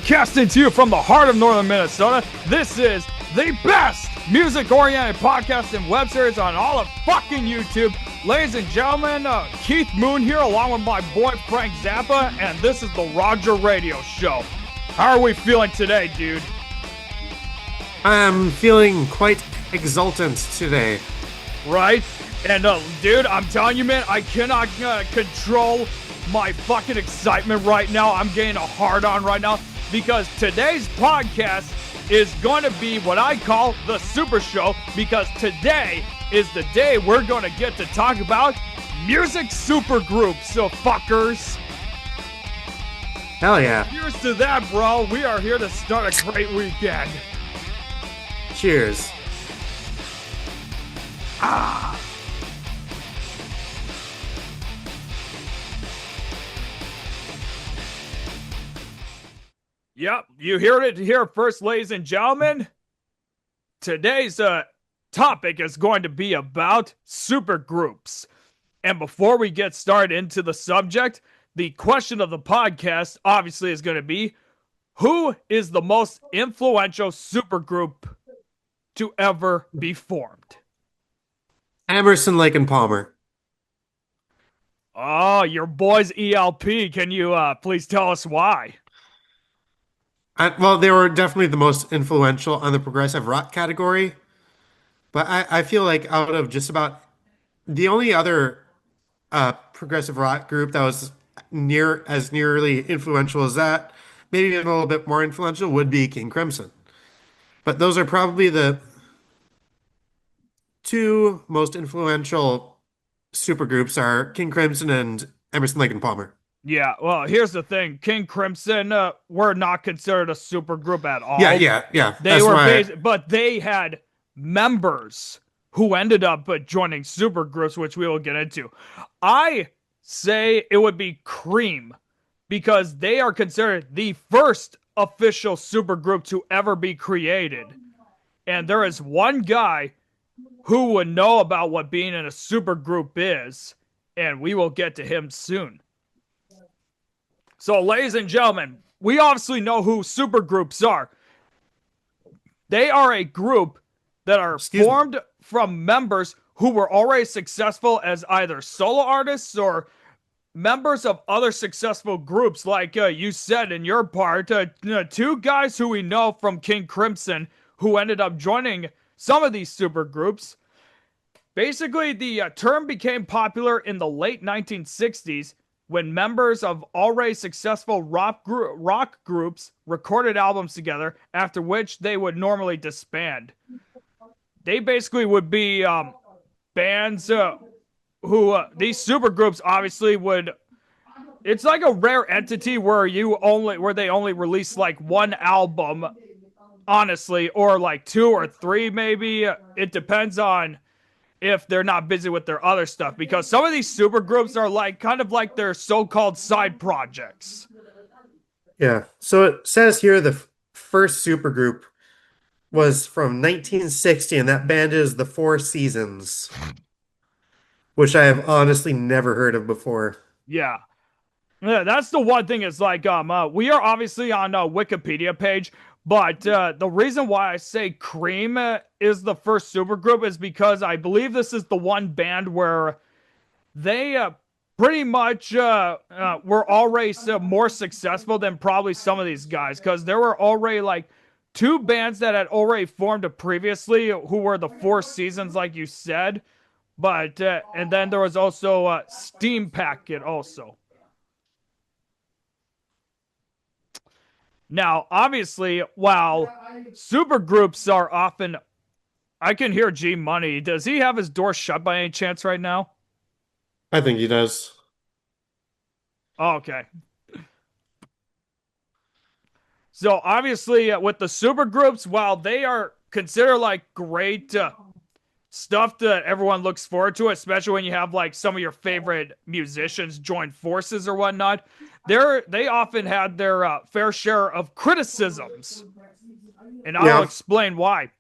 Broadcasting to you from the heart of northern Minnesota, this is the best music-oriented podcast and web series on all of fucking YouTube. Ladies and gentlemen, Keith Moon here along with my boy Frank Zappa, and this is the Roger Radio Show. How are we feeling today, dude? I'm feeling quite exultant today. Right? And dude, I'm telling you, man, I cannot control my fucking excitement right now. I'm getting a hard-on right now because today's podcast is going to be what I call the Super Show, because today is the day we're going to get to talk about music supergroups, so fuckers. Hell yeah. Cheers to that, bro. We are here to start a great weekend. Cheers. Ah. Yep, you heard it here first, ladies and gentlemen. Today's topic is going to be about supergroups. And before we get started into the subject, the question of the podcast obviously is going to be, who is the most influential supergroup to ever be formed? Emerson, Lake and Palmer. Oh, your boys ELP. Can you please tell us why? Well, they were definitely the most influential on the progressive rock category. But I feel like out of just about the only other progressive rock group that was nearly influential as that, maybe even a little bit more influential, would be King Crimson. But those are probably the two most influential supergroups are King Crimson and Emerson, Lake and Palmer. Yeah, well, here's the thing. King Crimson were not considered a supergroup at all. Yeah. They were but they had members who ended up joining supergroups, which we will get into. I say it would be Cream, because they are considered the first official supergroup to ever be created. And there is one guy who would know about what being in a supergroup is, and we will get to him soon. So, ladies and gentlemen, we obviously know who supergroups are. They are a group that are formed from members who were already successful as either solo artists or members of other successful groups, like you said in your part. Two guys who we know from King Crimson who ended up joining some of these supergroups. Basically, the term became popular in the late 1960s when members of already successful rock groups recorded albums together, after which they would normally disband. They basically would be bands who these supergroups obviously would. It's like a rare entity where they only release like one album, honestly, or like two or three maybe. It depends on if they're not busy with their other stuff, because some of these supergroups are like kind of like their so-called side projects. Yeah. So it says here the first supergroup was from 1960, and that band is the Four Seasons, which I have honestly never heard of before. Yeah, that's the one thing. Is like we are obviously on a Wikipedia page, but the reason why I say Cream is the first supergroup is because I believe this is the one band where they pretty much were already more successful than probably some of these guys, because there were already like two bands that had already formed previously who were the Four Seasons, like you said. But and then there was also Steam Packet also. Now, obviously, while supergroups are often... I can hear G Money. Does he have his door shut by any chance right now? I think he does. Oh, okay. So, obviously, with the supergroups, while they are considered like great stuff that everyone looks forward to, especially when you have like some of your favorite musicians join forces or whatnot, they often had their fair share of criticisms, and I'll explain why.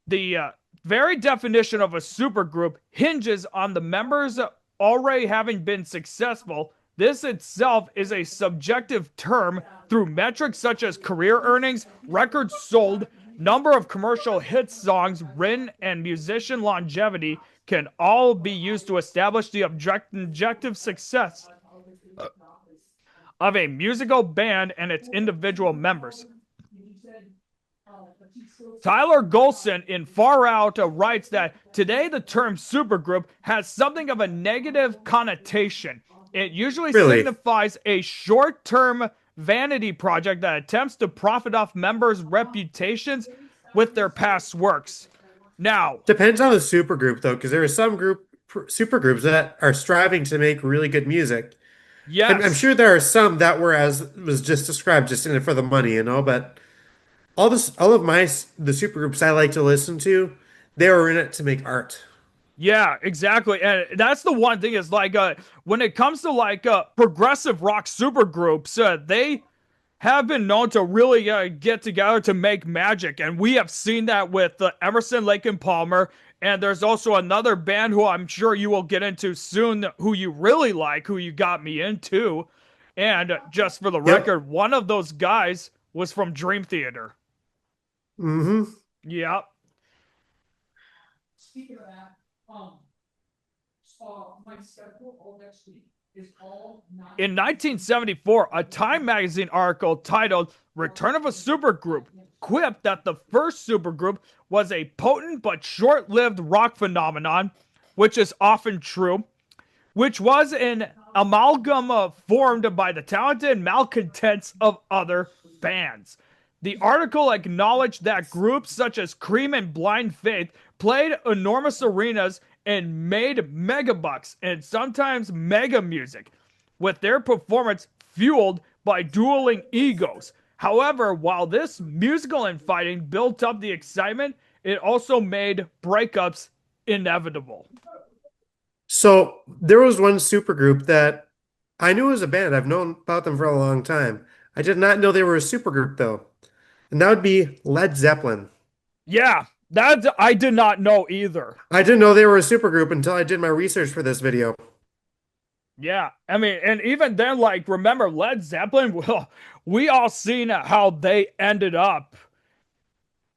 The very definition of a supergroup hinges on the members already having been successful. This itself is a subjective term through metrics such as career earnings, records sold, number of commercial hit songs written, and musician longevity can all be used to establish the objective success of a musical band and its individual members. Tyler Golson in Far Out writes that today the term supergroup has something of a negative connotation. It usually Really? signifies a short term vanity project that attempts to profit off members' reputations with their past works. Now, Depends on the supergroup though, because there are some supergroups that are striving to make really good music. I'm yes, sure there are some that were as was just described, just in it for the money, but all of the supergroups I like to listen to, they were in it to make art. yeah, exactly. And that's the one thing is like when it comes to like progressive rock supergroups, they have been known to really get together to make magic. And we have seen that with Emerson, Lake and Palmer. And there's also another band who I'm sure you will get into soon, who you really like, who you got me into. And just for the Yep. record, one of those guys was from Dream Theater. Hmm. Yeah. In 1974, a Time magazine article titled Return of a Supergroup quipped that the first supergroup was a potent but short lived rock phenomenon, which is often true, which was an amalgam formed by the talented malcontents of other bands. The article acknowledged that groups such as Cream and Blind Faith played enormous arenas and made megabucks and sometimes mega music, with their performance fueled by dueling egos. However, while this musical infighting built up the excitement, it also made breakups inevitable. So there was one supergroup that I knew was a band. I've known about them for a long time. I did not know they were a supergroup though. And that would be Led Zeppelin. Yeah, that I did not know either. I didn't know they were a supergroup until I did my research for this video. Yeah, I mean, and even then, like, remember Led Zeppelin? Well, we all seen how they ended up,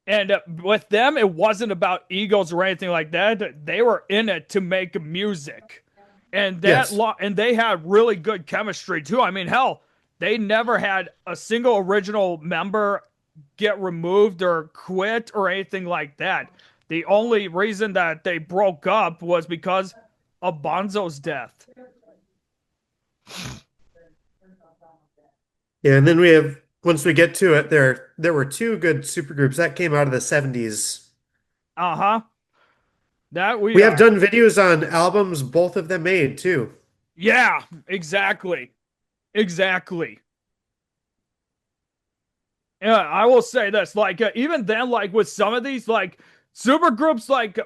and with them, it wasn't about egos or anything like that. They were in it to make music, and Yes. and they had really good chemistry too. I mean, hell, they never had a single original member get removed or quit or anything like that. The only reason that they broke up was because of Bonzo's death. Yeah, and then we have once we get to it, there were two good supergroups that came out of the 70s. Uh huh. That we We have are. done videos on albums both of them made too. Yeah, exactly. Exactly. Yeah, I will say this. Like, even then, like with some of these, like super groups, like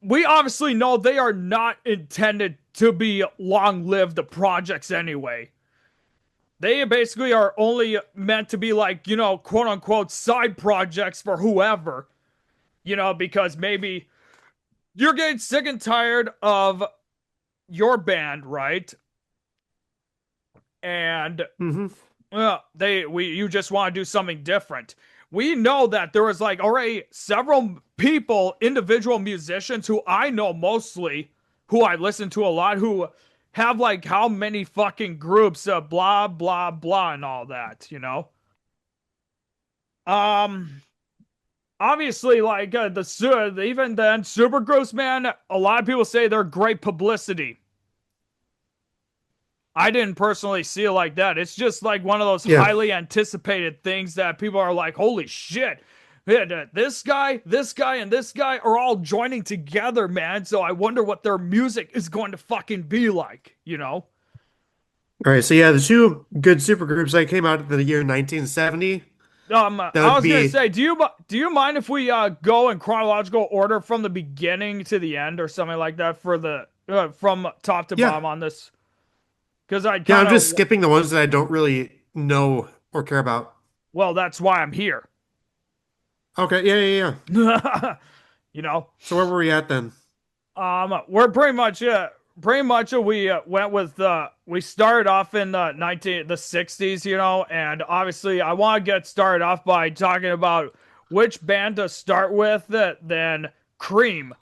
we obviously know they are not intended to be long lived projects anyway. They basically are only meant to be like, quote unquote side projects for whoever, because maybe you're getting sick and tired of your band, right? And Hmm. you just want to do something different. We know that there was like already several people, individual musicians who I know mostly, who I listen to a lot, who have like how many fucking groups, blah blah blah, and all that. Um, Obviously, like even then, supergroups, man. A lot of people say they're great publicity. I didn't personally see it like that. It's just like one of those Yeah. highly anticipated things that people are like, holy shit. This guy, and this guy are all joining together, man. So I wonder what their music is going to fucking be like? All right, so yeah, the two good supergroups that came out in the year 1970, that I would was gonna be say, do you mind if we go in chronological order from the beginning to the end or something like that for the from top to yeah. bottom on this? Because I Yeah, kind I'm just of skipping the ones that I don't really know or care about. well, that's why I'm here. Okay, yeah, yeah, yeah. you know So where were we at then? We're pretty much pretty much we went with we started off in the 60s, you know, and obviously I want to get started off by talking about which band to start with then Cream.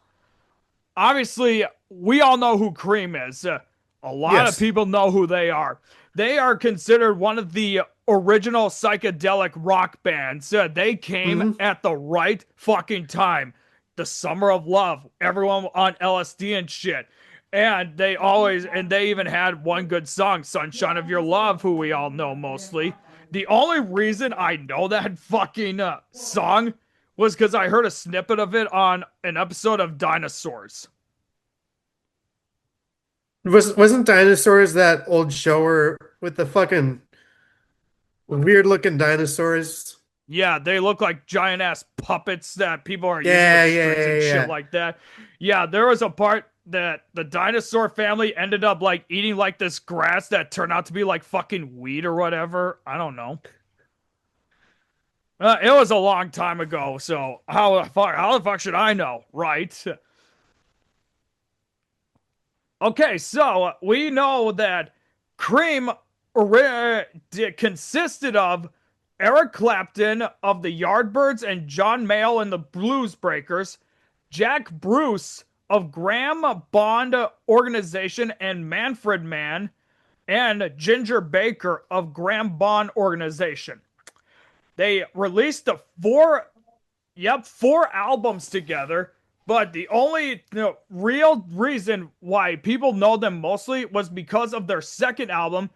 Obviously, we all know who Cream is. A lot of Yes. people know who they are. They are considered one of the original psychedelic rock bands. They came Hmm. at the right fucking time. The summer of love, everyone on LSD and shit. And they even had one good song, Sunshine of Your Love, who we all know mostly. The only reason I know that fucking song was because I heard a snippet of it on an episode of Dinosaurs. Wasn't Dinosaurs that old show where with the fucking weird looking dinosaurs? Yeah, they look like giant ass puppets that people are using with Yeah, yeah, strings and yeah, shit yeah. like that. Yeah, there was a part that the dinosaur family ended up like eating like this grass that turned out to be like fucking weed or whatever. I don't know. It was a long time ago, so how the fuck should I know, right? Okay, so we know that Cream consisted of Eric Clapton of the Yardbirds and John Mayall and the Blues Breakers, Jack Bruce of Graham Bond Organization and Manfred Mann, and Ginger Baker of Graham Bond Organization. They released the four albums together. But the only real reason why people know them mostly was because of their second album,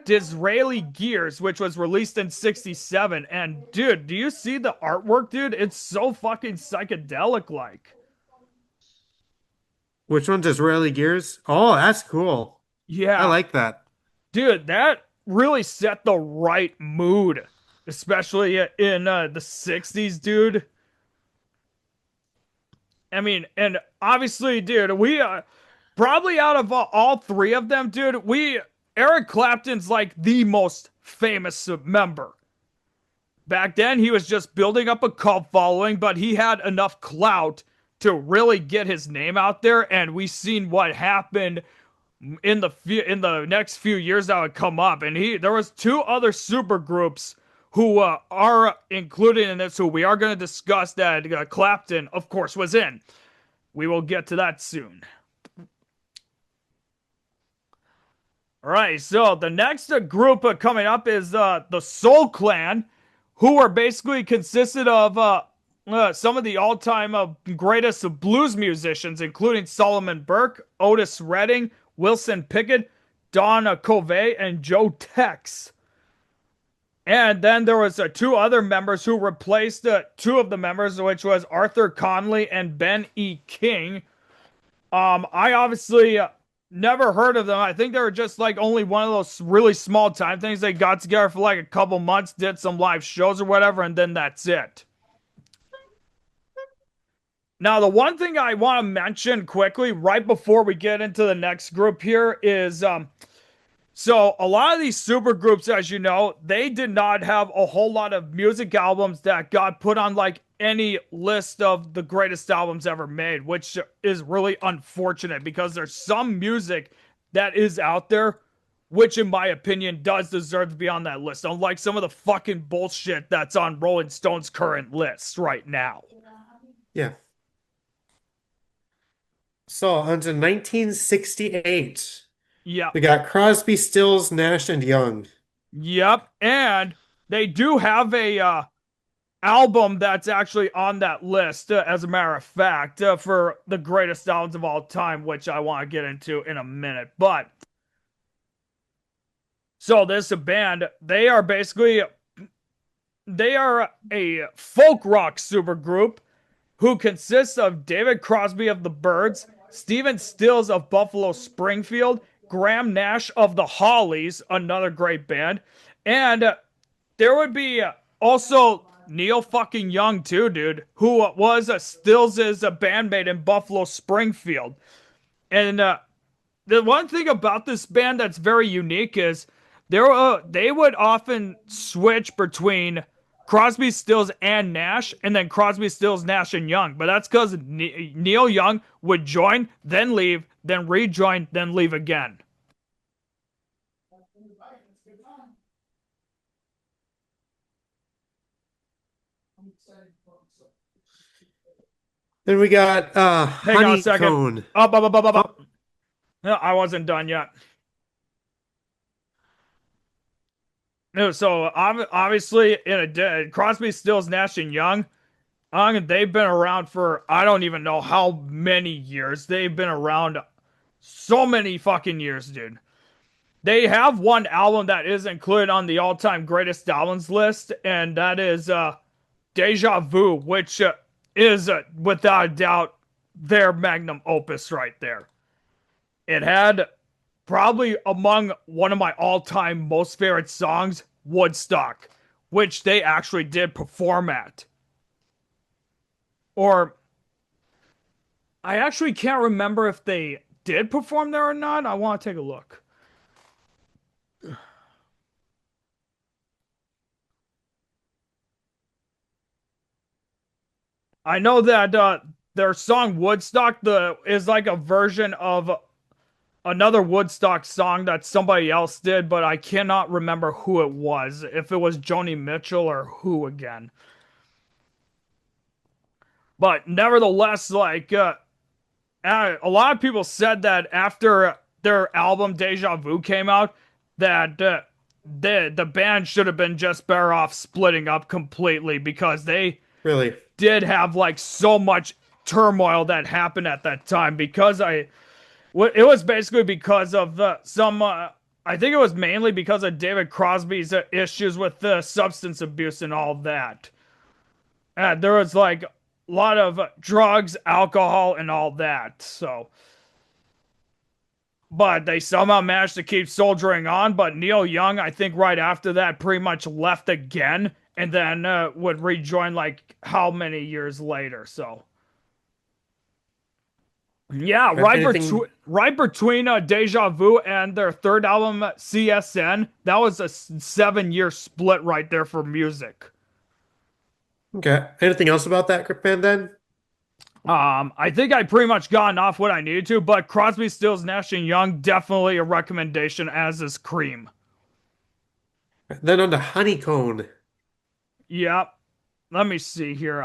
Disraeli Gears, which was released in 67. And dude, do you see the artwork, dude? It's so fucking psychedelic like. Which one's Israeli Gears? Oh, that's cool. I Yeah, like that. dude, that really set the right mood, especially in the 60s, dude. I mean, and obviously, dude, we probably out of all three of them, dude, we Eric Clapton's like the most famous member. Back then, he was just building up a cult following, but he had enough clout to really get his name out there. And we seen what happened in the next few years that would come up. And there was two other super groups who are included in this, who we are going to discuss that Clapton, of course, was in. We will get to that soon. All right, so the next group coming up is the Soul Clan, who are basically consisted of some of the all-time greatest blues musicians, including Solomon Burke, Otis Redding, Wilson Pickett, Don Covey, and Joe Tex. And then there was two other members who replaced two of the members, which was Arthur Conley and Ben E. King. I obviously never heard of them. I think they were just like only one of those really small time things. They got together for like a couple months, did some live shows or whatever, and then that's it. Now, the one thing I want to mention quickly right before we get into the next group here is so a lot of these super groups, as you know, they did not have a whole lot of music albums that got put on like any list of the greatest albums ever made, which is really unfortunate because there's some music that is out there, which in my opinion does deserve to be on that list, unlike some of the fucking bullshit that's on Rolling Stone's current list right now. Yeah. So on to 1968. Yep. We got Crosby, Stills, Nash, and Young. Yep. And they do have a album that's actually on that list, as a matter of fact, for the greatest albums of all time, which I want to get into in a minute. But so this band, they are a folk rock supergroup who consists of David Crosby of the Byrds, Stephen Stills of Buffalo Springfield, Graham Nash of the Hollies, another great band, and there would be also Neil fucking Young too, dude, who was Stills' bandmate in Buffalo Springfield. And the one thing about this band that's very unique is they would often switch between Crosby, Stills, and Nash, and then Crosby, Stills, Nash, and Young. But that's because Neil Young would join, then leave, then rejoin, then leave again. Then we got Hang on a second. Honeycomb. Up. Oh, No, I wasn't done yet. No, so obviously, Crosby, Stills, Nash, and Young, they've been around for I don't even know how many years. They've been around so many fucking years, dude. They have one album that is included on the all-time greatest albums list, and that is Deja Vu, which is without a doubt their magnum opus right there. It had probably among one of my all-time most favorite songs, Woodstock, which they actually did perform at. Or I actually can't remember if they did perform there or not. I want to take a look. I know that their song Woodstock is like a version of another Woodstock song that somebody else did, but I cannot remember who it was. If it was Joni Mitchell or who again. But nevertheless, like a lot of people said that after their album Deja Vu came out, that the band should have been just better off splitting up completely because they really? did have like so much turmoil that happened at that time because it was basically because of some I think it was mainly because of David Crosby's issues with substance abuse and all that. There was like a lot of drugs, alcohol, and all that. So, but they somehow managed to keep soldiering on. But Neil Young, I think, right after that, pretty much left again, and then would rejoin like how many years later. So, yeah, Anything? right between Deja Vu and their third album, CSN, that was a 7 year split right there for music. Okay. Anything else about that band then? I think I pretty much gotten off what I needed to, but Crosby, Stills, Nash and Young definitely a recommendation, as is Cream. Then on to Honeycomb. Yep. Let me see here.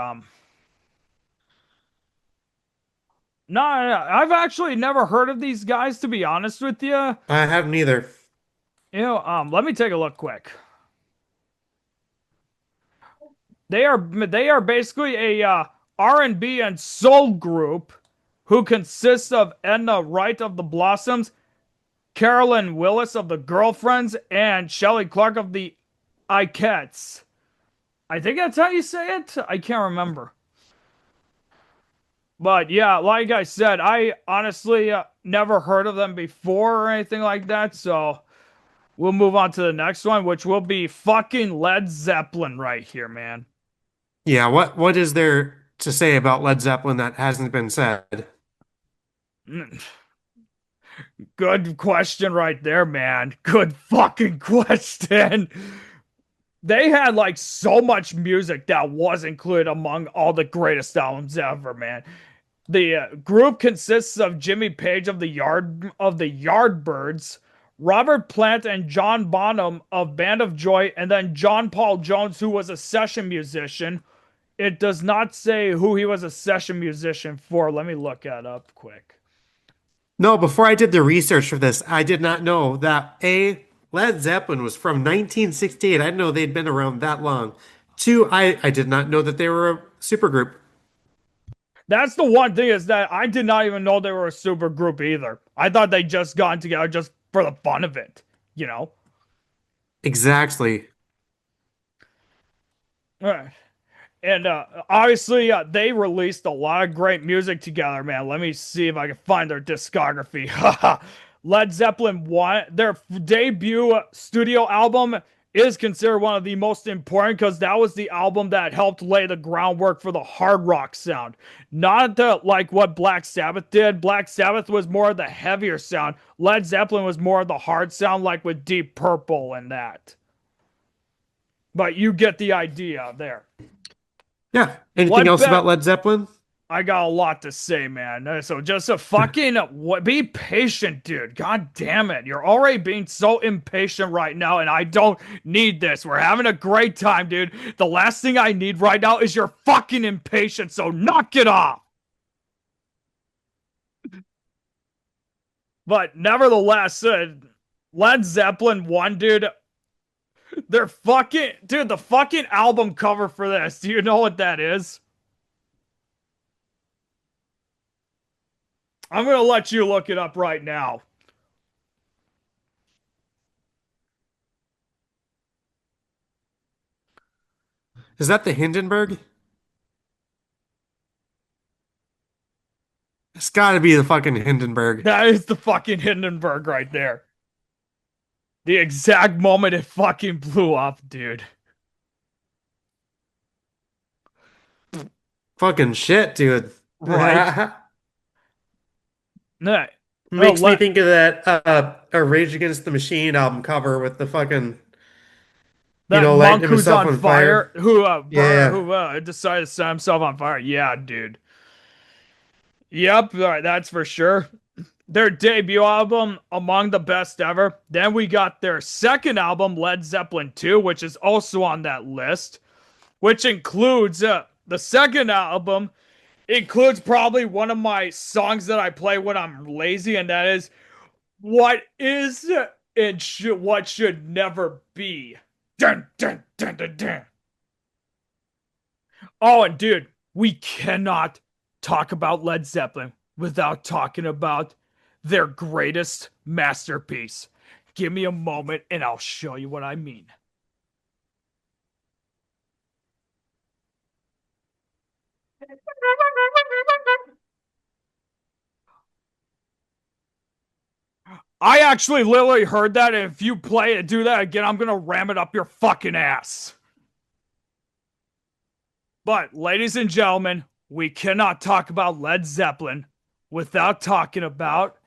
No, I've actually never heard of these guys to be honest with you. I have neither. Let me take a look quick. They are basically a R&B and soul group who consists of Edna Wright of the Blossoms, Carolyn Willis of the Girlfriends, and Shelley Clark of the Ikettes. I think that's how you say it. I can't remember. But yeah, like I said, I honestly never heard of them before or anything like that. So we'll move on to the next one, which will be fucking Led Zeppelin right here, man. Yeah, what is there to say about Led Zeppelin that hasn't been said? Good question right there, man. Good fucking question. They had like so much music that was included among all the greatest albums ever, man. The group consists of Jimmy Page of the Yardbirds, Robert Plant and John Bonham of Band of Joy, and then John Paul Jones, who was a session musician. It does not say who he was a session musician for. Let me look that up quick. No, before I did the research for this, I did not know that Led Zeppelin was from 1968. I didn't know they'd been around that long. Two, I did not know that they were a supergroup. That's the one thing is that I did not even know they were a super group either. I thought they just got together just for the fun of it, you know? Exactly. Alright. And obviously, they released a lot of great music together, man. Let me see if I can find their discography. Led Zeppelin 1, their debut studio album is considered one of the most important because that was the album that helped lay the groundwork for the hard rock sound. Not like what Black Sabbath did. Black Sabbath was more of the heavier sound. Led Zeppelin was more of the hard sound, like with Deep Purple and that. But you get the idea there. Yeah. Anything What else bet? about Led Zeppelin? I got a lot to say, man. So just a fucking what? Be patient, dude. God damn it! You're already being so impatient right now, and I don't need this. We're having a great time, dude. The last thing I need right now is your fucking impatience. So knock it off. But nevertheless, Led Zeppelin one, dude. They're fucking, dude. The fucking album cover for this. Do you know what that is? I'm gonna let you look it up right now. Is that the Hindenburg? It's got to be the fucking Hindenburg. That is the fucking Hindenburg right there. The exact moment it fucking blew up, dude. Fucking shit, dude. Right? Nah. Oh, Makes me think of that a Rage Against the Machine album cover with the fucking, that lighting monk who's himself on on fire. fire, who Yeah. who decided to set himself on fire. Yeah, dude. Yep, that's for sure. Their debut album, among the best ever. Then we got their second album, Led Zeppelin 2, which is also on that list, which includes the second album includes probably one of my songs that I play when I'm lazy, and that is what is and what should never be. Dun, dun, dun, dun, dun. Oh, and dude, we cannot talk about Led Zeppelin without talking about their greatest masterpiece. Give me a moment and I'll show you what I mean. I actually literally heard that, and if you play it, do that again, I'm gonna ram it up your fucking ass. But, ladies and gentlemen, we cannot talk about Led Zeppelin without talking about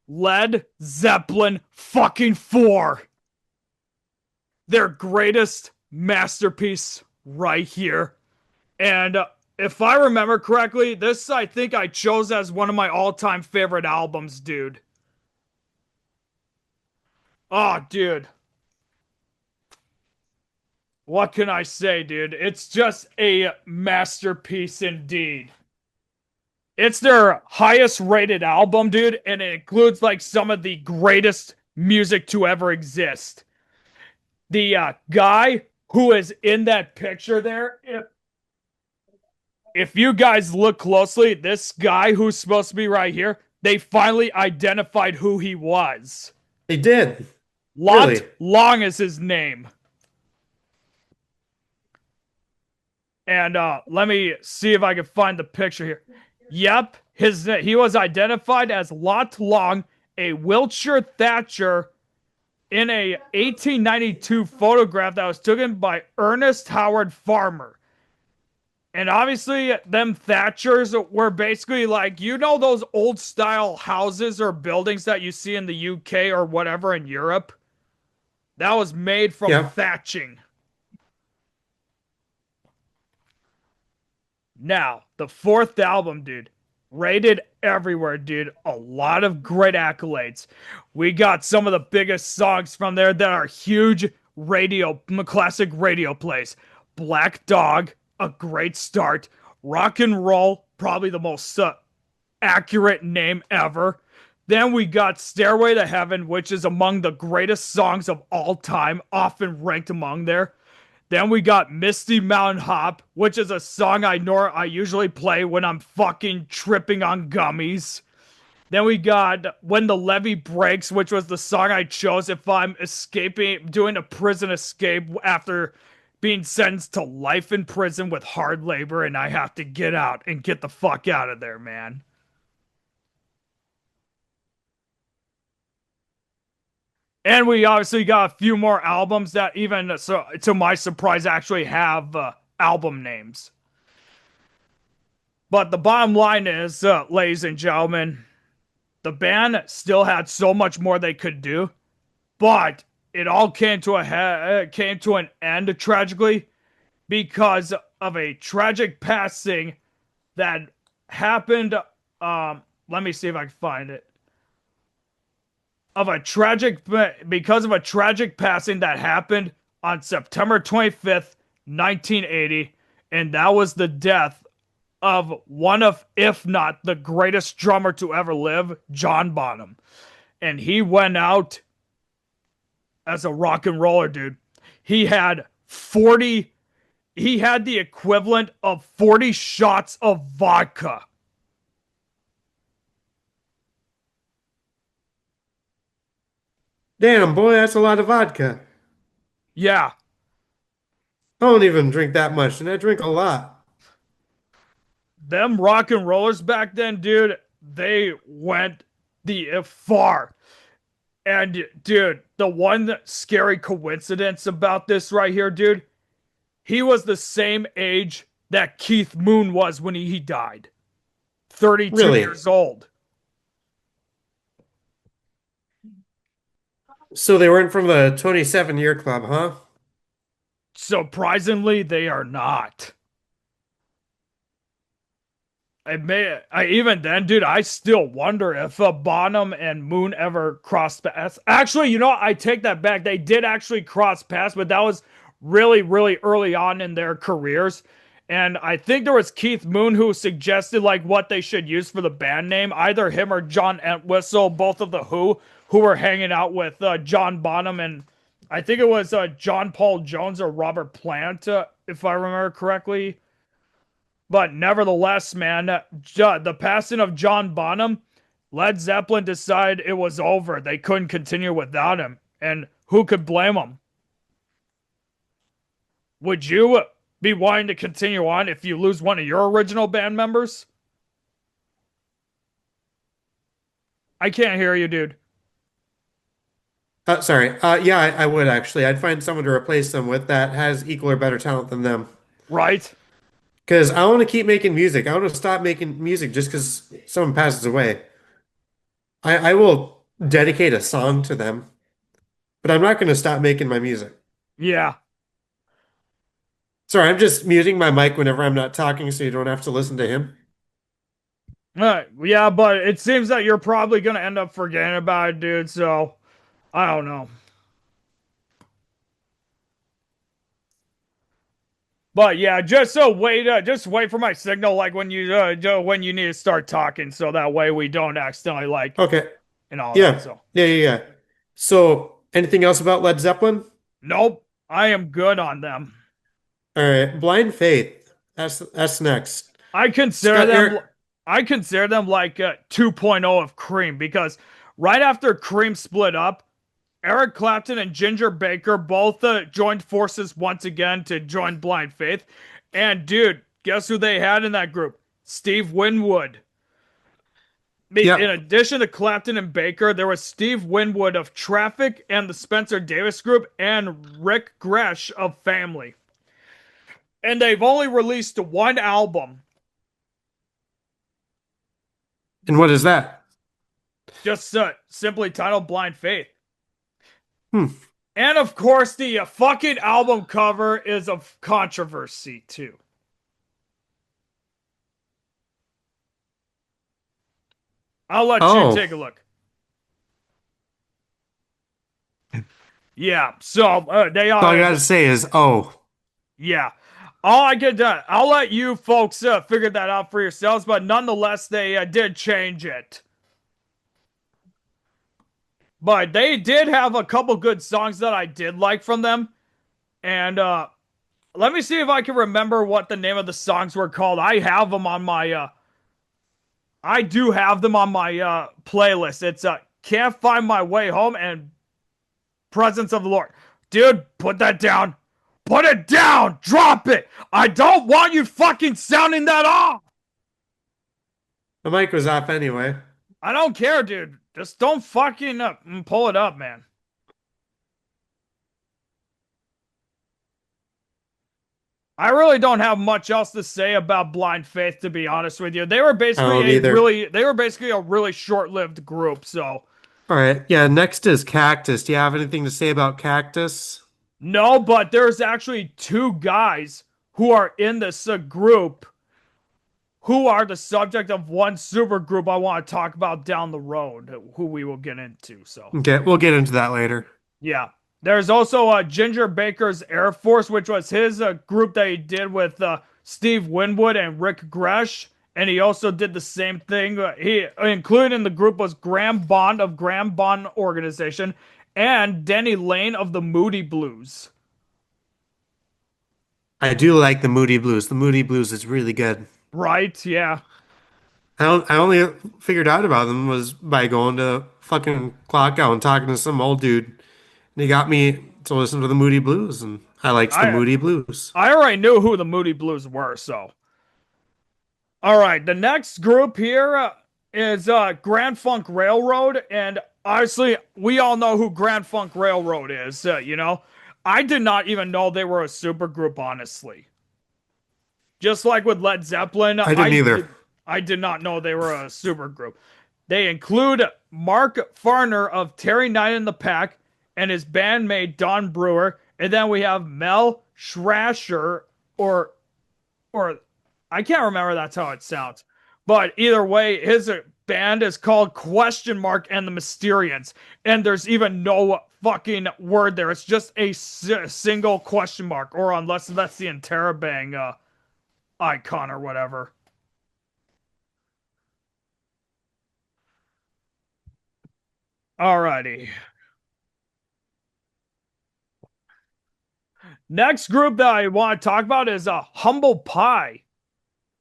Led Zeppelin fucking 4. Their greatest masterpiece right here. And if I remember correctly, this I think I chose as one of my all-time favorite albums, dude. Oh, dude. What can I say, dude? It's just a masterpiece indeed. It's their highest rated album, dude, and it includes like some of the greatest music to ever exist. The guy who is in that picture there, if you guys look closely, this guy who's supposed to be right here, they finally identified who he was. They did. Lot Really? Long is his name. And let me see if I can find the picture here. Yep, he was identified as Lot Long, a Wiltshire Thatcher in a 1892 photograph that was taken by Ernest Howard Farmer. And obviously, them Thatchers were basically like, you know, those old style houses or buildings that you see in the UK or whatever in Europe? That was made from Yeah. thatching. Now, the fourth album, dude, rated everywhere, dude. A lot of great accolades. We got some of the biggest songs from there that are huge classic radio plays. Black Dog, a great start. Rock and Roll, probably the most accurate name ever. Then we got Stairway to Heaven, which is among the greatest songs of all time, often ranked among there. Then we got Misty Mountain Hop, which is a song I usually play when I'm fucking tripping on gummies. Then we got When the Levee Breaks, which was the song I chose if I'm escaping, doing a prison escape after being sentenced to life in prison with hard labor, and I have to get out and get the fuck out of there, man. And we obviously got a few more albums that even, so to my surprise, actually have album names. But the bottom line is, ladies and gentlemen, the band still had so much more they could do, but it all came to an end tragically because of a tragic passing that happened. Let me see if I can find it. Of a tragic Because of a tragic passing that happened on September 25th, 1980, and that was the death of one of, if not the greatest drummer to ever live, John Bonham. And he went out as a rock and roller, dude. He had 40, he had the equivalent of 40 shots of vodka. Damn, boy, that's a lot of vodka. Yeah, I don't even drink that much, and I drink a lot. them rock and rollers back then, dude, they went the far. And dude, the one scary coincidence about this right here, dude, he was the same age that Keith Moon was when he died. 32 Really? years old. So they weren't from the 27-year club, huh? Surprisingly, they are not. Even then, dude, I still wonder if Bonham and Moon ever crossed paths. Actually, I take that back. They did actually cross paths, but that was really, really early on in their careers. And I think there was Keith Moon who suggested like what they should use for the band name. Either him or John Entwistle, both of the who were hanging out with John Bonham and I think it was John Paul Jones or Robert Plant, if I remember correctly. But nevertheless, man, the passing of John Bonham, Led Zeppelin decided it was over. They couldn't continue without him. And who could blame them? Would you be wanting to continue on if you lose one of your original band members? I can't hear you, dude. Sorry. Yeah, I would actually. I'd find someone to replace them with that has equal or better talent than them. Right? Because I want to keep making music. I want to stop making music just because someone passes away. I will dedicate a song to them, but I'm not going to stop making my music. Yeah. Sorry, I'm just muting my mic whenever I'm not talking so you don't have to listen to him. Yeah, but it seems that you're probably going to end up forgetting about it, dude. So, I don't know. But yeah, just wait for my signal, like when you need to start talking, so that way we don't accidentally like Okay. and all that. Yeah. So Yeah. So, anything else about Led Zeppelin? nope, I am good on them. All right. Blind Faith. That's next. I consider Scott them Eric. I consider them like 2.0 of Cream because right after Cream split up, Eric Clapton and Ginger Baker both joined forces once again to join Blind Faith. And dude, guess who they had in that group? Steve Winwood. In Yep. addition to Clapton and Baker, there was Steve Winwood of Traffic and the Spencer Davis Group, and Rick Gresh of Family. And they've only released one album, And what is that? just simply titled Blind Faith. Hmm. And of course, the fucking album cover is of controversy, too. I'll let you Oh, take a look. Yeah, so they all I are. gotta say is, oh. Yeah. All I get done. I'll let you folks figure that out for yourselves, but nonetheless, they did change it. But they did have a couple good songs that I did like from them. And let me see if I can remember what the name of the songs were called. I do have them on my playlist. It's Can't Find My Way Home and Presence of the Lord. Dude, put that down. Put it down. Drop it. I don't want you fucking sounding that off. The mic was off anyway. I don't care, dude. Just don't fucking pull it up, man. I really don't have much else to say about Blind Faith, to be honest with you. I don't either. They were basically a really short-lived group. So, All right. Yeah, next is Cactus. Do you have anything to say about Cactus? No, but there's actually two guys who are in this group who are the subject of one super group I want to talk about down the road, who we will get into. So, Okay, we'll get into that later. yeah. There's also Ginger Baker's Air Force, which was his group that he did with Steve Winwood and Rick Gresh. And he also did the same thing. He included in the group was Graham Bond of Graham Bond Organization and Danny Lane of the Moody Blues. I do like the Moody Blues. The Moody Blues is really good. Right? Yeah. I only figured out about them was by going to fucking clock out and talking to some old dude. And he got me to listen to the Moody Blues, and I liked the I Moody Blues. I already knew who the Moody Blues were, so. All right, the next group here is Grand Funk Railroad, and obviously we all know who Grand Funk Railroad is. I did not even know they were a super group, honestly. Just like with Led Zeppelin, I didn't either. I did not know they were a super group. They include Mark Farner of Terry Knight in the Pack and his bandmate Don Brewer, and then we have Mel Schrasher or or I can't remember that's how it sounds. But either way, his band is called Question Mark and the Mysterians. And there's even no fucking word there. It's just a single question mark. Or unless that's the Interrobang icon or whatever. Alrighty. Next group that I want to talk about is Humble Pie.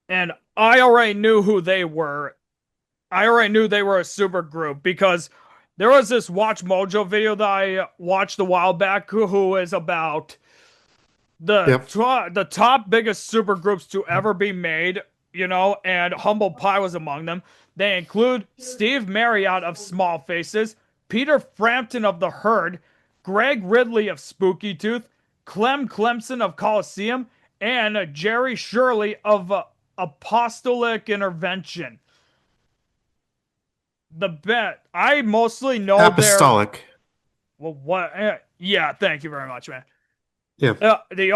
And I already knew who they were. I already knew they were a super group because there was this Watch Mojo video that I watched a while back who is about Yep. the top biggest super groups to ever be made, and Humble Pie was among them. They include Steve Marriott of Small Faces, Peter Frampton of The Herd, Greg Ridley of Spooky Tooth, Clem Clemson of Coliseum, and Jerry Shirley of Apostolic Intervention. The bet I mostly know their Apostolic. well, what? Yeah, thank you very much, man. Yeah. The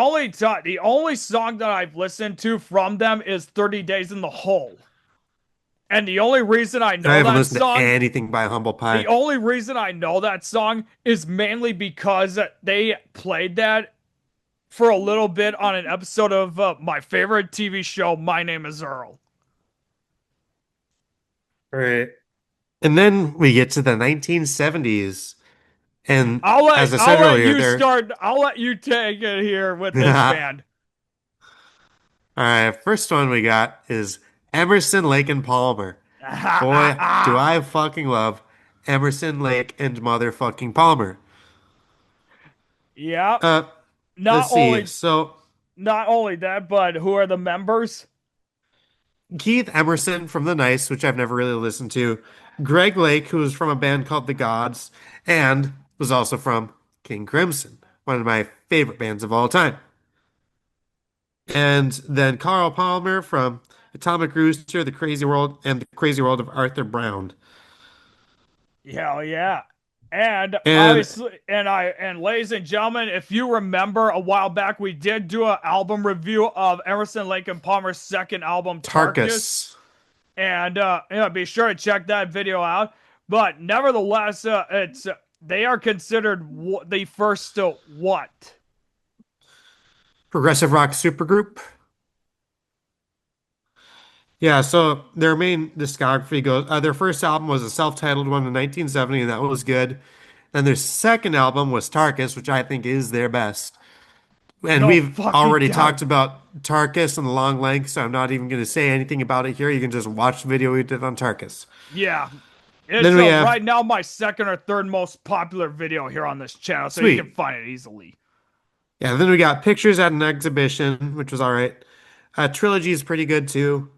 only song that I've listened to from them is 30 Days in the Hole. And the only reason I I know haven't that listened to song, anything by Humble the Pie. only reason I know that song is mainly because they played that for a little bit on an episode of my favorite TV show, My Name is Earl. All right. And then we get to the 1970s. And as I I'll said let earlier, you they're start. I'll let you take it here with this all band. right. First one we got is Emerson, Lake, and Palmer. Boy, do I fucking love Emerson, Lake, and motherfucking Palmer. Yeah. Uh, Not let's see. only So not only that, but who are the members? Keith Emerson from The Nice, which I've never really listened to. Greg Lake, who was from a band called The Gods, and was also from King Crimson, one of my favorite bands of all time. And then Carl Palmer from Atomic Rooster, The Crazy World, and The Crazy World of Arthur Brown. Hell yeah. And And obviously, and ladies and gentlemen, if you remember a while back, we did do an album review of Emerson, Lake and Palmer's second album, Tarkus. Tarkus. And be sure to check that video out. But nevertheless, it's they are considered the first what? Progressive rock supergroup. Yeah, so their main discography goes, their first album was a self-titled one in 1970, and that was good. Then their second album was Tarkus, which I think is their best. And No we've fucking already doubt. talked about Tarkus and the long length, so I'm not even going to say anything about it here. You can just watch the video we did on Tarkus. Yeah. It's Then we have, right now my second or third most popular video here on this channel, so you can sweet. find it easily. Yeah, then we got Pictures at an Exhibition, which was all right. Trilogy is pretty good too.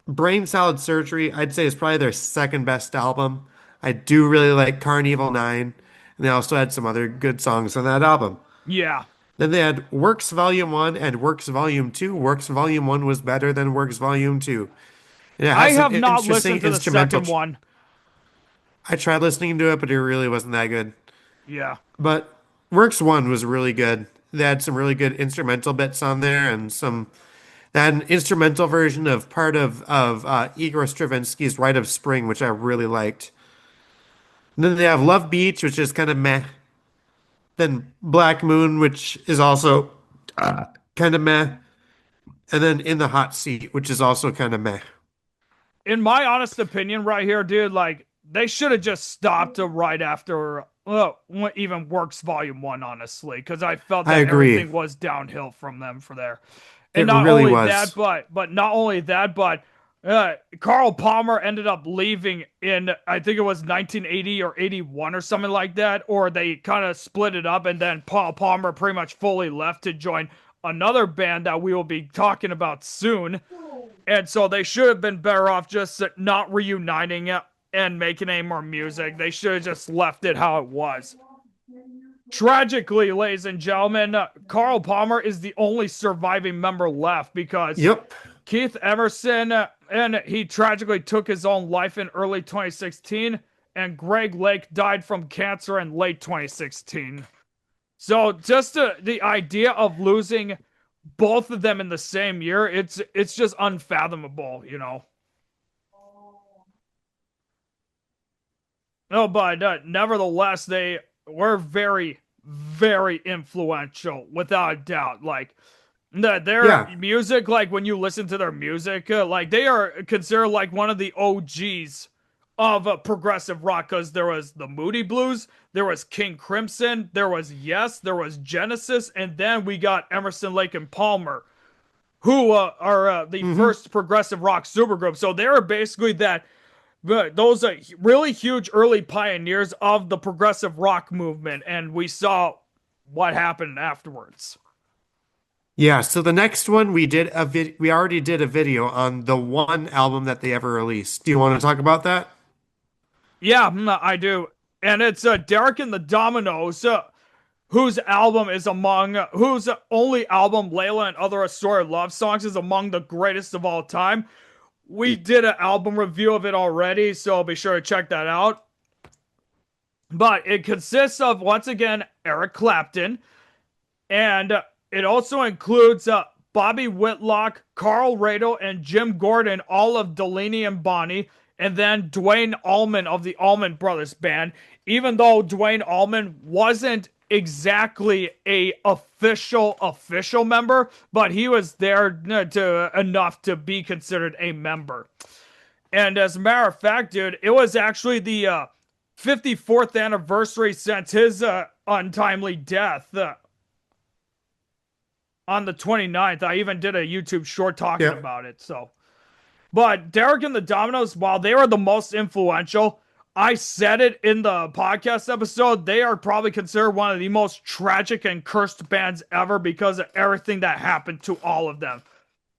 Brain Salad Surgery, I'd say is probably their second best album. I do really like Carnival 9, and they also had some other good songs on that album. Yeah. Then they had Works Volume 1 and Works Volume 2. Works Volume 1 was better than Works Volume 2. And it I has some have not interesting listened to the instrumental. second one. I tried listening to it, but it really wasn't that good. Yeah. But Works 1 was really good. They had some really good instrumental bits on there and some they had an instrumental version of part of Igor Stravinsky's Rite of Spring, which I really liked. And then they have Love Beach, which is kind of meh. Then Black Moon, which is also kind of meh. And then In the Hot Seat, which is also kind of meh. In my honest opinion, right here, dude, like they should have just stopped right after, well, even Works Volume One, honestly, because I felt I that agree. everything was downhill from them for there. And It not really only that, was. but not only that, but Carl Palmer ended up leaving in, I think it was 1980 or 81 or something like that, or they kind of split it up, and then Paul Palmer pretty much fully left to join another band that we will be talking about soon. And so they should have been better off just not reuniting it and making any more music. They should have just left it how it was. Tragically, ladies and gentlemen, Carl Palmer is the only surviving member left because Yep. Keith Emerson, and he tragically took his own life in early 2016, and Greg Lake died from cancer in late 2016. So just the idea of losing both of them in the same year, it's just unfathomable, you know. No, but nevertheless, they were very, very influential, without a doubt. Like their Yeah. music, like when you listen to their music, like they are considered like one of the OGs of progressive rock because there was the Moody Blues, there was King Crimson, there was Yes, there was Genesis, and then we got Emerson, Lake, and Palmer, who are the Hmm. first progressive rock supergroup. So they were basically that those really huge early pioneers of the progressive rock movement, and we saw what happened afterwards. Yeah. So the next one we already did a video on the one album that they ever released. Do you want to talk about that? Yeah, I do. And it's Derek and the Dominoes, whose album is among, whose only album, Layla and Other Assorted Love Songs, is among the greatest of all time. We did an album review of it already, so be sure to check that out. But it consists of, once again, Eric Clapton, and it also includes Bobby Whitlock, Carl Radle, and Jim Gordon, all of Delaney and Bonnie, and then Dwayne Allman of the Allman Brothers Band. Even though Dwayne Allman wasn't exactly a official member, but he was there to enough to be considered a member. And as a matter of fact, dude, it was actually the 54th anniversary since his untimely death on the 29th. I even did a YouTube short talking Yeah. about it. So, but Derek and the Dominoes, while they were the most influential, I said it in the podcast episode, they are probably considered one of the most tragic and cursed bands ever because of everything that happened to all of them.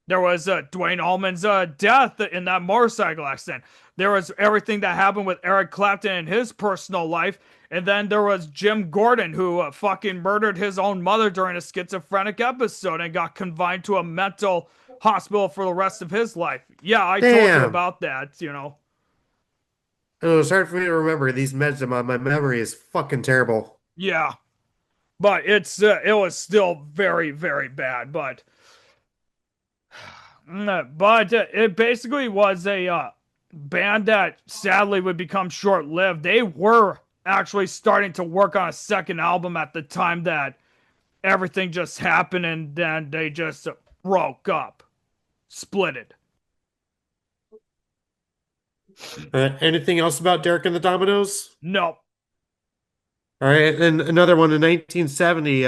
There was Dwayne Allman's death in that motorcycle accident. There was everything that happened with Eric Clapton in his personal life. And then there was Jim Gordon, who fucking murdered his own mother during a schizophrenic episode and got confined to a mental hospital for the rest of his life. Yeah, I told you Damn. about that, you know. It was hard for me to remember. These meds, my memory is fucking terrible. Yeah, but it was still very, very bad. But it basically was a band that sadly would become short lived. They were actually starting to work on a second album at the time that everything just happened, and then they just broke up, splitted. Anything else about Derek and the Dominoes? No. All right, and another one in 1970,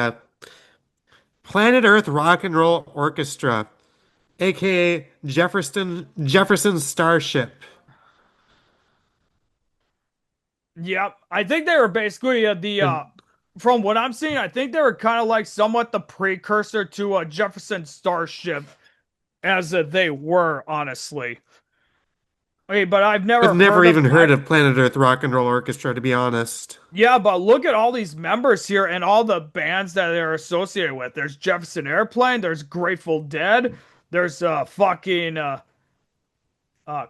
Planet Earth Rock and Roll Orchestra, aka Jefferson Starship. Yep. I think they were basically the And from what I'm seeing, I think they were kind of like somewhat the precursor to Jefferson Starship as they were, honestly. Okay, but I've I've never never heard of even I heard of Planet Earth Rock and Roll Orchestra, to be honest. Yeah, but look at all these members here and all the bands that they're associated with. There's Jefferson Airplane, there's Grateful Dead, there's fucking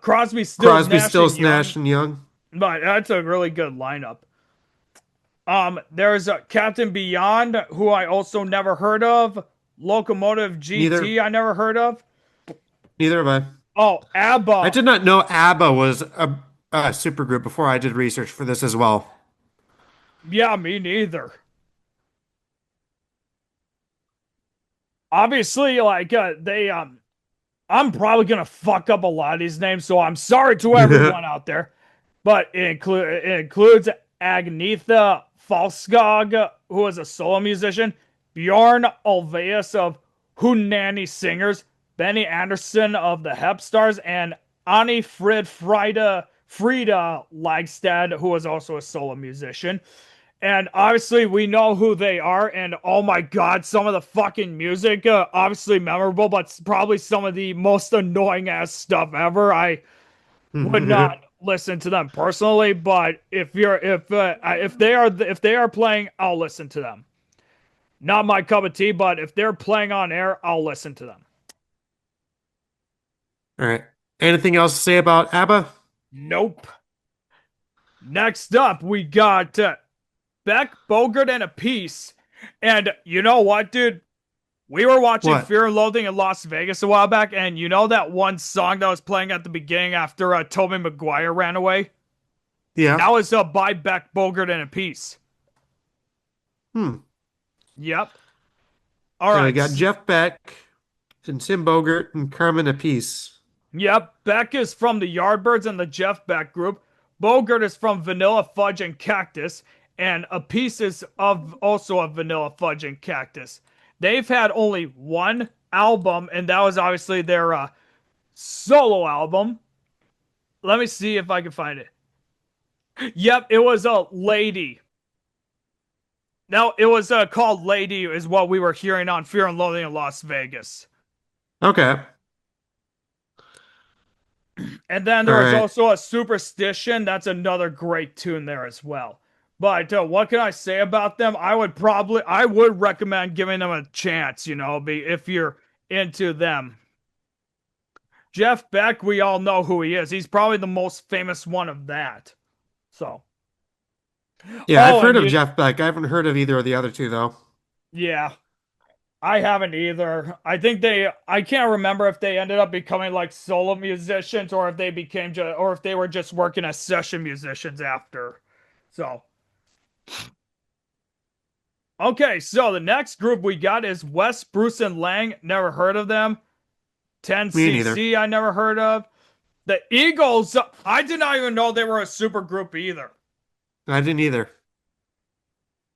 Crosby, Stills, Crosby, Nash and Stills, Young. Nash and Young. but that's a really good lineup. There's Captain Beyond, who I also never heard of. Locomotive Neither GT, I never heard of. neither have I. Oh, I ABBA. did not know ABBA was a supergroup before I did research for this as well. Yeah, me neither. Obviously, like they I'm probably gonna fuck up a lot of these names, so I'm sorry to everyone out there. But it includes Agnetha Falskog, who is a solo musician, Bjorn Ulvaeus of Hunani Singers, Benny Anderson of the Hep Stars, and Annie Frida Lagstad, who is also a solo musician. And obviously, we know who they are. And oh my god, some of the fucking music, obviously memorable, but probably some of the most annoying ass stuff ever. I would not listen to them personally, but if they are playing, I'll listen to them. Not my cup of tea, but if they're playing on air, I'll listen to them. All right. Anything else to say about ABBA? Nope. Next up, we got Beck, Bogart, and a piece. And you know what, dude? We were watching What? Fear and Loathing in Las Vegas a while back, and you know that one song that was playing at the beginning after Tobey Maguire ran away? Yeah. That was by Beck, Bogart, and a piece. Hmm. Yep. All So we right. got Jeff Beck and Tim Bogert and Carmen Apiece. Yep. Beck is from the Yardbirds and the Jeff Beck group. Bogart is from Vanilla Fudge and Cactus, and a piece is of also of Vanilla Fudge and Cactus. They've had only one album, and that was obviously their solo album. Let me see if I can find it. Yep, it was a Lady. No, it was called Lady, is what we were hearing on Fear and Loathing in Las Vegas. Okay. And then All there was right. also a Superstition. That's another great tune there as well. But what can I say about them? I would recommend giving them a chance, if you're into them. Jeff Beck, we all know who he is. He's probably the most famous one of that. So, Yeah, I've oh, heard and of Jeff Beck. I haven't heard of either of the other two though. yeah, I haven't either. I can't remember if they ended up becoming like solo musicians or if they or if they were just working as session musicians after. So, okay, so the next group we got is Wes, Bruce, and Lang. Never heard of them. Me neither. 10cc, I never heard of. The Eagles, I did not even know they were a super group either. I didn't either.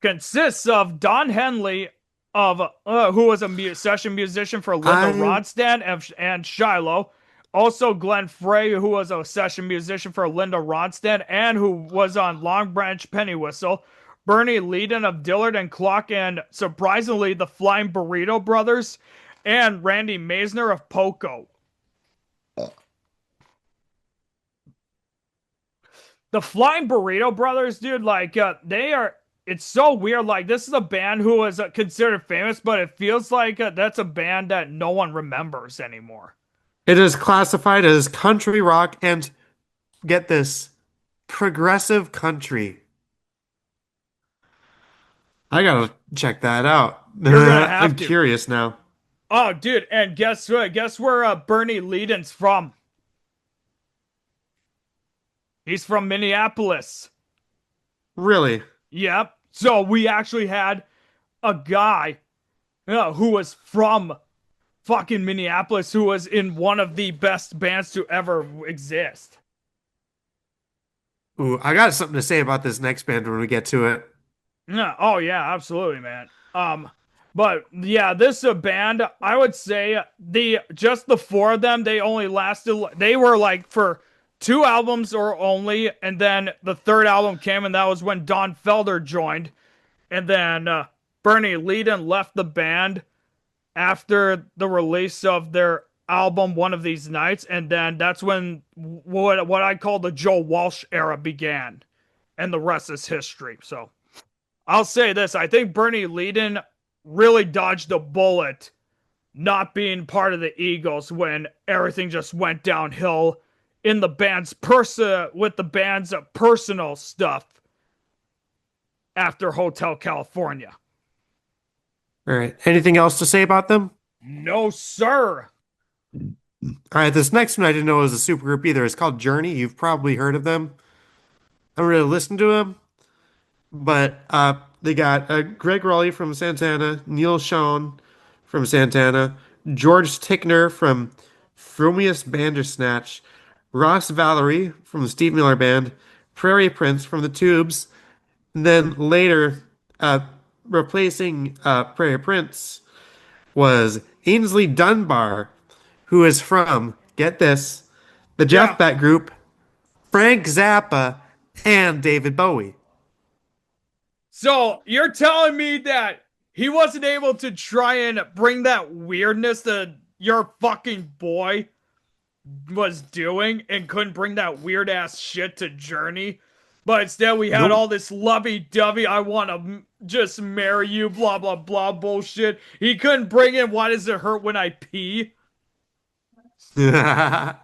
Consists of Don Henley, of who was a session musician for Linda I Ronstadt and Shiloh. Also, Glenn Frey, who was a session musician for Linda Ronstadt and who was on Long Branch Penny Whistle. Bernie Leadon of Dillard and Clock, and surprisingly, the Flying Burrito Brothers, and Randy Meisner of Poco. The Flying Burrito Brothers, dude, like they are. It's so weird. Like this is a band who was considered famous, but it feels like that's a band that no one remembers anymore. It is classified as country rock and get this, progressive country. I gotta check that out. You're gonna I'm have to. curious now. Oh, dude, and guess what? Guess where Bernie Leadon's from? He's from Minneapolis. Really? Yep. So we actually had a guy who was from fucking Minneapolis who was in one of the best bands to ever exist. Ooh, I got something to say about this next band when we get to it. Yeah. Oh yeah, absolutely, man. But yeah, this band, I would say the four of them, they only lasted. They were like for two albums or only, and then the third album came, and that was when Don Felder joined, and then Bernie Leadon left the band after the release of their album One of These Nights, and then that's when what I call the Joe Walsh era began, and the rest is history. So I'll say this: I think Bernie Leadon really dodged a bullet not being part of the Eagles when everything just went downhill in the band's person with the band's personal stuff after Hotel California. All right. Anything else to say about them? No, sir. All right. This next one I didn't know was a supergroup either. It's called Journey. You've probably heard of them. I don't really listen to them, but they got Greg Raleigh from Santana, Neil Schon from Santana, George Tickner from Frumious Bandersnatch, Ross Valerie from the Steve Miller Band, Prairie Prince from the Tubes, and then later uh, replacing Prairie Prince was Ainsley Dunbar, who is from, get this, the Yeah. Jeff Beck Group, Frank Zappa, and David Bowie. So you're telling me that he wasn't able to try and bring that weirdness that your fucking boy was doing and couldn't bring that weird ass shit to Journey? But instead, we had Nope. all this lovey dovey, I want to just marry you, blah, blah, blah bullshit. He couldn't bring in why does it hurt when I pee? I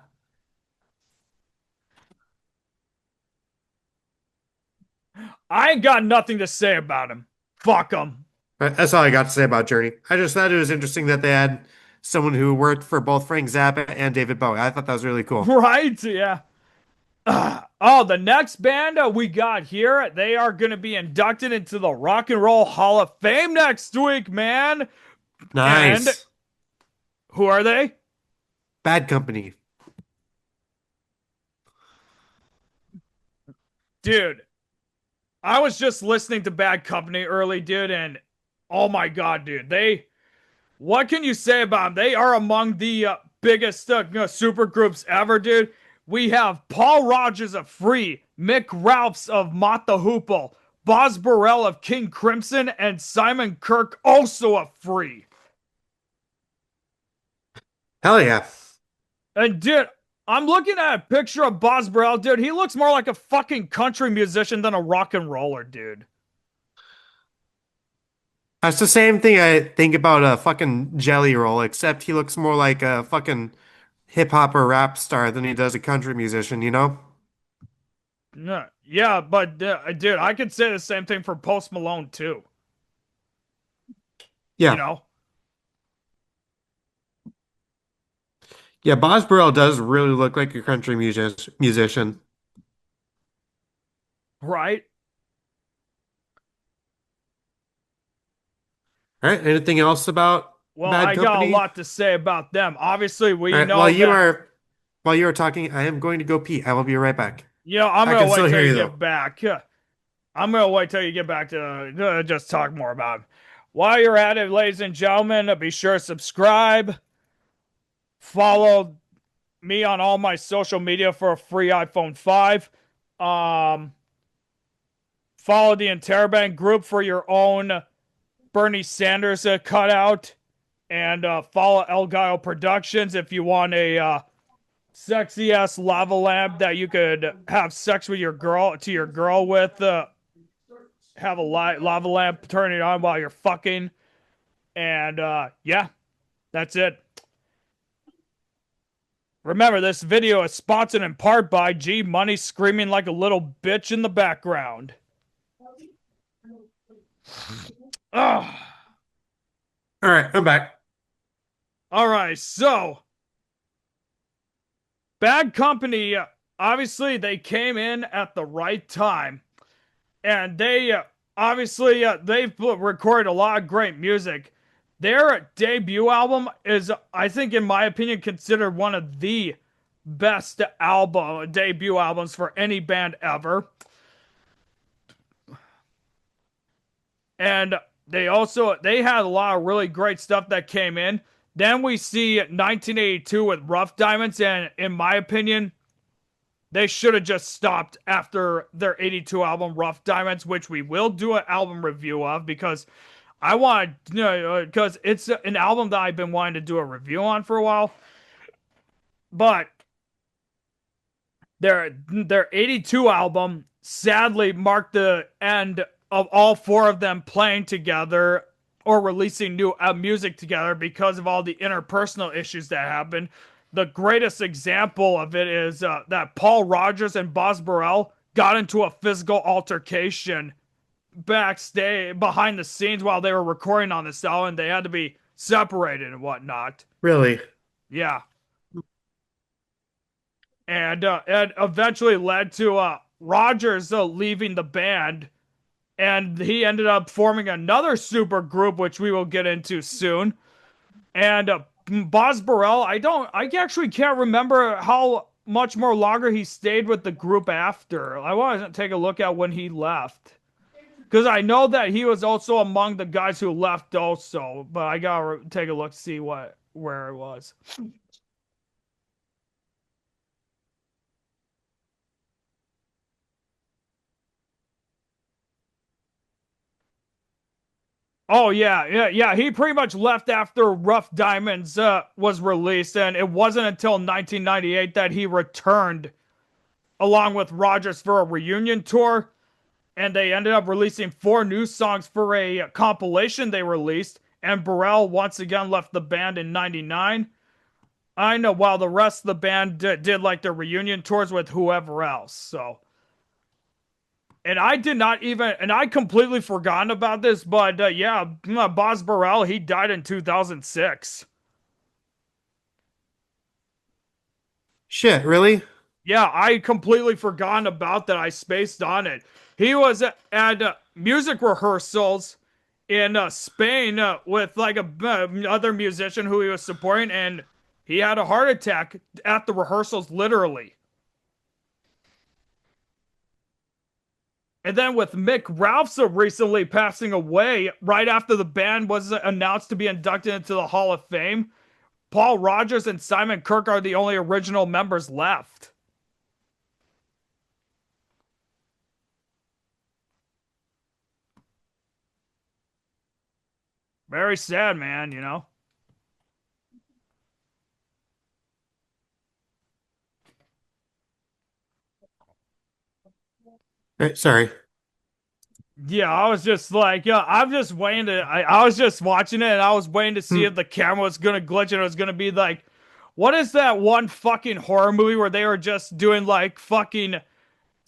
ain't got nothing to say about him. Fuck him. That's all I got to say about Journey. I just thought it was interesting that they had someone who worked for both Frank Zappa and David Bowie. I thought that was really cool. Right? Yeah. Oh, the next band we got here, they are going to be inducted into the Rock and Roll Hall of Fame next week, man. And Nice. who are they? Bad Company. Dude, I was just listening to Bad Company early, dude, and oh my god, dude. What can you say about them? They are among the biggest super groups ever, dude. We have Paul Rogers of Free, Mick Ralphs of Mott the Hoople, Boz Burrell of King Crimson, and Simon Kirk also of Free. Hell yeah. And dude, I'm looking at a picture of Boz Burrell, dude. He looks more like a fucking country musician than a rock and roller, dude. That's the same thing I think about a fucking Jelly Roll, except he looks more like a fucking hip hop or rap star than he does a country musician, you know? Yeah, but dude, I could say the same thing for Post Malone too. You Yeah. know, Yeah, Boz Burrell does really look like a country musician. right? All right. Anything else about Well, Bad I got a Company? lot to say about them. Obviously, All we right. know that. While you are talking, I am going to go pee. I will be right back. I'm I gonna can wait still till hear you you though. get back. I'm gonna wait till you get back to just talk more about them. While you're at it, ladies and gentlemen, be sure to subscribe, follow me on all my social media for a free iPhone 5. Um, Follow the Interrobang group for your own Bernie Sanders cutout, and follow El Gallo Productions if you want a sexy ass lava lamp that you could have sex with your girl with. Have a lava lamp, turn it on while you're fucking, and yeah, that's it. Remember, this video is sponsored in part by G Money screaming like a little bitch in the background. Ugh. All right, I'm back. All right, so Bad Company, obviously, they came in at the right time, and they obviously they've recorded a lot of great music. Their debut album is, I think, in my opinion, considered one of the best debut albums for any band ever. And they had a lot of really great stuff that came in. Then we see 1982 with Rough Diamonds, and in my opinion, they should have just stopped after their 82 album Rough Diamonds, which we will do an album review of because I want because it's an album that I've been wanting to do a review on for a while. But their 82 album sadly marked the end of all four of them playing together or releasing new music together because of all the interpersonal issues that happened. the greatest example of it is that Paul Rogers and Boz Burrell got into a physical altercation backstage behind the scenes while they were recording on this album. They had to be separated and whatnot. Really? Yeah, and it eventually led to Rogers leaving the band, and he ended up forming another super group, which we will get into soon. And Boz Burrell, I actually can't remember how much more longer he stayed with the group after. I want to take a look at when he left. Because I know that he was also among the guys who left also, but I gotta take a look to see where it was. Oh yeah. He pretty much left after Rough Diamonds was released, and it wasn't until 1998 that he returned along with Rogers for a reunion tour. And they ended up releasing 4 new songs for a compilation they released. And Burrell once again left the band in '99. I know, while the rest of the band did like their reunion tours with whoever else. So, and I did not even, and I completely forgotten about this, but yeah, Boz Burrell, he died in 2006. Shit, really? Yeah, I completely forgotten about that. I spaced on it. He was at music rehearsals in Spain with like a other musician who he was supporting, and he had a heart attack at the rehearsals, literally. And then with Mick Ralphs recently passing away right after the band was announced to be inducted into the Hall of Fame, Paul Rogers and Simon Kirke are the only original members left. Very sad, man, you know? Sorry. Yeah, I was just like, yeah, I'm just waiting to. I was just watching it and I was waiting to see Hmm. if the camera was gonna glitch and it was gonna be like, what is that one fucking horror movie where they were just doing like fucking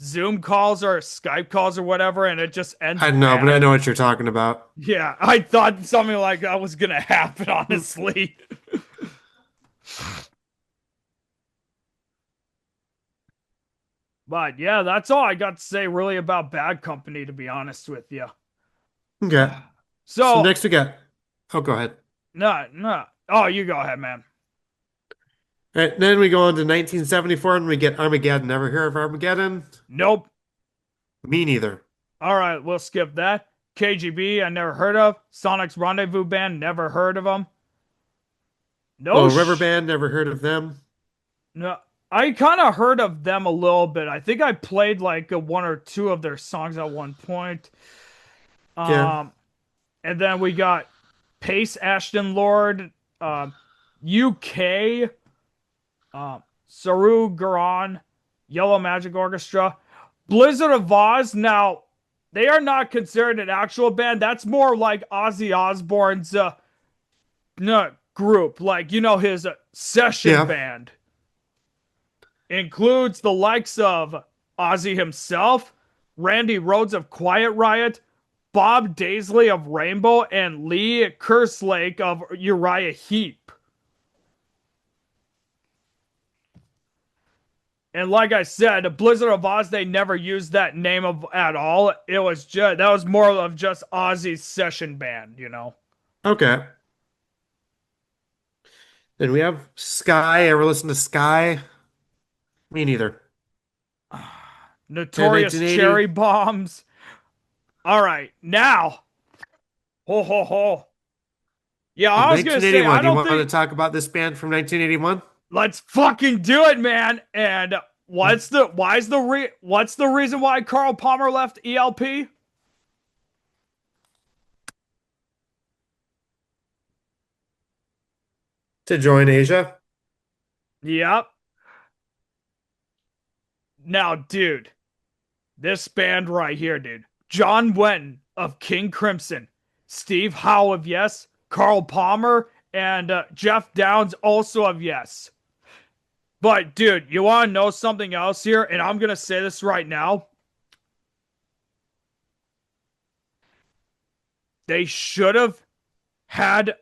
Zoom calls or Skype calls or whatever and it just ends I know, but I bad? know what you're talking about. Yeah, I thought something like that was gonna happen, Hmm. honestly. But yeah, that's all I got to say really about Bad Company, to be honest with you. Okay. So So, next we got. Oh, go ahead. no, no. Oh, you go ahead, man. All right, then we go on to 1974 and we get Armageddon. Never hear of Armageddon? Nope. Me neither. All right, we'll skip that. KGB, I never heard of. Sonic's Rendezvous Band, never heard of them. No, Little River Band, never heard of them. no. I kind of heard of them a little bit. I think I played like one or two of their songs at one point. Yeah. Um, and then we got Pace Ashton Lord, UK, Saru Garan, Yellow Magic Orchestra, Blizzard of Oz. Now, they are not considered an actual band. That's more like Ozzy Osbourne's group, like his session Yeah. band. Includes the likes of Ozzy himself, Randy Rhoads of Quiet Riot, Bob Daisley of Rainbow, and Lee Kerslake of Uriah Heep. And like I said, Blizzard of Oz, they never used that name of at all. It was just that was more of just Ozzy's session band. Okay. Then we have Sky. Ever listen to Sky? Me neither. And Notorious Cherry 1980. Bombs. All right, now, ho ho ho. Yeah, In I was gonna say 1981. I Do you don't want to think talk about this band from 1981? let's fucking do it, man. And what's the reason why Carl Palmer left ELP? To join Asia? Yep. Now, dude, this band right here, dude. John Wetton of King Crimson, Steve Howe of Yes, Carl Palmer, and Jeff Downs also of Yes. But dude, you want to know something else here? And I'm gonna say this right now. They should have had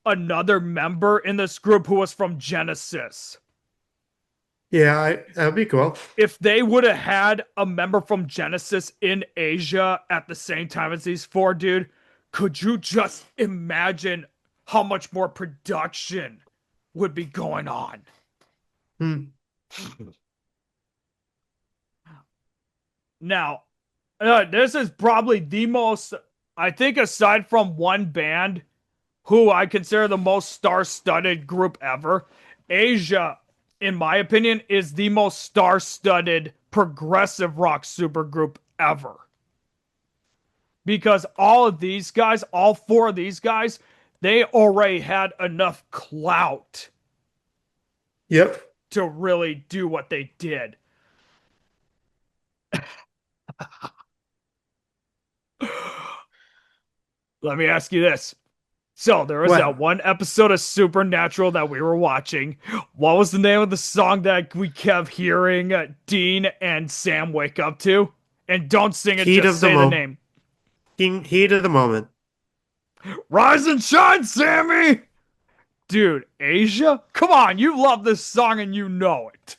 another member in this group who was from Genesis. Yeah, that'd be cool. If they would have had a member from Genesis in Asia at the same time as these four, dude, could you just imagine how much more production would be going on? Hmm. Now, this is probably the most, I think, aside from one band who I consider the most star studded group ever, Asia, in my opinion, is the most star studded progressive rock supergroup ever. Because all of these guys, all four of these guys, they already had enough clout Yep. to really do what they did. Let me ask you this. So there was that What? one episode of Supernatural that we were watching. What was the name of the song that we kept hearing Dean and Sam wake up to? And don't sing it, Heat just of the say the moment. name. Heat of the moment. Rise and shine, Sammy! Dude, Asia? Come on, you love this song and you know it.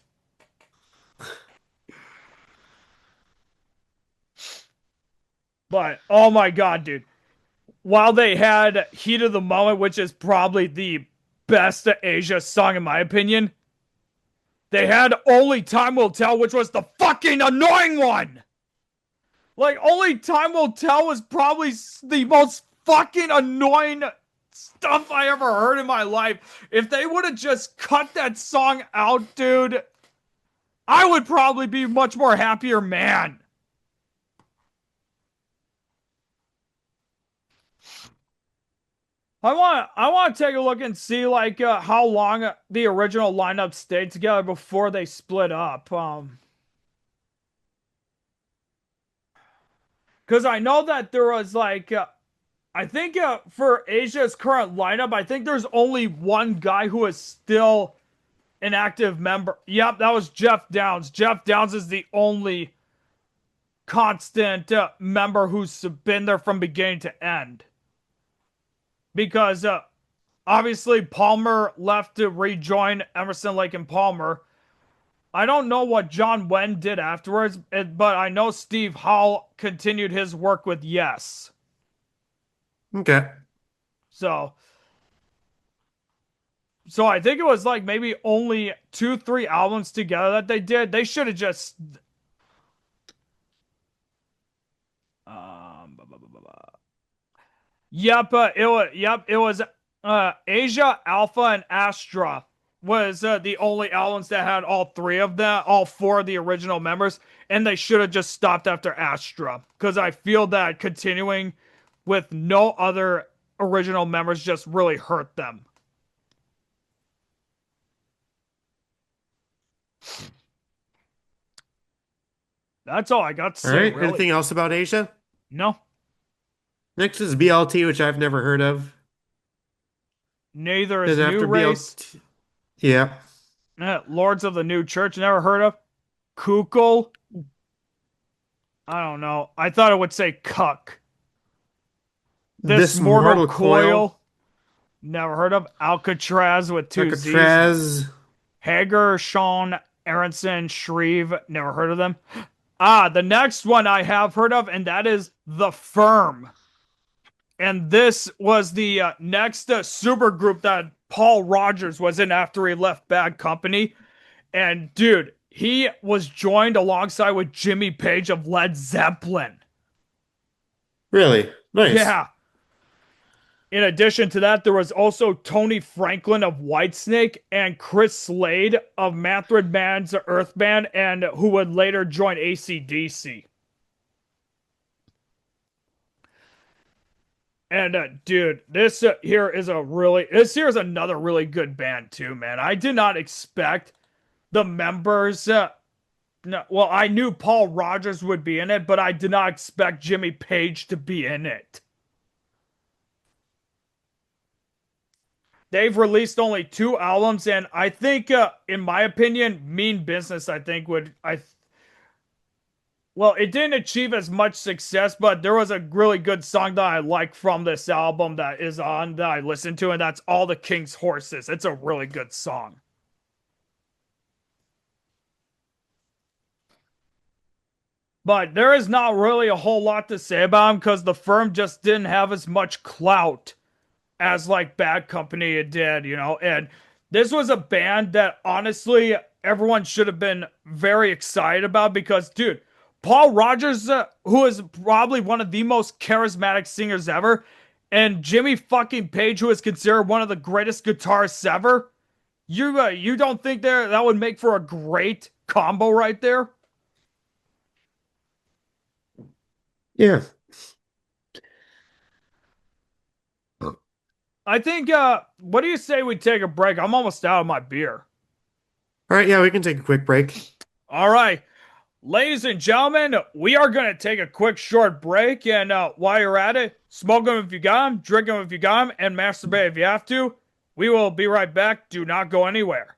But, oh my god, dude. While they had Heat of the Moment, which is probably the best Asia song in my opinion, they had Only Time Will Tell, which was the fucking annoying one. Like, Only Time Will Tell was probably the most fucking annoying stuff I ever heard in my life. If they would have just cut that song out, dude, I would probably be a much more happier man. I want to take a look and see like how long the original lineup stayed together before they split up. Because I know that there was like I think for Asia's current lineup, I think there's only one guy who is still an active member. Yep, that was Jeff Downs. Jeff Downs is the only constant member who's been there from beginning to end. Because obviously Palmer left to rejoin Emerson, Lake and Palmer. I don't know what John Wen did afterwards, but I know Steve Hall continued his work with Yes. Okay. So, so I think it was like maybe only 2, 3 albums together that they did. They should have just. Yep, it was Asia, Alpha, and Astra was the only albums that had all three of them, all four of the original members, and they should have just stopped after Astra because I feel that continuing with no other original members just really hurt them. That's all I got to All say, right. really. Anything else about Asia? No, Next is BLT, which I've never heard of. neither is Then New after Race. BLT, yeah. Lords of the New Church, never heard of. Kukul, I don't know. I thought it would say Cuck. This This Mortal Mortal Coil, Coil, never heard of. Alcatraz with two Z's. Alcatraz. Hager, Sean, Aronson, Shreve, never heard of them. Ah, the next one I have heard of, and that is The Firm. And this was the next super group that Paul Rogers was in after he left Bad Company. And dude, he was joined alongside with Jimmy Page of Led Zeppelin. Really? Nice. Yeah. In addition to that, there was also Tony Franklin of Whitesnake and Chris Slade of Manfred Mann's Earth Band, and who would later join AC/DC. And dude, this here is another really good band too, man. I did not expect the members. No, well, I knew Paul Rogers would be in it, but I did not expect Jimmy Page to be in it. they've released only two albums, and I think, in my opinion, Mean Business, I think would I well, it didn't achieve as much success, but there was a really good song that I like from this album that is on that I listened to, and that's All the King's Horses. It's a really good song. But there is not really a whole lot to say about him because the firm just didn't have as much clout as like Bad Company did, you know. And this was a band that honestly everyone should have been very excited about because, dude, Paul Rogers, who is probably one of the most charismatic singers ever, and Jimmy fucking Page, who is considered one of the greatest guitarists ever. You don't think that would make for a great combo right there? Yeah. All I think. What do you say we take a break? I'm almost out of my beer. right, yeah, we can take a quick break. All right. Ladies and gentlemen, we are going to take a quick short break. And while you're at it, smoke them if you got them, drink them if you got them, and masturbate if you have to. We will be right back. Do not go anywhere.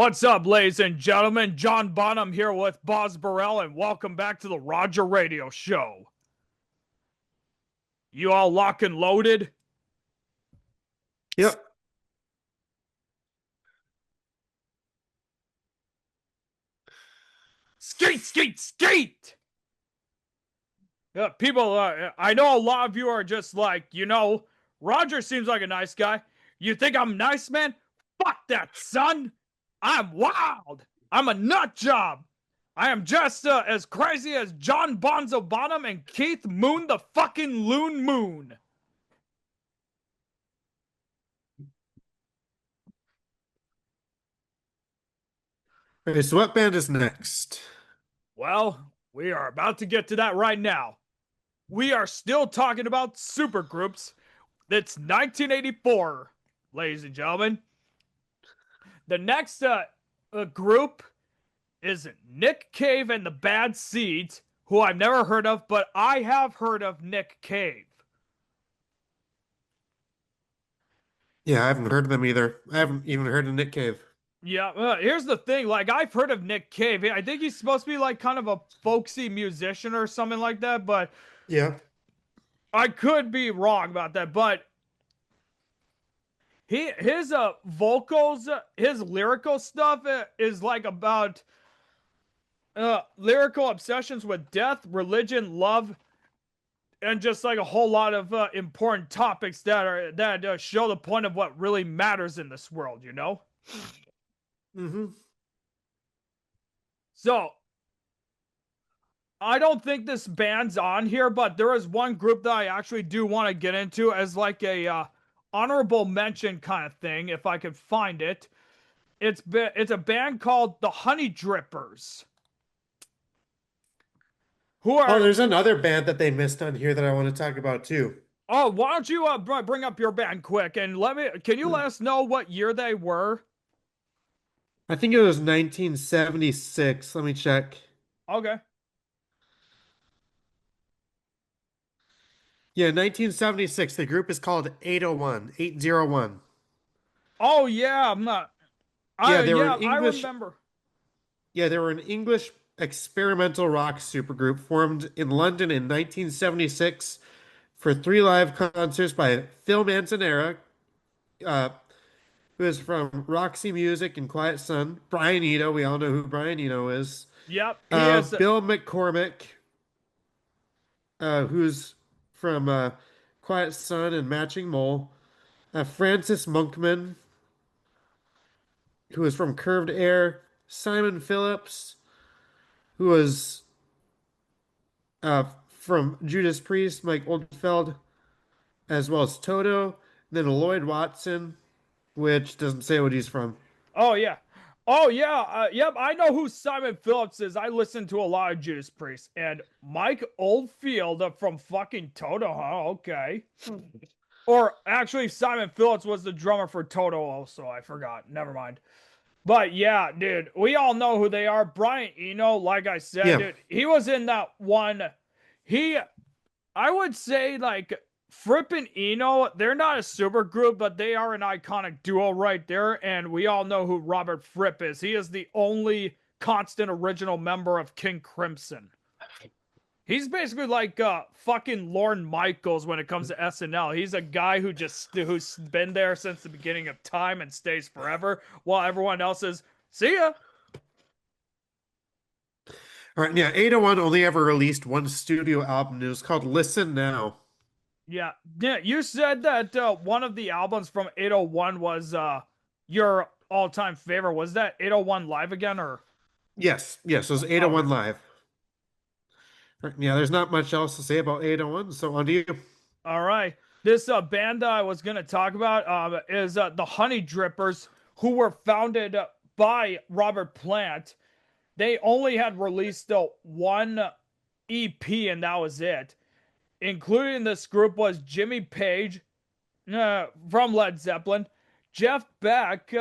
What's up, ladies and gentlemen? John Bonham here with Boz Burrell, and welcome back to the Roger Radio Show. You all lock and loaded? Yep. Skate, skate, skate! People, I know a lot of you are just like, Roger seems like a nice guy. You think I'm nice, man? Fuck that, son! I'm wild! I'm a nut job! I am just as crazy as John Bonzo Bonham and Keith Moon the fucking Loon Moon. Okay, so what band is next? Well, we are about to get to that right now. We are still talking about supergroups. That's 1984, ladies and gentlemen. The next group is Nick Cave and the Bad Seeds, who I've never heard of, but I have heard of Nick Cave. Yeah, I haven't heard of them either. I haven't even heard of Nick Cave. Yeah, here's the thing. Like, I've heard of Nick Cave. I think he's supposed to be like kind of a folksy musician or something like that, but Yeah. I could be wrong about that. But his vocals, his lyrical stuff is like about lyrical obsessions with death, religion, love, and just like a whole lot of important topics that show the point of what really matters in this world, you know. Mm-hmm. So I don't think this band's on here, but there is one group that I actually do want to get into as like a honorable mention kind of thing, if I could find it. It's a band called the Honey Drippers, who Oh, are. there's another band that they missed on here that I want to talk about too. Oh, why don't you bring up your band quick and let me? Can you let us know what year they were? I think it was 1976. Let me check. Okay. Yeah, 1976. The group is called 801, 801. Oh yeah, I'm not. Yeah, they were an I English. remember. Yeah, they were an English experimental rock supergroup formed in London in 1976 for three live concerts by Phil Manzanera, uh, who is from Roxy Music and Quiet Sun. Brian Eno, we all know who Brian Eno is. Yep, he is. Bill McCormick, who's from Quiet Sun and Matching Mole. Francis Monkman, who is from Curved Air. Simon Phillips, who was from Judas Priest, Mike Oldfield, as well as Toto. Then Lloyd Watson, which doesn't say what he's from. Oh yeah. Oh yeah. Yep. I know who Simon Phillips is. I listen to a lot of Judas Priest and Mike Oldfield from fucking Toto. Huh? Okay. Or actually, Simon Phillips was the drummer for Toto. Also, I forgot. Never mind. But yeah, dude, we all know who they are. Brian Eno, like I said, Yeah. dude, he was in that one. He, I would say, like, Fripp and Eno, they're not a super group, but they are an iconic duo right there. And we all know who Robert Fripp is. He is the only constant original member of King Crimson. He's basically like fucking Lorne Michaels when it comes to SNL. He's a guy who's been there since the beginning of time and stays forever, while everyone else is see ya. All right. Yeah. 801 only ever released one studio album. It was called Listen Now. Yeah, yeah. You said that one of the albums from 801 was your all-time favorite. Was that 801 Live again or? Yes. Yes. It was Oh, okay. 801 Live. All right, yeah. There's not much else to say about 801. So on to you. All right. This band that I was going to talk about is the Honey Drippers, who were founded by Robert Plant. They only had released one EP, and that was it. Included in this group was Jimmy Page from Led Zeppelin, Jeff Beck,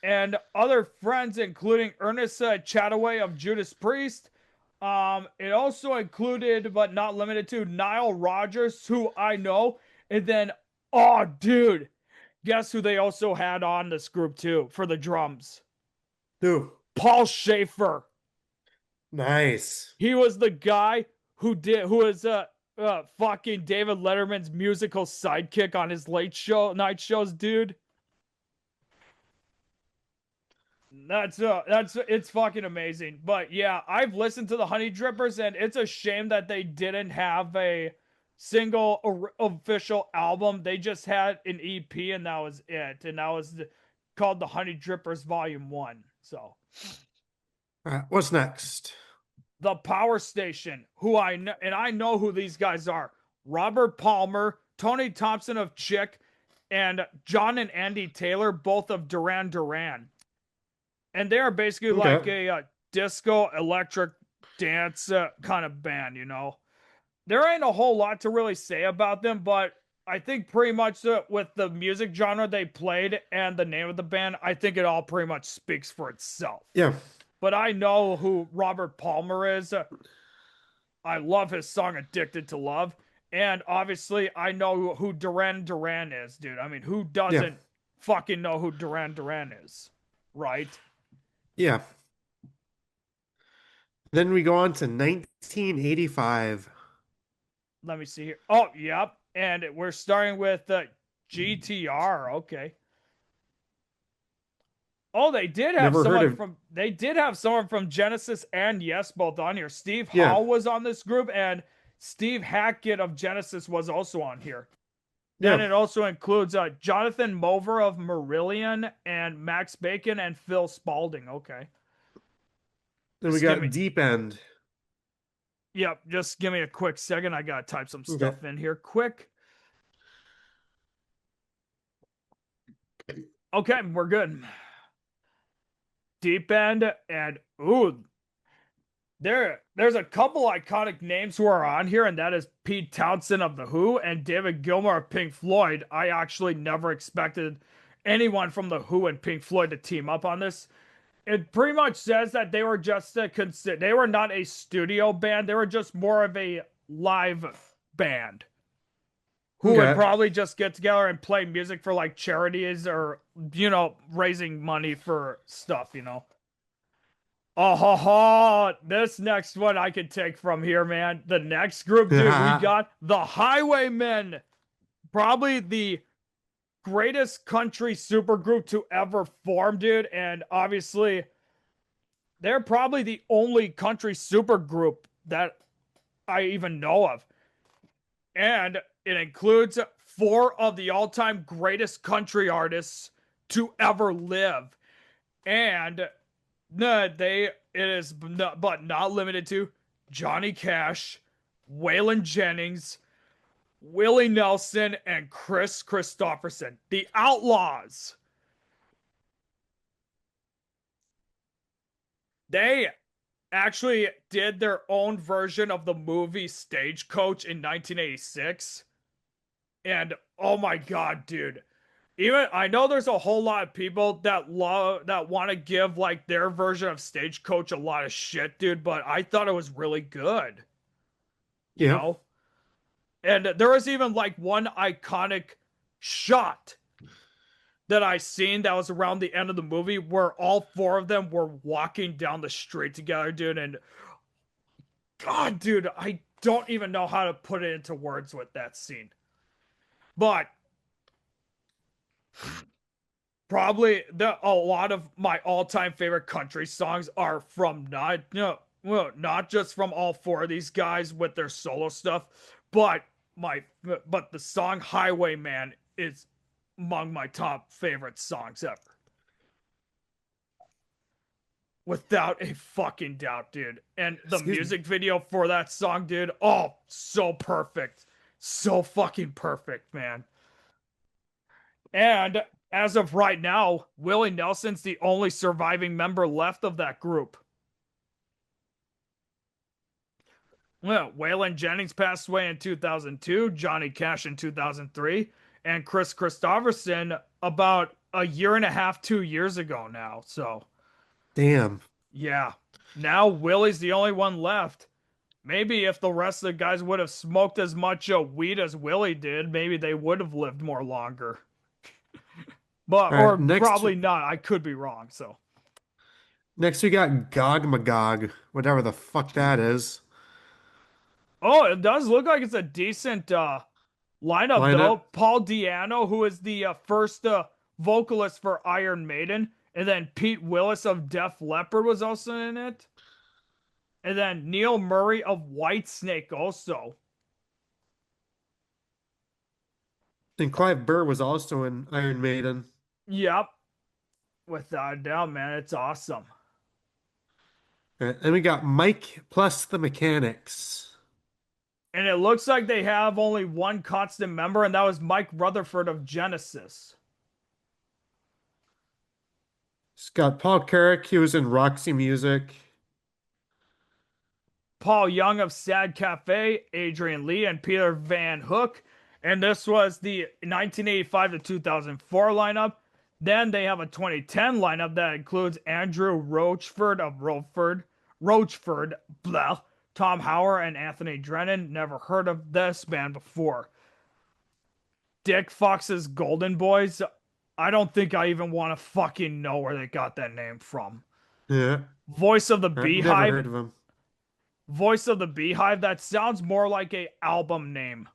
and other friends, including Ernest Chataway of Judas Priest. It also included, but not limited to, Nile Rodgers, who I know. And then, oh, dude, guess who they also had on this group too for the drums? Who? Paul Schaefer. Nice. He was the guy who was fucking David Letterman's musical sidekick on his late show night shows, dude. That's it's fucking amazing. But yeah, I've listened to the Honey Drippers and it's a shame that they didn't have a single official album. They just had an EP and that was it. And that was called the Honey Drippers Volume 1. So, All right. What's next? the Power Station, who I know, and I know who these guys are. Robert Palmer, Tony Thompson of Chick, and John and Andy Taylor, both of Duran Duran. And they are basically like Okay. a disco electric dance kind of band, you know. There ain't a whole lot to really say about them, but I think pretty much with the music genre they played and the name of the band, I think it all pretty much speaks for itself. Yeah. But I know who Robert Palmer is. I love his song Addicted to Love. And obviously, I know who Duran Duran is, dude. I mean, who Yeah. doesn't fucking know who Duran Duran is? Right? Yeah. Then we go on to 1985. Let me see here. Oh, yep. And we're starting with GTR. Okay. Oh, Never heard of. they did have someone from Genesis and Yes both on here. Steve Yeah. Howe was on this group and Steve Hackett of Genesis was also on here. Then Yeah. it also includes Jonathan Mover of Marillion and Max Bacon and Phil Spalding. Okay. Then we Just give me got Deep End. Yep, just give me a quick second. I gotta type some Okay. stuff in here quick. Okay, we're good. Deep End and ooh, there's a couple iconic names who are on here, and that is Pete Townsend of The Who and David Gilmour of Pink Floyd. I actually never expected anyone from The Who and Pink Floyd to team up on this. It pretty much says that they were just they were not a studio band. They were just more of a live band who would Okay. probably just get together and play music for like charities or raising money for stuff. Oh, ho, ho. This next one I could take from here, man. The next group, dude, we Yeah. got the Highwaymen. Probably the greatest country supergroup to ever form, dude. And obviously, they're probably the only country supergroup that I even know of. And it includes four of the all time greatest country artists to ever live. And it is but not limited to Johnny Cash, Waylon Jennings, Willie Nelson, and Chris Christopherson, the Outlaws. They actually did their own version of the movie Stagecoach in 1986. And oh my god, dude. Even I know there's a whole lot of people that love that want to give like their version of Stagecoach a lot of shit, dude, but I thought it was really good, you Yep. know? And there was even like one iconic shot that I seen that was around the end of the movie where all four of them were walking down the street together, dude. And God, dude, I don't even know how to put it into words with that scene. But probably a lot of my all-time favorite country songs are from not just from all four of these guys with their solo stuff, but my but the song Highwayman is among my top favorite songs ever. Without a fucking doubt, dude. And the Excuse me. music video for that song, dude, oh, so perfect. So fucking perfect, man. And as of right now, Willie Nelson's the only surviving member left of that group. Well, Waylon Jennings passed away in 2002, Johnny Cash in 2003, and Chris Christopherson about a year and a half, 2 years ago now. So, Damn. yeah. Now Willie's the only one left. Maybe if the rest of the guys would have smoked as much weed as Willie did, maybe they would have lived more longer. But, All right. or Next, probably not. I could be wrong. So, next we got Gog Magog, whatever the fuck that is. oh, it does look like it's a decent lineup, though. Lineup. Paul Diano, who is the first vocalist for Iron Maiden, and then Pete Willis of Def Leppard was also in it, and then Neil Murray of Whitesnake also. And Clive Burr was also in Iron Maiden. Yep, without a doubt, man, it's awesome. All right. Then we got Mike plus the Mechanics. And it looks like they have only one constant member, and that was Mike Rutherford of Genesis. It's got Paul Carrick, he was in Roxy Music. Paul Young of Sad Cafe, Adrian Lee, and Peter Van Hook. And this was the 1985 to 2004 lineup. Then they have a 2010 lineup that includes Andrew Roachford of Roachford, blah, Tom Hauer, and Anthony Drennan. Never heard of this band before. Dick Fox's Golden Boys. I don't think I even want to fucking know where they got that name from. Yeah. Voice of the All right. Never Beehive. heard of him. Voice of the Beehive. That sounds more like a album name.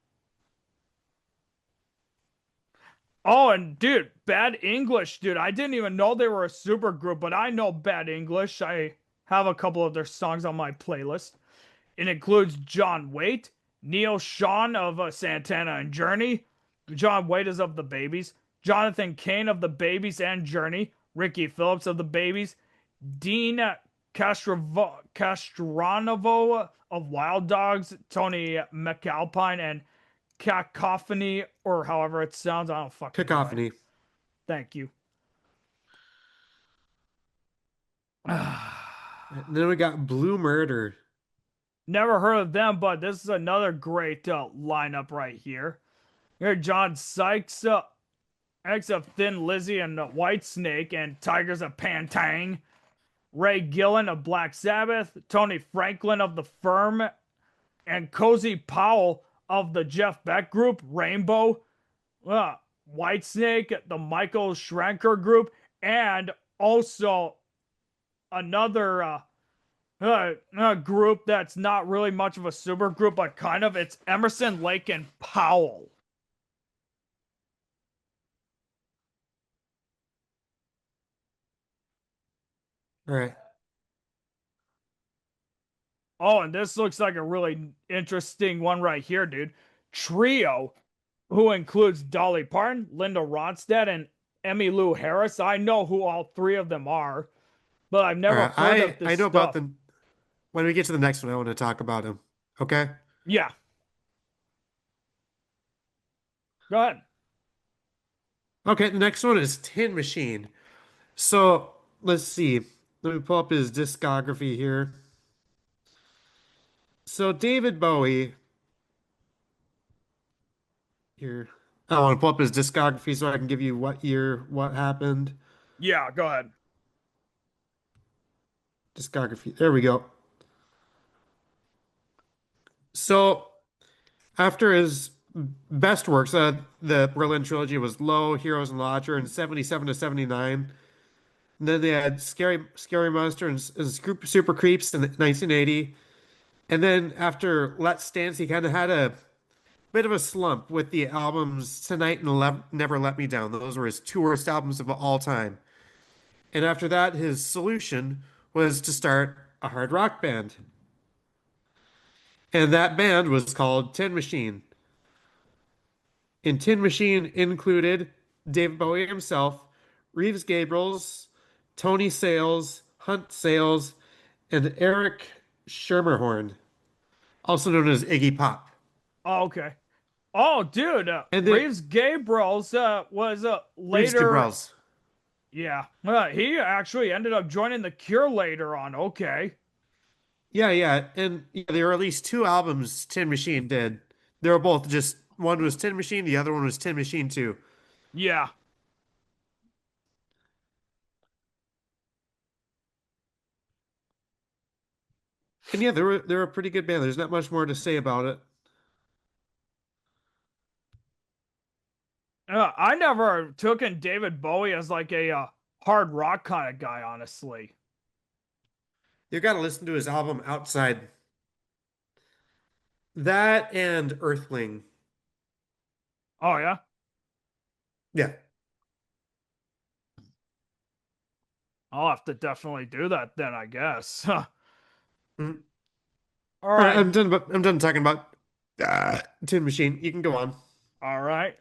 Oh, and dude, Bad English, dude. I didn't even know they were a super group, but I know Bad English. I have a couple of their songs on my playlist. It includes John Waite, Neil Sean of Santana and Journey. John Waite is of the Babies. Jonathan Cain of the Babies and Journey. Ricky Phillips of the Babies. Dean Castranovo of Wild Dogs. Tony McAlpine and Cacophony, or however it sounds. I don't fucking know. Cacophony. Thank you. And then we got Blue Murder. Never heard of them, but this is another great lineup right here. Here, John Sykes, ex of Thin Lizzy and Whitesnake, and Tigers of Pantang. Ray Gillen of Black Sabbath, Tony Franklin of The Firm, and Cozy Powell of the Jeff Beck group, Rainbow. Whitesnake, the Michael Schrenker group, and also another group that's not really much of a super group, but kind of. It's Emerson, Lake, and Powell. All right. Oh, and this looks like a really interesting one right here, dude. Trio, who includes Dolly Parton, Linda Ronstadt, and Emmylou Harris. I know who all three of them are, but I've All never right. heard of I this know about stuff. them. When we get to the next one, I want to talk about him. Okay. Yeah, go ahead. Okay, the next one is Tin Machine. So let's see. Let me pull up his discography here. So David Bowie here. I want to pull up his discography so I can give you what year, what happened. Yeah, go ahead. Discography. There we go. So after his best works, the Berlin trilogy was Low, Heroes and Lodger in 77 to 79. And then they had Scary Monster and Super Creeps in 1980. And then after Let's Dance, he kind of had a bit of a slump with the albums Tonight and Never Let Me Down. Those were his two worst albums of all time. And after that, his solution was to start a hard rock band. And that band was called Tin Machine. And Tin Machine included David Bowie himself, Reeves Gabrels, Tony Sales, Hunt Sales, and Eric Schermerhorn, also known as Iggy Pop. Oh, okay. Oh, dude, And then Reeves Gabrels was Reeves later. Gabrels. Yeah, he actually ended up joining The Cure later on. Okay. Yeah, yeah. And yeah, there were at least two albums Tin Machine did. They were both just one was Tin Machine, the other one was Tin Machine 2. Yeah. And yeah, they were a pretty good band. There's not much more to say about it. I never took in David Bowie as like a hard rock kind of guy, honestly. You got to listen to his album Outside. That and Earthling. Oh yeah, Yeah. I'll have to definitely do that then, I guess. All Mhm. All right, right, I'm done talking about Tin Machine. You can go on. all right.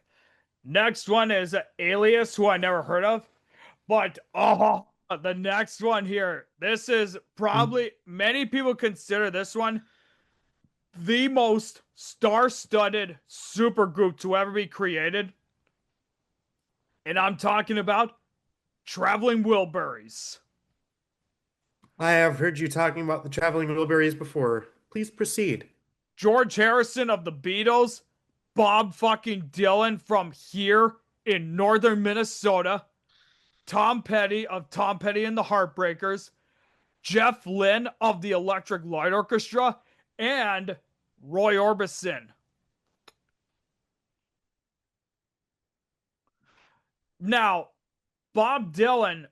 Next one is Alias, who I never heard of, but oh, the next one here. This is Mhm. probably many people consider this one the most star-studded supergroup to ever be created, and I'm talking about Traveling Wilburys. I have heard you talking about the Traveling Wilburys before. Please proceed. George Harrison of the Beatles, Bob fucking Dylan from here in northern Minnesota, Tom Petty of Tom Petty and the Heartbreakers, Jeff Lynne of the Electric Light Orchestra, and Roy Orbison. Now, Bob Dylan,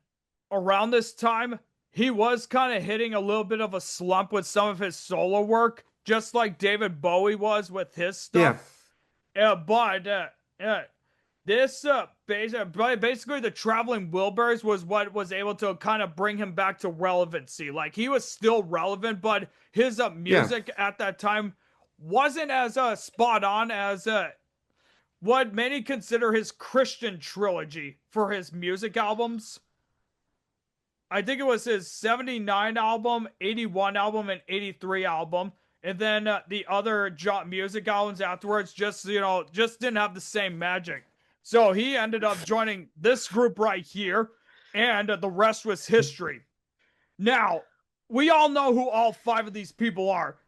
around this time, he was kind of hitting a little bit of a slump with some of his solo work, just like David Bowie was with his Yeah, stuff. But this basically the Traveling Wilburys was what was able to kind of bring him back to relevancy. Like he was still relevant, but his yeah. music at that time wasn't as spot on as what many consider his Christian trilogy for his music albums. I think it was his 79 album, 81 album, and 83 album. And then the other music albums afterwards just didn't have the same magic. So he ended up joining this group right here, and the rest was history. Now, we all know who all five of these people are.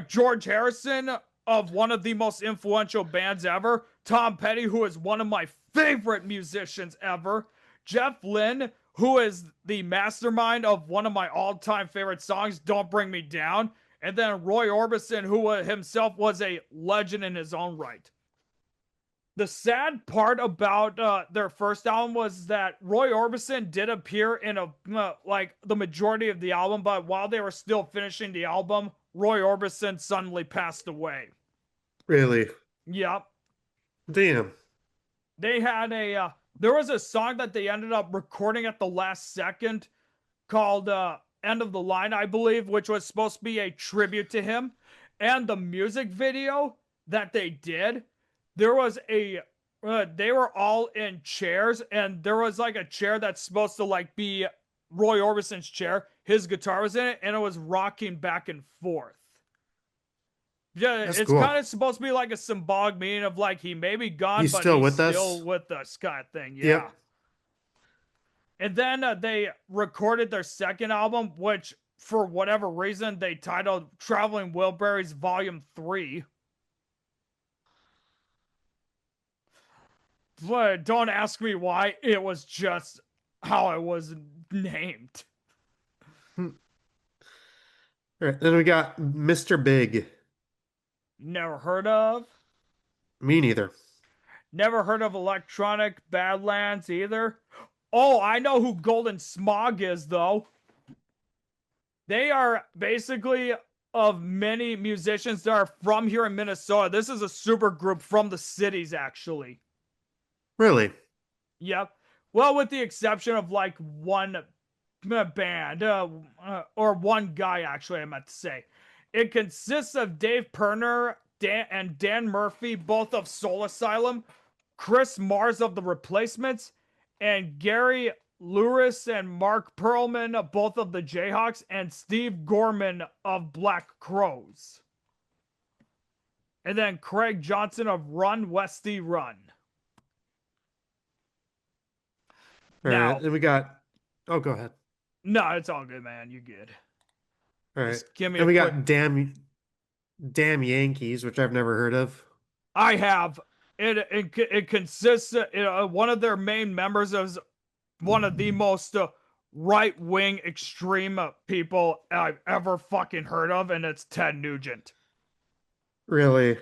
George Harrison of one of the most influential bands ever, Tom Petty, who is one of my favorite musicians ever, Jeff Lynne, who is the mastermind of one of my all-time favorite songs, Don't Bring Me Down, and then Roy Orbison, who himself was a legend in his own right. The sad part about their first album was that Roy Orbison did appear in like the majority of the album, but while they were still finishing the album, Roy Orbison suddenly passed away. Really. Yep, Damn. they had a there was a song that they ended up recording at the last second called End of the Line, I believe, which was supposed to be a tribute to him. And the music video that they did, there was a they were all in chairs, and there was like a chair that's supposed to like be Roy Orbison's chair. His guitar was in it, and it was rocking back and forth. Yeah, That's it's cool. kind of supposed to be like a symbolic meaning of like he may be gone, He's but still he's with still us. with us, kind of thing. Yeah. Yep. And then they recorded their second album, which for whatever reason they titled Traveling Wilburys Volume 3. But don't ask me why, it was just how it was named. Hmm. All right. Then we got Mr. Big. Never heard of. Me neither. Never heard of Electronic Badlands either. Oh, I know who Golden Smog is, though. They are basically of many musicians that are from here in Minnesota. This is a super group from the cities, actually. Really? Yep. Well, with the exception of like one band, or one guy, actually, I meant to say. It consists of Dave Perner and Dan Murphy, both of Soul Asylum, Chris Mars of The Replacements, and Gary Lewis and Mark Perlman, both of the Jayhawks, and Steve Gorman of Black Crows. And then Craig Johnson of Run Westy Run. All right. Now, Then we got, oh, go ahead. no, it's all good, man. You good. All right. Just give me Then a we quick. got Damn Yankees, which I've never heard of. I have. It consists of, one of their main members is one of the most right wing extreme people I've ever fucking heard of, and it's Ted Nugent. Really?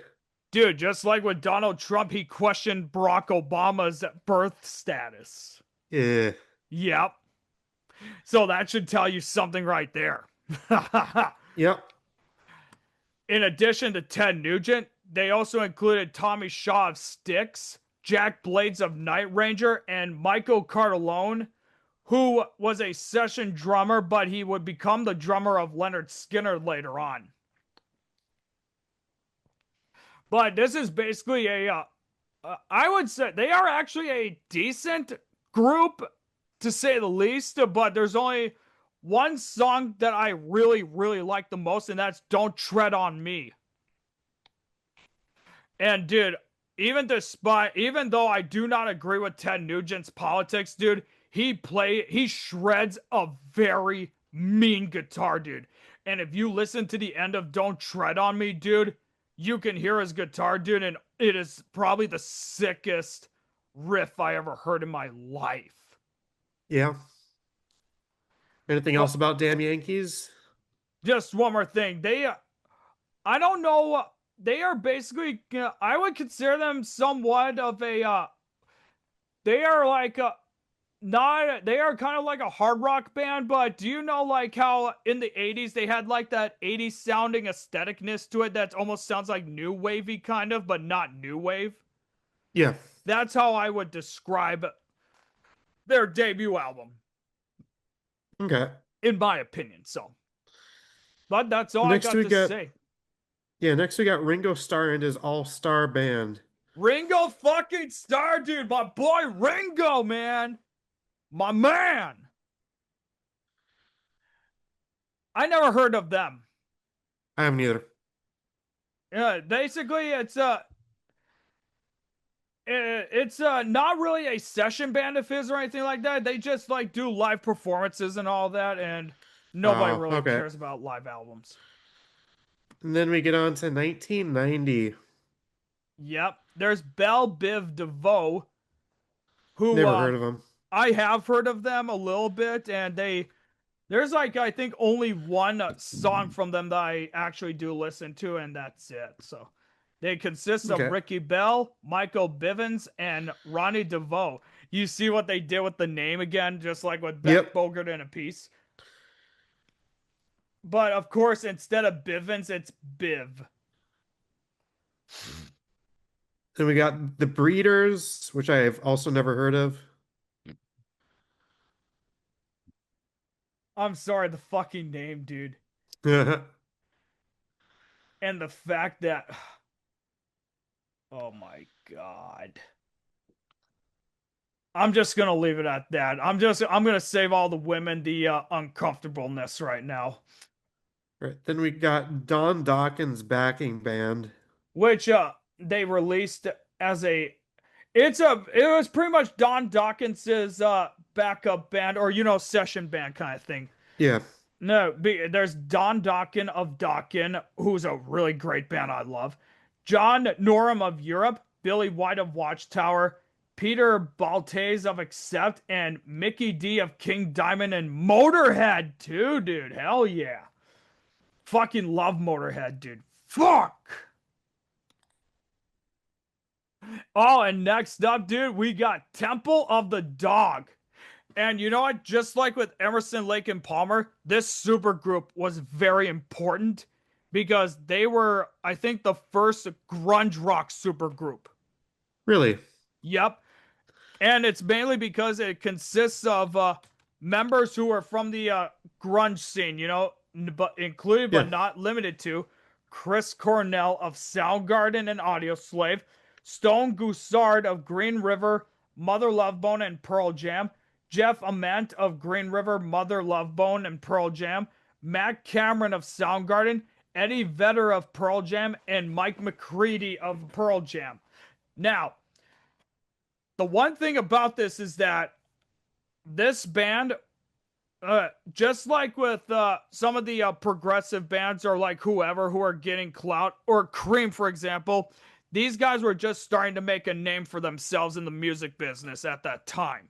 Dude, just like with Donald Trump, he questioned Barack Obama's birth status. Yeah. Yep. So that should tell you something right there. Yep. In addition to Ted Nugent, they also included Tommy Shaw of Styx, Jack Blades of Night Ranger, and Michael Cartellone, who was a session drummer, but he would become the drummer of Leonard Skinner later on. But this is basically I would say they are actually a decent group, to say the least, but there's only one song that I really, really like the most, and that's Don't Tread on Me. And dude, even though I do not agree with Ted Nugent's politics, dude, he shreds a very mean guitar, dude. And if you listen to the end of Don't Tread on Me, dude, you can hear his guitar, dude, and it is probably the sickest riff I ever heard in my life. Yeah. Anything But else about Damn Yankees? just one more thing. I don't know, they are basically, I would consider them somewhat of a, they are like not they are kind of like a hard rock band, but do you know like how in the 80s they had like that 80s sounding aestheticness to it that almost sounds like new wavy kind of, but not new wave? Yeah. That's how I would describe their debut album, Okay. in my opinion. So, but that's all I Next got we to got say. next we got Ringo Starr and his all-star band. Ringo fucking Starr, dude, my boy Ringo, man. My man. I never heard of them. I haven't either. Yeah, basically it's not really a session band of his or anything like that. They just like do live performances and all that, and nobody Oh, really okay. cares about live albums. And then we get on to 1990. Yep. There's Belle Biv DeVoe, who Never heard of them. I have heard of them a little bit, and there's like I think only one song from them that I actually do listen to, and that's it. So they consist of Okay. Ricky Bell, Michael Bivins, and Ronnie DeVoe. You see what they did with the name again, just like with Beck Yep. Bogert in a piece. But of course, instead of Bivins, it's Biv. Then we got The Breeders, which I have also never heard of. I'm sorry, the fucking name, dude. And the fact that, oh my god. I'm just gonna leave it at that. I'm gonna save all the women the uncomfortableness right now. Right. Then we got Don Dawkins backing band. which they released as a it was pretty much Don Dawkins's backup band or session band kind of thing. Yeah. No, there's Don Dokken of Dokken, who's a really great band I love. John Norum of Europe, Billy White of Watchtower, Peter Baltes of Accept, and Mickey D of King Diamond and Motorhead too, dude. Hell yeah. Fucking love Motorhead, dude. Fuck. Oh, and next up, dude, we got Temple of the Dog. And you know what? Just like with Emerson, Lake, and Palmer, this supergroup was very important because they were, I think, the first grunge rock supergroup. Really? Yep. And it's mainly because it consists of members who are from the grunge scene, but included but Yeah. not limited to Chris Cornell of Soundgarden and Audioslave, Stone Goussard of Green River, Mother Love Bone and Pearl Jam, Jeff Ament of Green River, Mother Love Bone and Pearl Jam, Matt Cameron of Soundgarden, Eddie Vedder of Pearl Jam, and Mike McCready of Pearl Jam. Now, the one thing about this is that this band, just like with some of the progressive bands or like whoever who are getting clout, or Cream, for example, these guys were just starting to make a name for themselves in the music business at that time.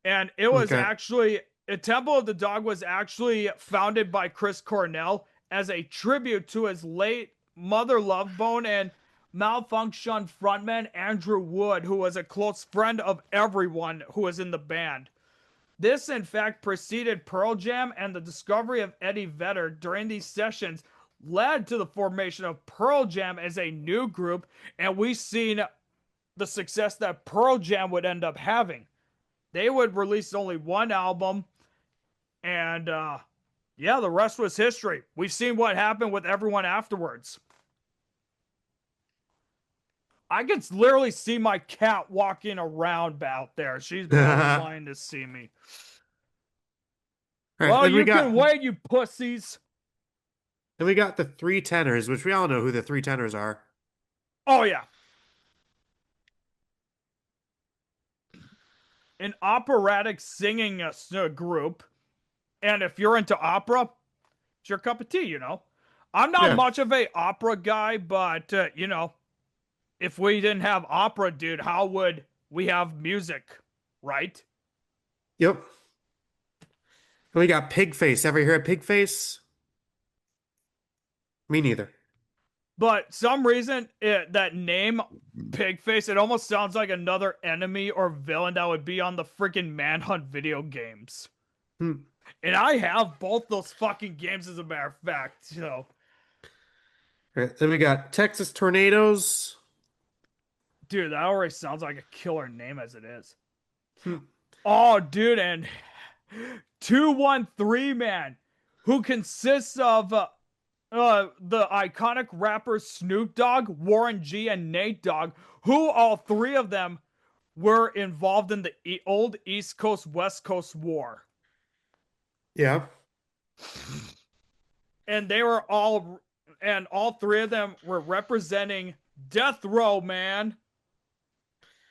And it was Okay. actually, Temple of the Dog was actually founded by Chris Cornell as a tribute to his late mother Love Bone and Malfunction frontman Andrew Wood, who was a close friend of everyone who was in the band. This, in fact, preceded Pearl Jam, and the discovery of Eddie Vedder during these sessions led to the formation of Pearl Jam as a new group, and we've seen the success that Pearl Jam would end up having. They would release only one album, and yeah, the rest was history. We've seen what happened with everyone afterwards. I can literally see my cat walking around out there. She's probably All wanting to see me. right. Well, you can wait, you pussies. Then we got the three tenors, which we all know who the three tenors are. Oh, yeah. An operatic singing group. And if you're into opera, it's your cup of tea. I'm not Yeah. much of a opera guy, but, if we didn't have opera, dude, how would we have music, right? Yep. And we got Pigface. Ever hear of Pigface? Me neither. But some reason that name Pigface, it almost sounds like another enemy or villain that would be on the freaking Manhunt video games. Hmm. And I have both those fucking games as a matter of fact. All right. Then we got Texas Tornadoes. Dude, that already sounds like a killer name as it is. Hmm. Oh, dude, and 213 Man, who consists of the iconic rappers Snoop Dogg, Warren G, and Nate Dogg, who all three of them were involved in the old East Coast West Coast War. Yeah. And all three of them were representing Death Row, man,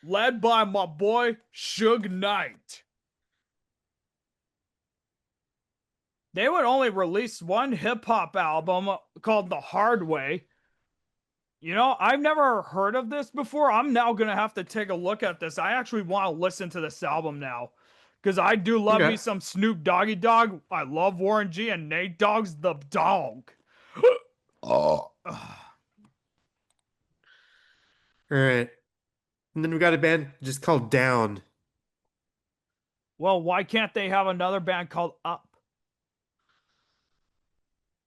led by my boy Suge Knight. They would only release one hip hop album called The Hard Way. I've never heard of this before. I'm now going to have to take a look at this. I actually want to listen to this album now because I do love me Okay. some Snoop Doggy Dogg. I love Warren G, and Nate Dogg's the dog. Oh. All right. And then we got a band just called Down. Well, why can't they have another band called Up?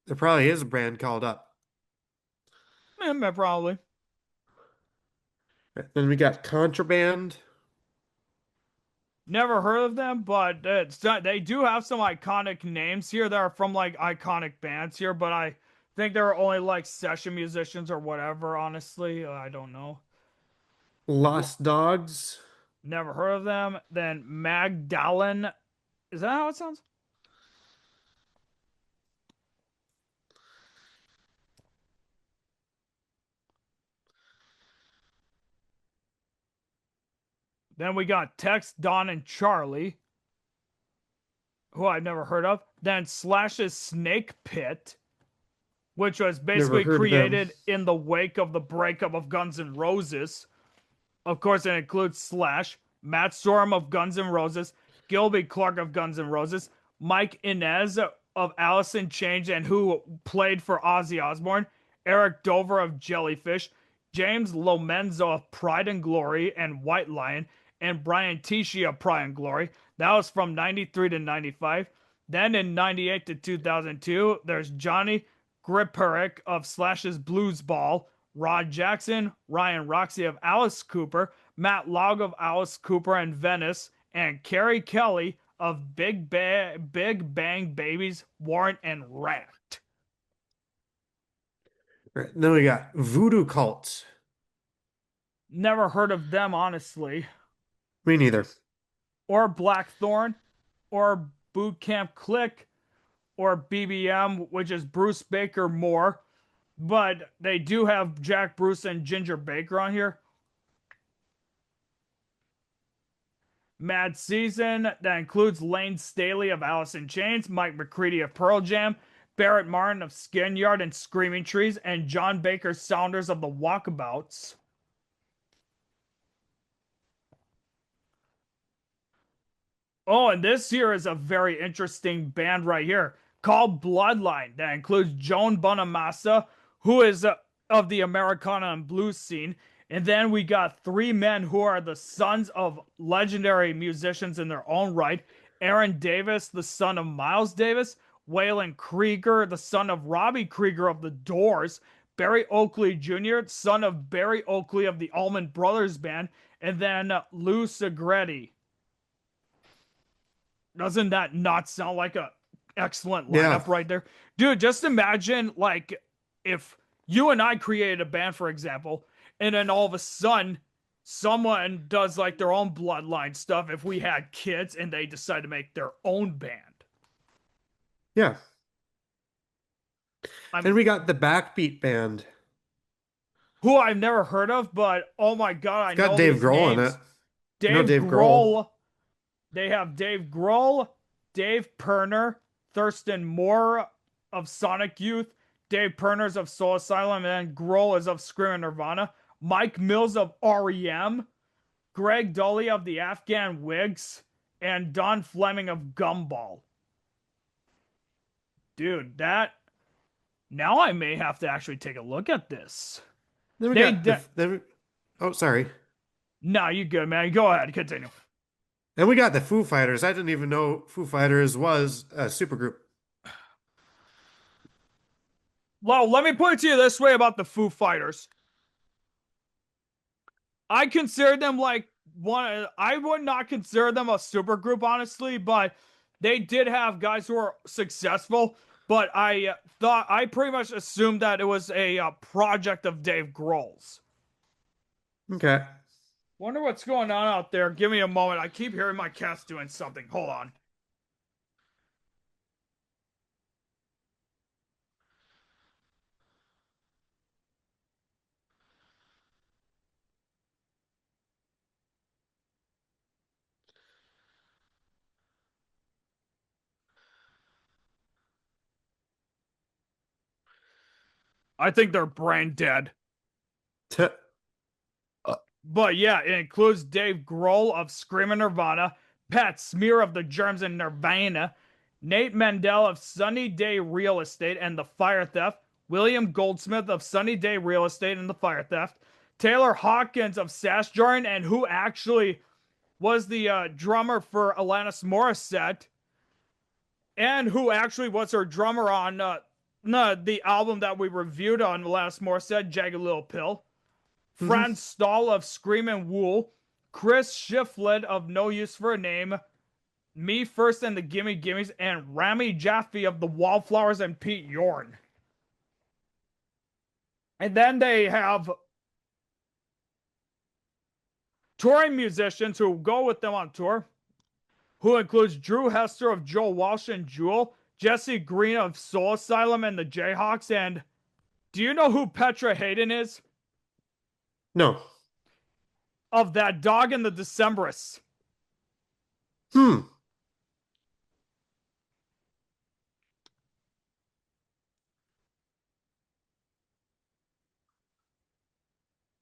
There probably is a band called Up. Probably. Then we got Contraband. Never heard of them, but they do have some iconic names here that are from like iconic bands here, but I think they're only like session musicians or whatever, honestly. I don't know. Lost Dogs. Never heard of them. Then Magdalene. Is that how it sounds? Then we got Tex, Don, and Charlie, who I've never heard of. Then Slash's Snake Pit, which was Never basically heard of them. created in the wake of the breakup of Guns N' Roses. Of course, it includes Slash, Matt Sorum of Guns N' Roses, Gilby Clarke of Guns N' Roses, Mike Inez of Alice in Chains and who played for Ozzy Osbourne, Eric Dover of Jellyfish, James Lomenzo of Pride and Glory and White Lion, and Brian Tichy of Pride and Glory. That was from 93 to 95. Then in 98 to 2002, there's Johnny Griperick of Slash's Blues Ball, Rod Jackson, Ryan Roxy of Alice Cooper, Matt Log of Alice Cooper and Venice, and Carrie Kelly of Big Bang Babies, Warrant, and Rat. Right. Then we got Voodoo Cult. Never heard of them, honestly. Me neither. Or Blackthorn, or Boot Camp Click, or BBM, which is Bruce Baker Moore. But they do have Jack Bruce and Ginger Baker on here. Mad Season, that includes Lane Staley of Alice in Chains, Mike McCready of Pearl Jam, Barrett Martin of Skinyard and Screaming Trees, and John Baker Saunders of the Walkabouts. Oh, and this here is a very interesting band right here called Bloodline that includes Joan Bonamassa, who is of the Americana and blues scene. And then we got three men who are the sons of legendary musicians in their own right. Aaron Davis, the son of Miles Davis. Waylon Krieger, the son of Robbie Krieger of The Doors. Barry Oakley Jr., son of Barry Oakley of the Allman Brothers Band. And then Lou Segretti. Doesn't that not sound like a excellent Yeah. lineup right there? Dude, just imagine like if you and I created a band, for example, and then all of a sudden someone does like their own bloodline stuff if we had kids and they decide to make their own band. Yeah. I'm Then we got the Backbeat Band. who I've never heard of, but oh my god, I It's got know Dave these Grohl in it. names. I know Dave Dave Grohl. Grohl. They have Dave Grohl, Dave Perner, Thurston Moore of Sonic Youth, Dave Perner's of Soul Asylum, and then Grohl is of Screaming Nirvana, Mike Mills of REM, Greg Dully of the Afghan Wigs, and Don Fleming of Gumball. Dude, that now I may have to actually take a look at this. Then we They got de- oh, sorry. No, you good, man. Go ahead, continue. Then we got the Foo Fighters. I didn't even know Foo Fighters was a supergroup. Well, let me put it to you this way about the Foo Fighters. I consider them like one. I would not consider them a supergroup, honestly, but they did have guys who were successful. But I pretty much assumed that it was a project of Dave Grohl's. Okay. Wonder what's going on out there. Give me a moment. I keep hearing my cat's doing something. Hold on. I think they're brain dead. T But yeah, it includes Dave Grohl of Screaming Nirvana, Pat Smear of the Germs and Nirvana, Nate Mendel of Sunny Day Real Estate and the Fire Theft, William Goldsmith of Sunny Day Real Estate and the Fire Theft, Taylor Hawkins of Sash Jordan, and who actually was the drummer for Alanis Morissette, and who actually was her drummer on the album that we reviewed on Alanis Morissette, Jagged Little Pill. Mhm. Franz Stahl of Screamin' Wool, Chris Shiflett of No Use for a Name, Me First and the Gimme Gimmes, and Rami Jaffe of the Wallflowers and Pete Yorn. And then they have touring musicians who go with them on tour, who includes Drew Hester of Joe Walsh and Jewel, Jesse Green of Soul Asylum and the Jayhawks, and do you know who Petra Hayden is? No. of that dog in the Decemberists. Hmm.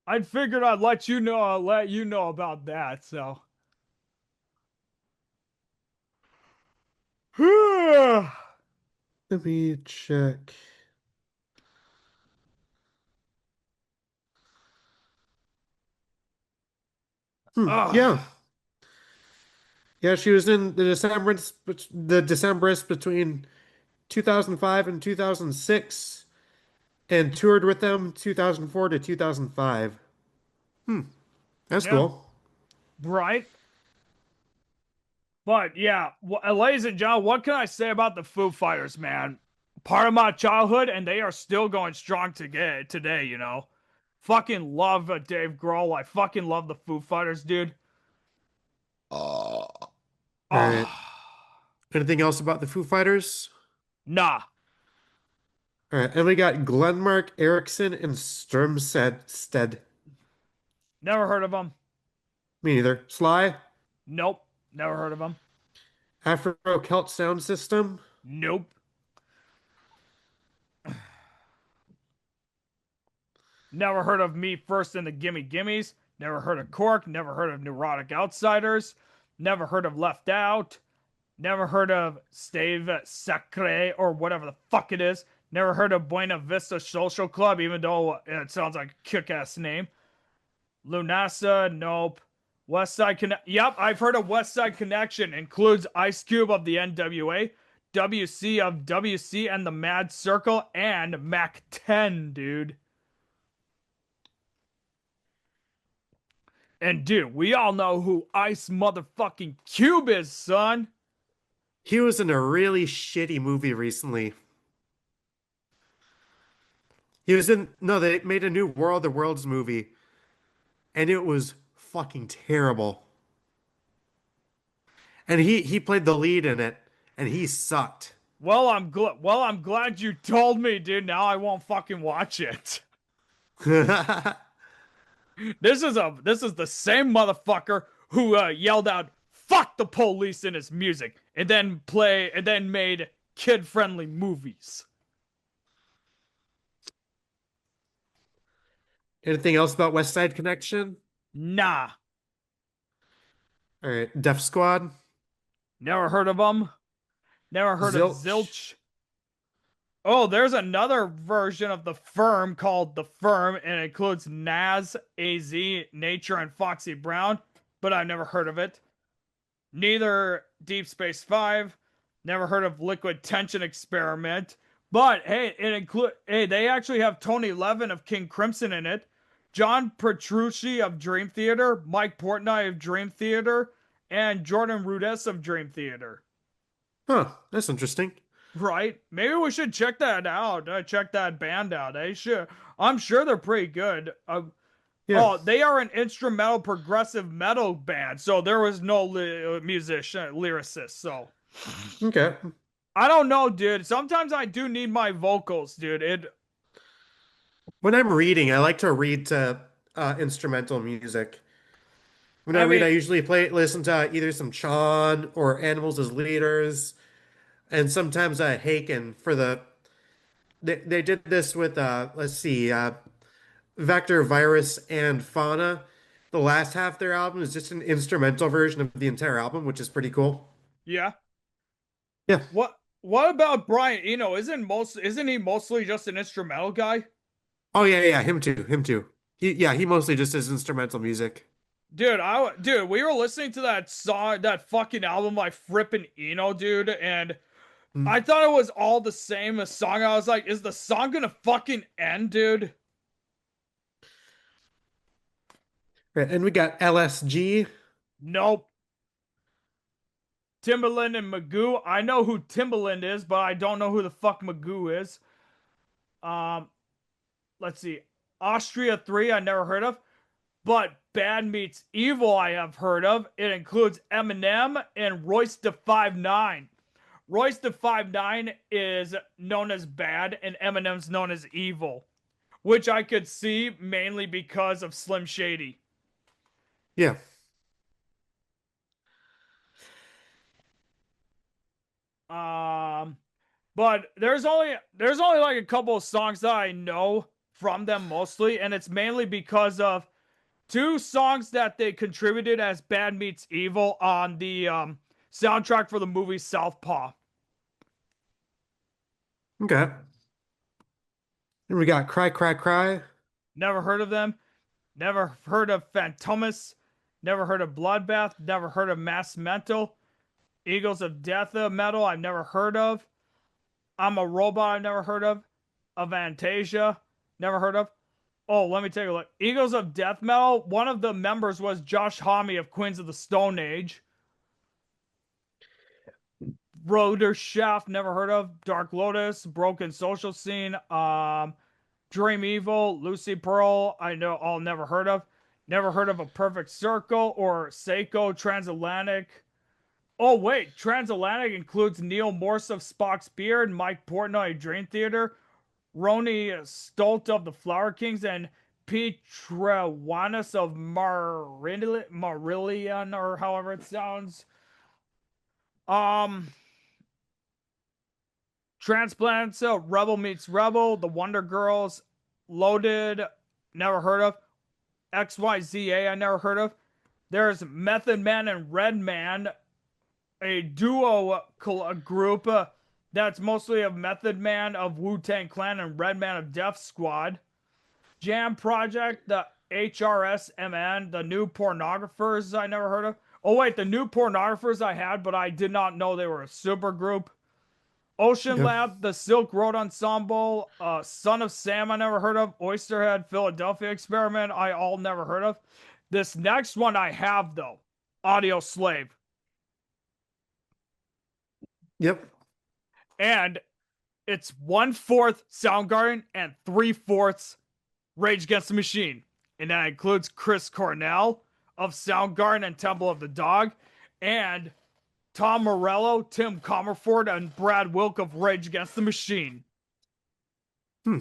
I figured I'd let you know about that. So, oh, Let me check. Hmm. Yeah. Yeah, she was in the Decemberist between 2005 and 2006 and toured with them 2004 to 2005. That's yeah, cool. right. But yeah, ladies and gentlemen, what can I say about the Foo Fighters, man? Part of my childhood, and they are still going strong today, you know. Fucking love Dave Grohl. I fucking love the Foo Fighters, dude. All right. Oh, Anything else about the Foo Fighters? nah. All right. And we got Glenmark, Erickson, and Sturmstead. Never heard of them. Me neither. Sly, Nope. Never heard of them. Afro Celt Sound System. Nope. Never heard of Me First and the Gimme Gimmes. Never heard of Cork. Never heard of Neurotic Outsiders. Never heard of Left Out. Never heard of Stave Sacre or whatever the fuck it is. Never heard of Buena Vista Social Club, even though it sounds like a kick-ass name. Lunasa, nope. West Side Connect. Yep, I've heard of West Side Connection. Includes Ice Cube of the NWA, WC of WC and the Mad Circle, and Mac 10, dude. And dude, we all know who Ice motherfucking Cube is, son. He was in a really shitty movie recently. He was in, no, they made a new World of Worlds movie, and it was fucking terrible. And he played the lead in it, and he sucked. Well, I'm glad you told me, dude. Now I won't fucking watch it. This is the same motherfucker who yelled out "fuck the police" in his music, and then made kid-friendly movies. Anything else about West Side Connection? Nah, All right, Def Squad, never heard of them. Never heard of Zilch. Zilch. Oh, there's another version of the Firm called the Firm, and it includes Nas, AZ, Nature, and Foxy Brown, but I've never heard of it. Neither Deep Space Five. Never heard of Liquid Tension Experiment. But hey, they actually have Tony Levin of King Crimson in it, John Petrucci of Dream Theater, Mike Portnoy of Dream Theater, and Jordan Rudess of Dream Theater. Huh, that's interesting. Right? Maybe we should check that out. Check that band out. I'm sure they're pretty good. Yeah. Oh, they are an instrumental progressive metal band, so there was no musician lyricist. So Okay. I don't know, dude. Sometimes I do need my vocals, dude. When I'm reading, I like to read to instrumental music. When I I read, mean, I usually listen to either some Chon or Animals as Leaders, and sometimes Haken for the. They did this with let's see, Vector, Virus, and Fauna. The last half of their album is just an instrumental version of the entire album, which is pretty cool. yeah. Yeah. What about Brian Eno? Isn't he mostly just an instrumental guy? Oh yeah, yeah, him too, him too. He mostly just does instrumental music. Dude, we were listening to that song, that fucking album by Frippin' Eno, dude, and Mm. I thought it was all the same as song. I was like, is the song gonna fucking end, dude? Right, and we got LSG. Nope. Timbaland and Magoo. I know who Timbaland is, but I don't know who the fuck Magoo is. Um, let's see. Austria 3, I never heard of. But Bad Meets Evil, I have heard of. It includes Eminem and Royce da 5'9". Royce da 5'9" is known as bad, and Eminem's known as evil, which I could see mainly because of Slim Shady. Yeah. Um, but there's only like a couple of songs that I know from them mostly, and it's mainly because of two songs that they contributed as Bad Meets Evil on the soundtrack for the movie Southpaw. Okay. And we got Cry Cry Cry. Never heard of them. Never heard of Phantomas. Never heard of Bloodbath. Never heard of Mass Mental. Eagles of Death Metal. I've never heard of. I'm a Robot. I've never heard of. Avantasia. Never heard of. Oh, let me take a look. Eagles of Death Metal. One of the members was Josh Homme of Queens of the Stone Age. Rotor Shaft, never heard of. Dark Lotus, Broken Social Scene, Dream Evil, Lucy Pearl, I know all never heard of. Never heard of A Perfect Circle or Seiko Transatlantic. Oh wait, Transatlantic includes Neil Morse of Spock's Beard, Mike Portnoy of Dream Theater, Roni Stolt of the Flower Kings, and Pete Trewanis of Marillion, or however it sounds. Um, Transplants, Rebel Meets Rebel, The Wonder Girls, Loaded, never heard of. XYZA, I never heard of. There's Method Man and Red Man, a duo group that's mostly of Method Man of Wu Tang Clan and Red Man of Death Squad. Jam Project, the HRSMN, the New Pornographers, I never heard of. Oh, wait, the New Pornographers I had, but I did not know they were a supergroup. Ocean Yeah. Lab, the Silk Road Ensemble, Son of Sam, I never heard of. Oysterhead, Philadelphia Experiment, I all never heard of. This next one I have, though, Audio Slave. Yep. And it's 1/4 Soundgarden and 3/4 Rage Against the Machine. And that includes Chris Cornell of Soundgarden and Temple of the Dog, and Tom Morello, Tim Comerford, and Brad Wilk of Rage Against the Machine. Hmm.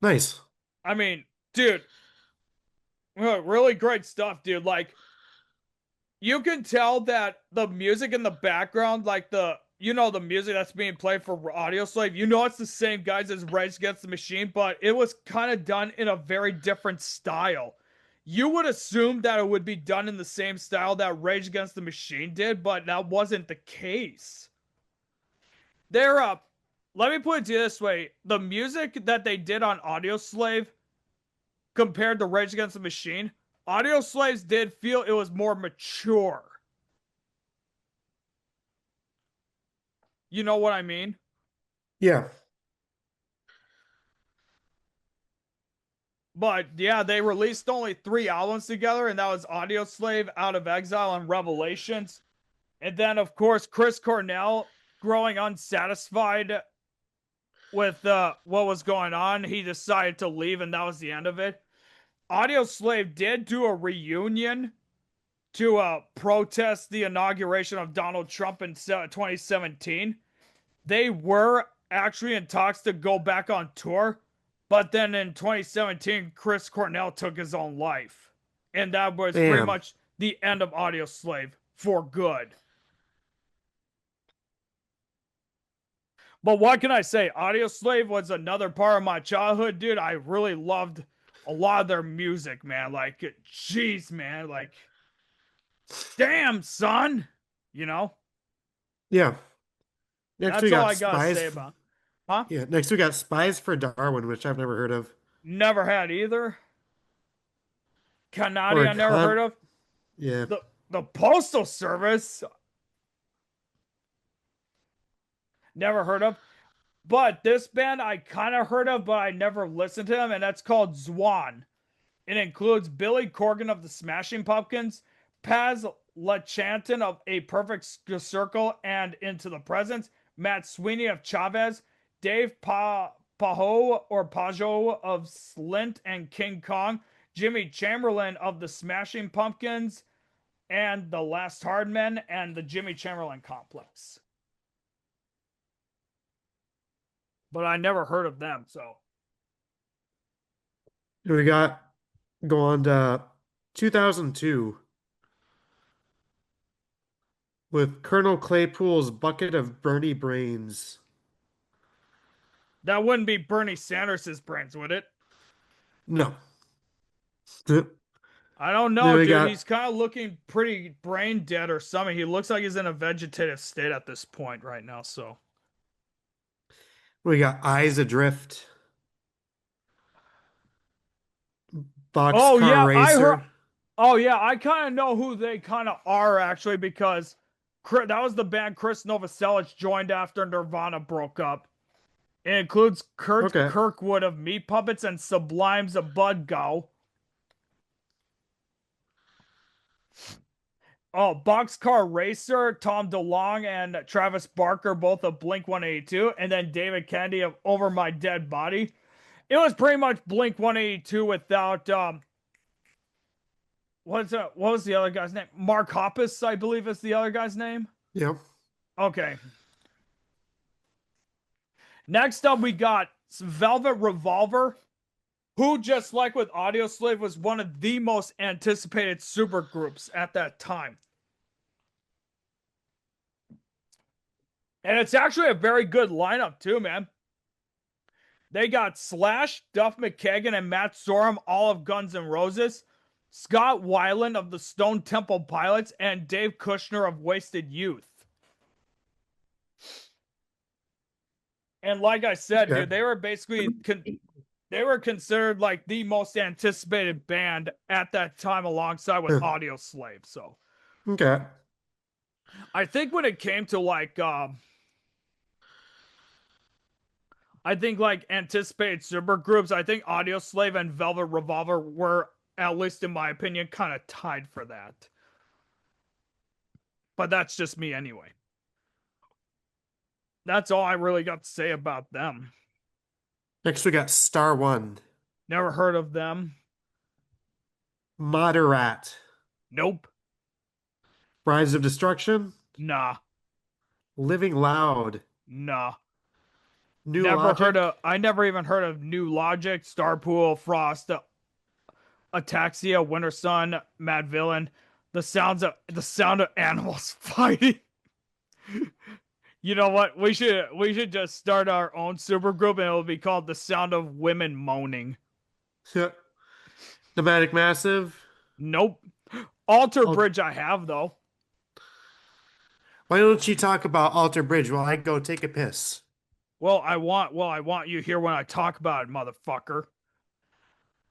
Nice. I mean, dude, really great stuff, dude. Like, you can tell that the music in the background, like the music that's being played for Audio Slave, it's the same guys as Rage Against the Machine, but it was kind of done in a very different style. You would assume that it would be done in the same style that Rage Against the Machine did, but that wasn't the case. They're let me put it to you this way. The music that they did on Audio Slave compared to Rage Against the Machine, Audio Slaves did feel it was more mature. You know what I mean? Yeah. But yeah, they released only 3 albums together, and that was Audio Slave, Out of Exile, and Revelations. And then, of course, Chris Cornell, growing unsatisfied with what was going on, he decided to leave, and that was the end of it. Audio Slave did do a reunion to protest the inauguration of Donald Trump in 2017. They were actually in talks to go back on tour, but then in 2017, Chris Cornell took his own life. And that was pretty Damn. much the end of Audio Slave for good. But what can I say? Audio Slave was another part of my childhood, dude. I really loved a lot of their music, man. Like, jeez, man. Like, damn, son. You know? Yeah. Next we That's all got I gotta Spies. say about. Huh? Yeah. Next we got Spies for Darwin, which I've never heard of. Never had either. Kanadi, Or I never heard of. yeah. The Postal Service, never heard of. But this band I kind of heard of, but I never listened to them, and that's called Zwan. It includes Billy Corgan of the Smashing Pumpkins, Paz Lachanton of A Perfect Circle and Into the Presence, Matt Sweeney of Chavez, Dave Pajo or Pajo of Slint and King Kong, Jimmy Chamberlain of the Smashing Pumpkins, and the Last Hardmen, and the Jimmy Chamberlain Complex. But I never heard of them, so. And we got go on to 2002. with Colonel Claypool's bucket of Bernie brains. That wouldn't be Bernie Sanders' brains, would it? No. Then I don't know, we dude. got He's kind of looking pretty brain dead or something. He looks like he's in a vegetative state at this point right now, so. we got Eyes Adrift, Oh Boxcar yeah, I heard. Racer. Oh yeah, I kind of know who they kind of are actually because that was the band Chris Novoselic joined after Nirvana broke up. It includes Kurt Okay. Kirkwood of Meat Puppets and Sublime's of Budgow. Oh, Boxcar Racer, Tom DeLonge and Travis Barker, both of Blink 182, and then David Kennedy of Over My Dead Body. It was pretty much Blink 182 without what was the other guy's name? Mark Hoppus, I believe is the other guy's name. Yeah. Okay. Next up we got Velvet Revolver, who just like with Audioslave was one of the most anticipated supergroups at that time. And it's actually a very good lineup too, man. They got Slash, Duff McKagan, and Matt Sorum, all of Guns N' Roses, Scott Weiland of the Stone Temple Pilots, and Dave Kushner of Wasted Youth. And like I said, Okay. dude, they were basically they were considered like the most anticipated band at that time, alongside with Audioslave. So Okay. I think when it came to I think like anticipated super groups, I think Audioslave and Velvet Revolver were, at least in my opinion, kind of tied for that. But that's just me anyway. That's all I really got to say about them. Next we got Star One, Never heard of them. Moderat, Nope. Rise of Destruction, Nah. Living Loud, Nah. New Logic. I never even heard of New Logic, Starpool, Frost, Ataxia, Winter Sun, Mad Villain. The sound of animals fighting. You know what? We should just start our own super group and it'll be called The Sound of Women Moaning. Pneumatic Massive. Nope. Alter Al- Bridge I have though. Why don't you talk about Alter Bridge while I go take a piss? I want you here when I talk about it, motherfucker.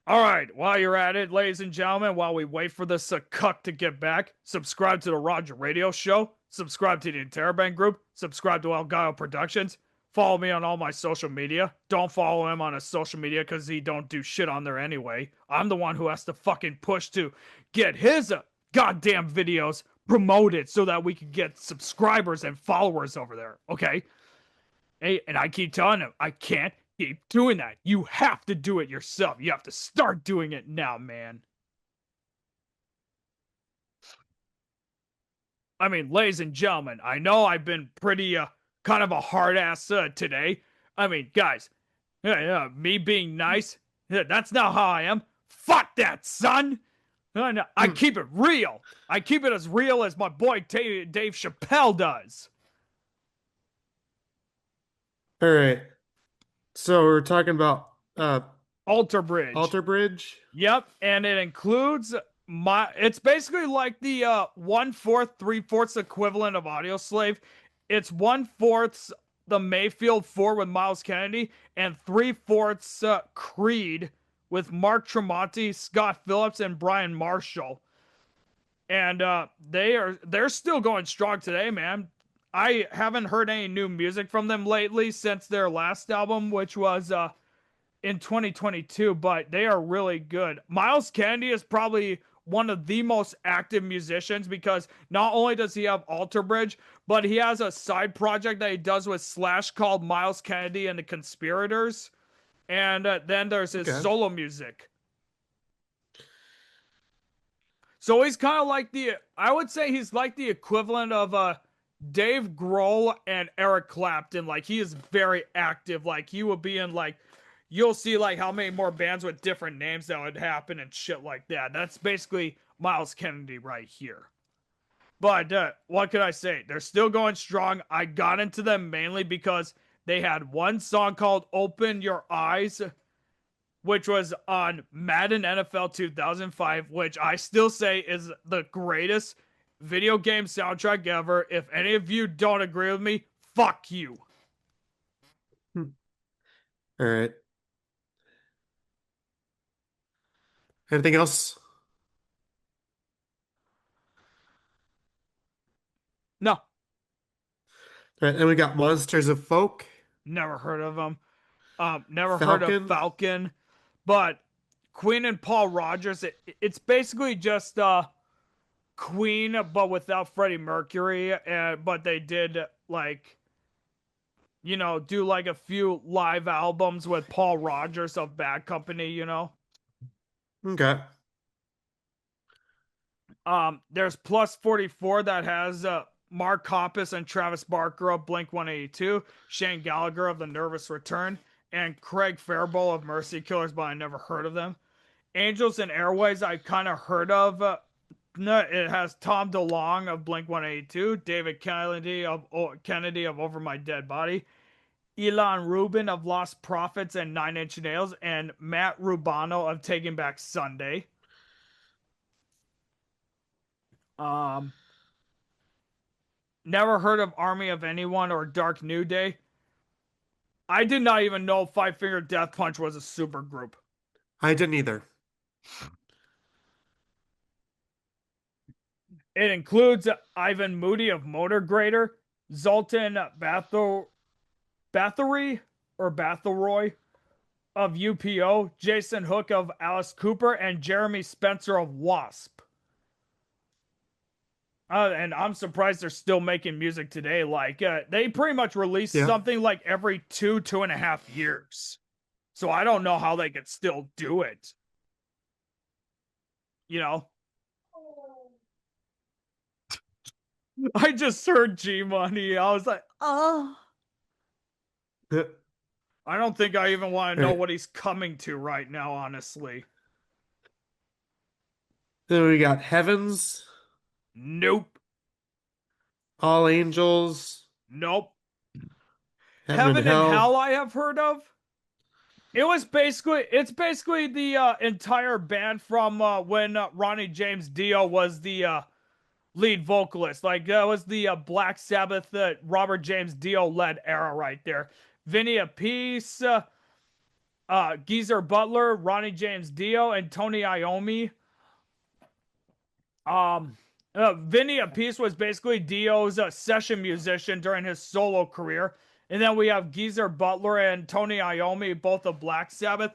All right, while you're at it, ladies and gentlemen, while we wait for this cuck to get back, subscribe to the Roger Radio Show, subscribe to the Interrobang Group, subscribe to Elgato Productions, follow me on all my social media. Don't follow him on his social media because he don't do shit on there anyway. I'm the one who has to fucking push to get his goddamn videos promoted so that we can get subscribers and followers over there, okay? Hey, and I keep telling him, I can't keep doing that. You have to do it yourself. You have to start doing it now, man. I mean, ladies and gentlemen, I know I've been pretty, kind of a hard ass today. I mean, guys, me being nice, that's not how I am. Fuck that, son. I keep it real. I keep it as real as my boy Dave Chappelle does. All right. So we're talking about Alter Bridge. Alter Bridge. Yep, and it includes it's basically like the 1/4, 3/4 equivalent of Audioslave. It's 1/4 the Mayfield 4 with Miles Kennedy, and 3/4 Creed with Mark Tremonti, Scott Phillips, and Brian Marshall. And they're still going strong today, man. I haven't heard any new music from them lately since their last album, which was in 2022, but they are really good. Miles Kennedy is probably one of the most active musicians because not only does he have Alter Bridge, but he has a side project that he does with Slash called Miles Kennedy and the Conspirators. And then there's his Okay. solo music. So he's kind of like I would say he's like the equivalent of Dave Grohl and Eric Clapton. Like he is very active. Like he will be in like, you'll see like how many more bands with different names that would happen and shit like that. That's basically Miles Kennedy right here. But what can I say? They're still going strong. I got into them mainly because they had one song called Open Your Eyes, which was on Madden NFL 2005, which I still say is the greatest video game soundtrack ever. If any of you don't agree with me, fuck you. Hmm. All right. Anything else? No, All right, and we got Monsters of Folk, never heard of them. Never heard of Falcon. Falcon, but Queen and Paul Rogers. It's basically just Queen, but without Freddie Mercury. And but they did like do like a few live albums with Paul Rogers of Bad Company. Okay. There's Plus 44 that has Mark Hoppus and Travis Barker of Blink 182, Shane Gallagher of The Nervous Return, and Craig Fairbowl of Mercy Killers, but I never heard of them. Angels and Airways, I kind of heard of. No, it has Tom DeLonge of Blink 182, David Kennedy of Over My Dead Body, Elon Rubin of Lost Prophets and Nine Inch Nails, and Matt Rubano of Taking Back Sunday. Um, Never heard of Army of Anyone or Dark New Day. I did not even know Five Finger Death Punch was a super group. I didn't either. It includes Ivan Moody of Motor Grader, Zoltan Bathory or Bathory of UPO, Jason Hook of Alice Cooper, and Jeremy Spencer of Wasp. And I'm surprised they're still making music today. Like they pretty much release Yeah. something like every 2.5 years. So I don't know how they could still do it. You know, I just heard G Money. I was like, oh. All I don't think I even want to know right. what he's coming to right now, honestly. Then we got Heavens, Nope. All Angels, Nope. Heaven and Heaven and Hell. Hell I have heard of. It's basically the entire band from when Ronnie James Dio was the lead vocalist. Like that was the Black Sabbath Robert James Dio led era right there. Vinny Appice, Geezer Butler, Ronnie James Dio, and Tony Iommi. Um, Vinny Appice was basically Dio's session musician during his solo career. And then we have Geezer Butler and Tony Iommi, both of Black Sabbath.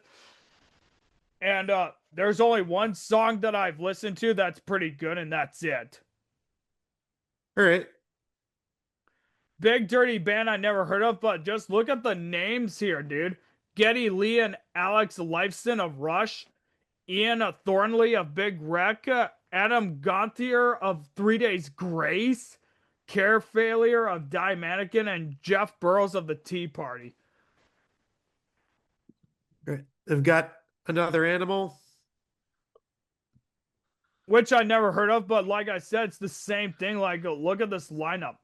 And there's only one song that I've listened to that's pretty good, and that's it. All right. Big Dirty Band I never heard of, but just look at the names here, dude. Geddy Lee and Alex Lifeson of Rush, Ian Thornley of Big Wreck, Adam Gontier of 3 Days Grace, Care Failure of Die Mannequin, and Jeff Burrows of the Tea Party. All right. I've got Another Animal. Which I never heard of, but like I said, it's the same thing. Like, look at this lineup.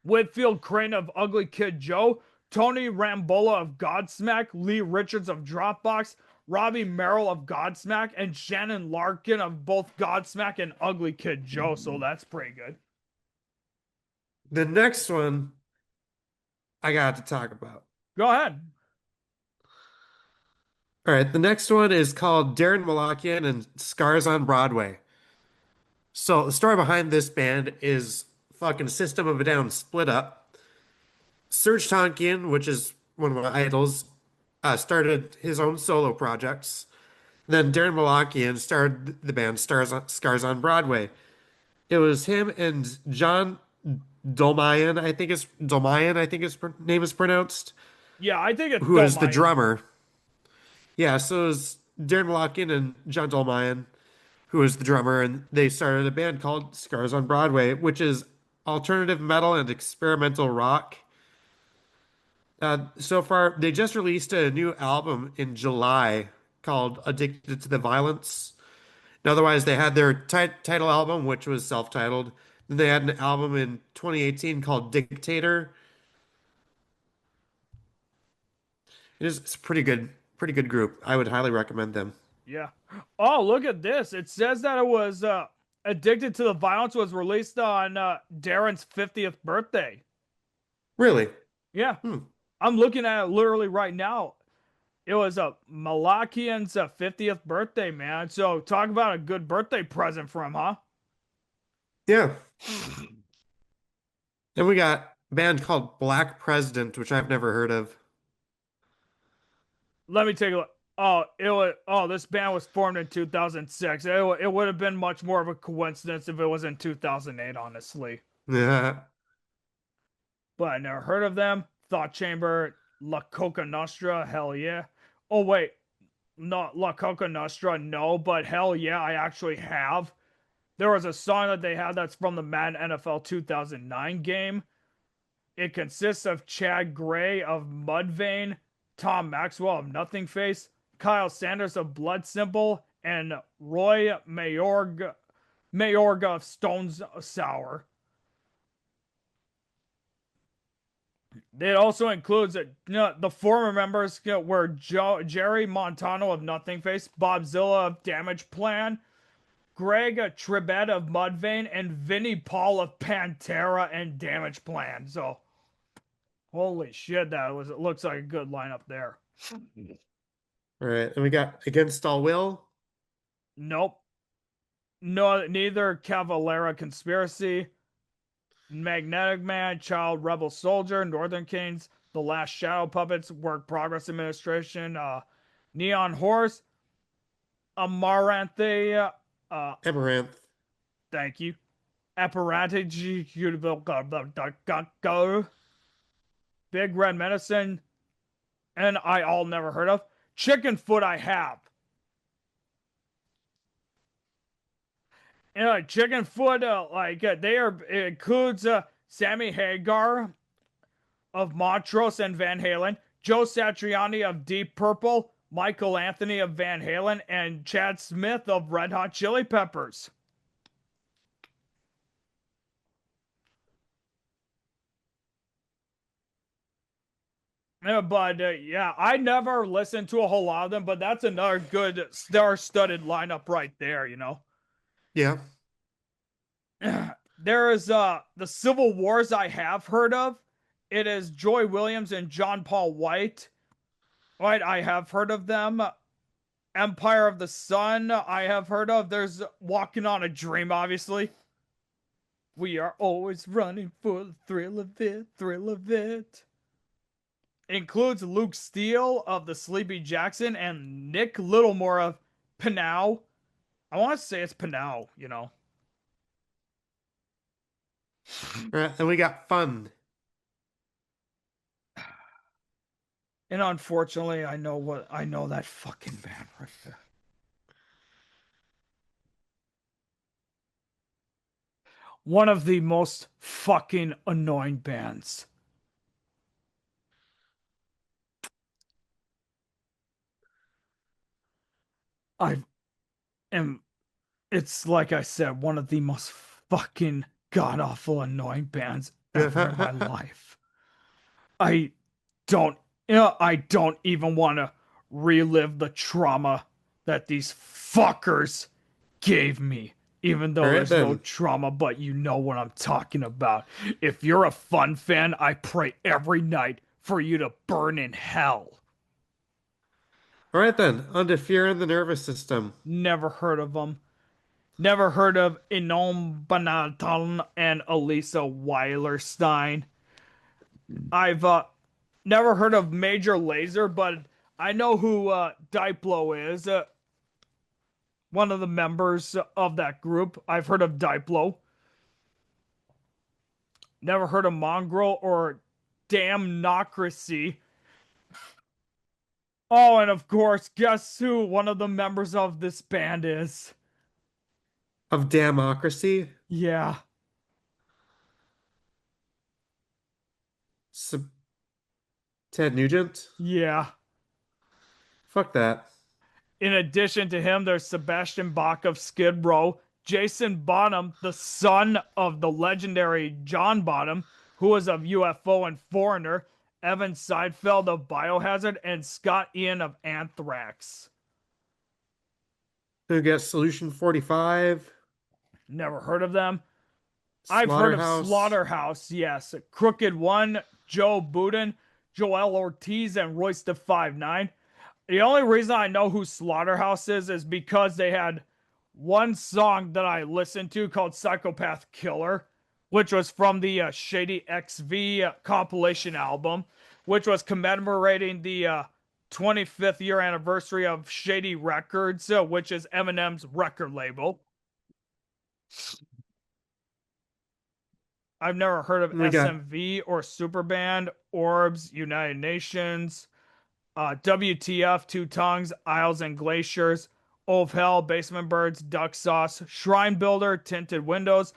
Whitfield Crane of Ugly Kid Joe, Tony Rambola of Godsmack, Lee Richards of Dropbox, Robbie Merrill of Godsmack, and Shannon Larkin of both Godsmack and Ugly Kid Joe. So that's pretty good. The next one I got to talk about. Go ahead. All right. The next one is called Darren Malakian and Scars on Broadway. So the story behind this band is fucking System of a Down split up. Serge Tankian, which is one of my idols, started his own solo projects. Then Darren Malakian started the band Scars on Broadway. It was him and John Dolmayan, I think his name is pronounced, Yeah, I think it's who is the Dolmayan. drummer. Yeah, so it was Darren Malakian and John Dolmayan, who was the drummer, and they started a band called Scars on Broadway, which is alternative metal and experimental rock. So far, they just released a new album in July called Addicted to the Violence. And otherwise, they had their title album, which was self-titled. They had an album in 2018 called Dictator. It's a pretty good group. I would highly recommend them. Yeah. Oh, look at this. It says that it was Addicted to the Violence was released on Darren's 50th birthday. Really? Yeah. Hmm. I'm looking at it literally right now. It was a Malakian's 50th birthday, man. So talk about a good birthday present for him, huh? Yeah. And we got a band called Black President, which I've never heard of. Let me take a look. Oh, it was. Oh, this band was formed in 2006. It would have been much more of a coincidence if it was in 2008, honestly. Yeah. But I never heard of them. Thought Chamber, La Coca Nostra, hell yeah. Oh wait, not La Coca Nostra, no, but hell yeah, I actually have. There was a song that they had that's from the Madden NFL 2009 game. It consists of Chad Gray of Mudvayne, Tom Maxwell of Nothing Face, Kyle Sanders of Blood Simple, and Roy Mayorga of Stones Sour. It also includes the former members were Jerry Montano of Nothing Face, Bob Zilla of Damage Plan, Greg Tribet of Mudvayne, and Vinnie Paul of Pantera and Damage Plan. So, holy shit, it looks like a good lineup there. All right. And we got Against All Will. Nope. No, neither Cavalera Conspiracy, Magnetic Man, Child Rebel Soldier, Northern Kings, The Last Shadow Puppets, Work Progress Administration, Neon Horse, Amaranthe, uh, Amaranth. thank you, Apparantage, Big Red Medicine, and I all never heard of. Chicken Foot I have. And Chicken Foot, they are, it includes Sammy Hagar of Montrose and Van Halen, Joe Satriani of Deep Purple, Michael Anthony of Van Halen, and Chad Smith of Red Hot Chili Peppers. But yeah, I never listened to a whole lot of them, but that's another good star-studded lineup right there, you know. Yeah. There is the Civil Wars I have heard of. It is Joy Williams and John Paul White. Right, I have heard of them. Empire of the Sun, I have heard of. There's Walking on a Dream, obviously. We are always running for the thrill of it, thrill of it. Includes Luke Steele of the Sleepy Jackson and Nick Littlemore of Pinau. I want to say it's Pinau, you know. All right. And we got Fun. And unfortunately, I know that fucking band right there. One of the most fucking annoying bands. I am It's like I said, one of the most fucking god awful annoying bands ever in my life. I don't I don't even want to relive the trauma that these fuckers gave me. Even All though right there's no then. trauma, but you know what I'm talking about. If you're a Fun fan, I pray every night for you to burn in hell. All right then. On to Fear in the Nervous System. Never heard of them. Never heard of Inom Banaton and Elisa Weilerstein. I've never heard of Major Lazer, but I know who Diplo is. One of the members of that group. I've heard of Diplo. Never heard of Mongrel or Damnocracy. Oh, and of course, guess who one of the members of this band is? Of Damocracy. Yeah, Sub Ted Nugent. yeah. Fuck that. In addition to him, there's Sebastian Bach of Skid Row, Jason Bonham, the son of the legendary John Bonham, who was of UFO and Foreigner, Evan Seinfeld of Biohazard, and Scott Ian of Anthrax. We got Solution 45, Never heard of them. I've heard of Slaughterhouse. Slaughterhouse, yes. Crooked One, Joe Budden, Joel Ortiz, and Royce the 5'9". The only reason I know who Slaughterhouse is because they had one song that I listened to called Psychopath Killer, which was from the Shady XV compilation album, which was commemorating the 25th year anniversary of Shady Records, which is Eminem's record label. I've never heard of We got SMV or Superband, Orbs, United Nations, WTF, Two Tongues, Isles and Glaciers, Of Hell, Basement Birds, Duck Sauce, Shrine Builder, Tinted Windows,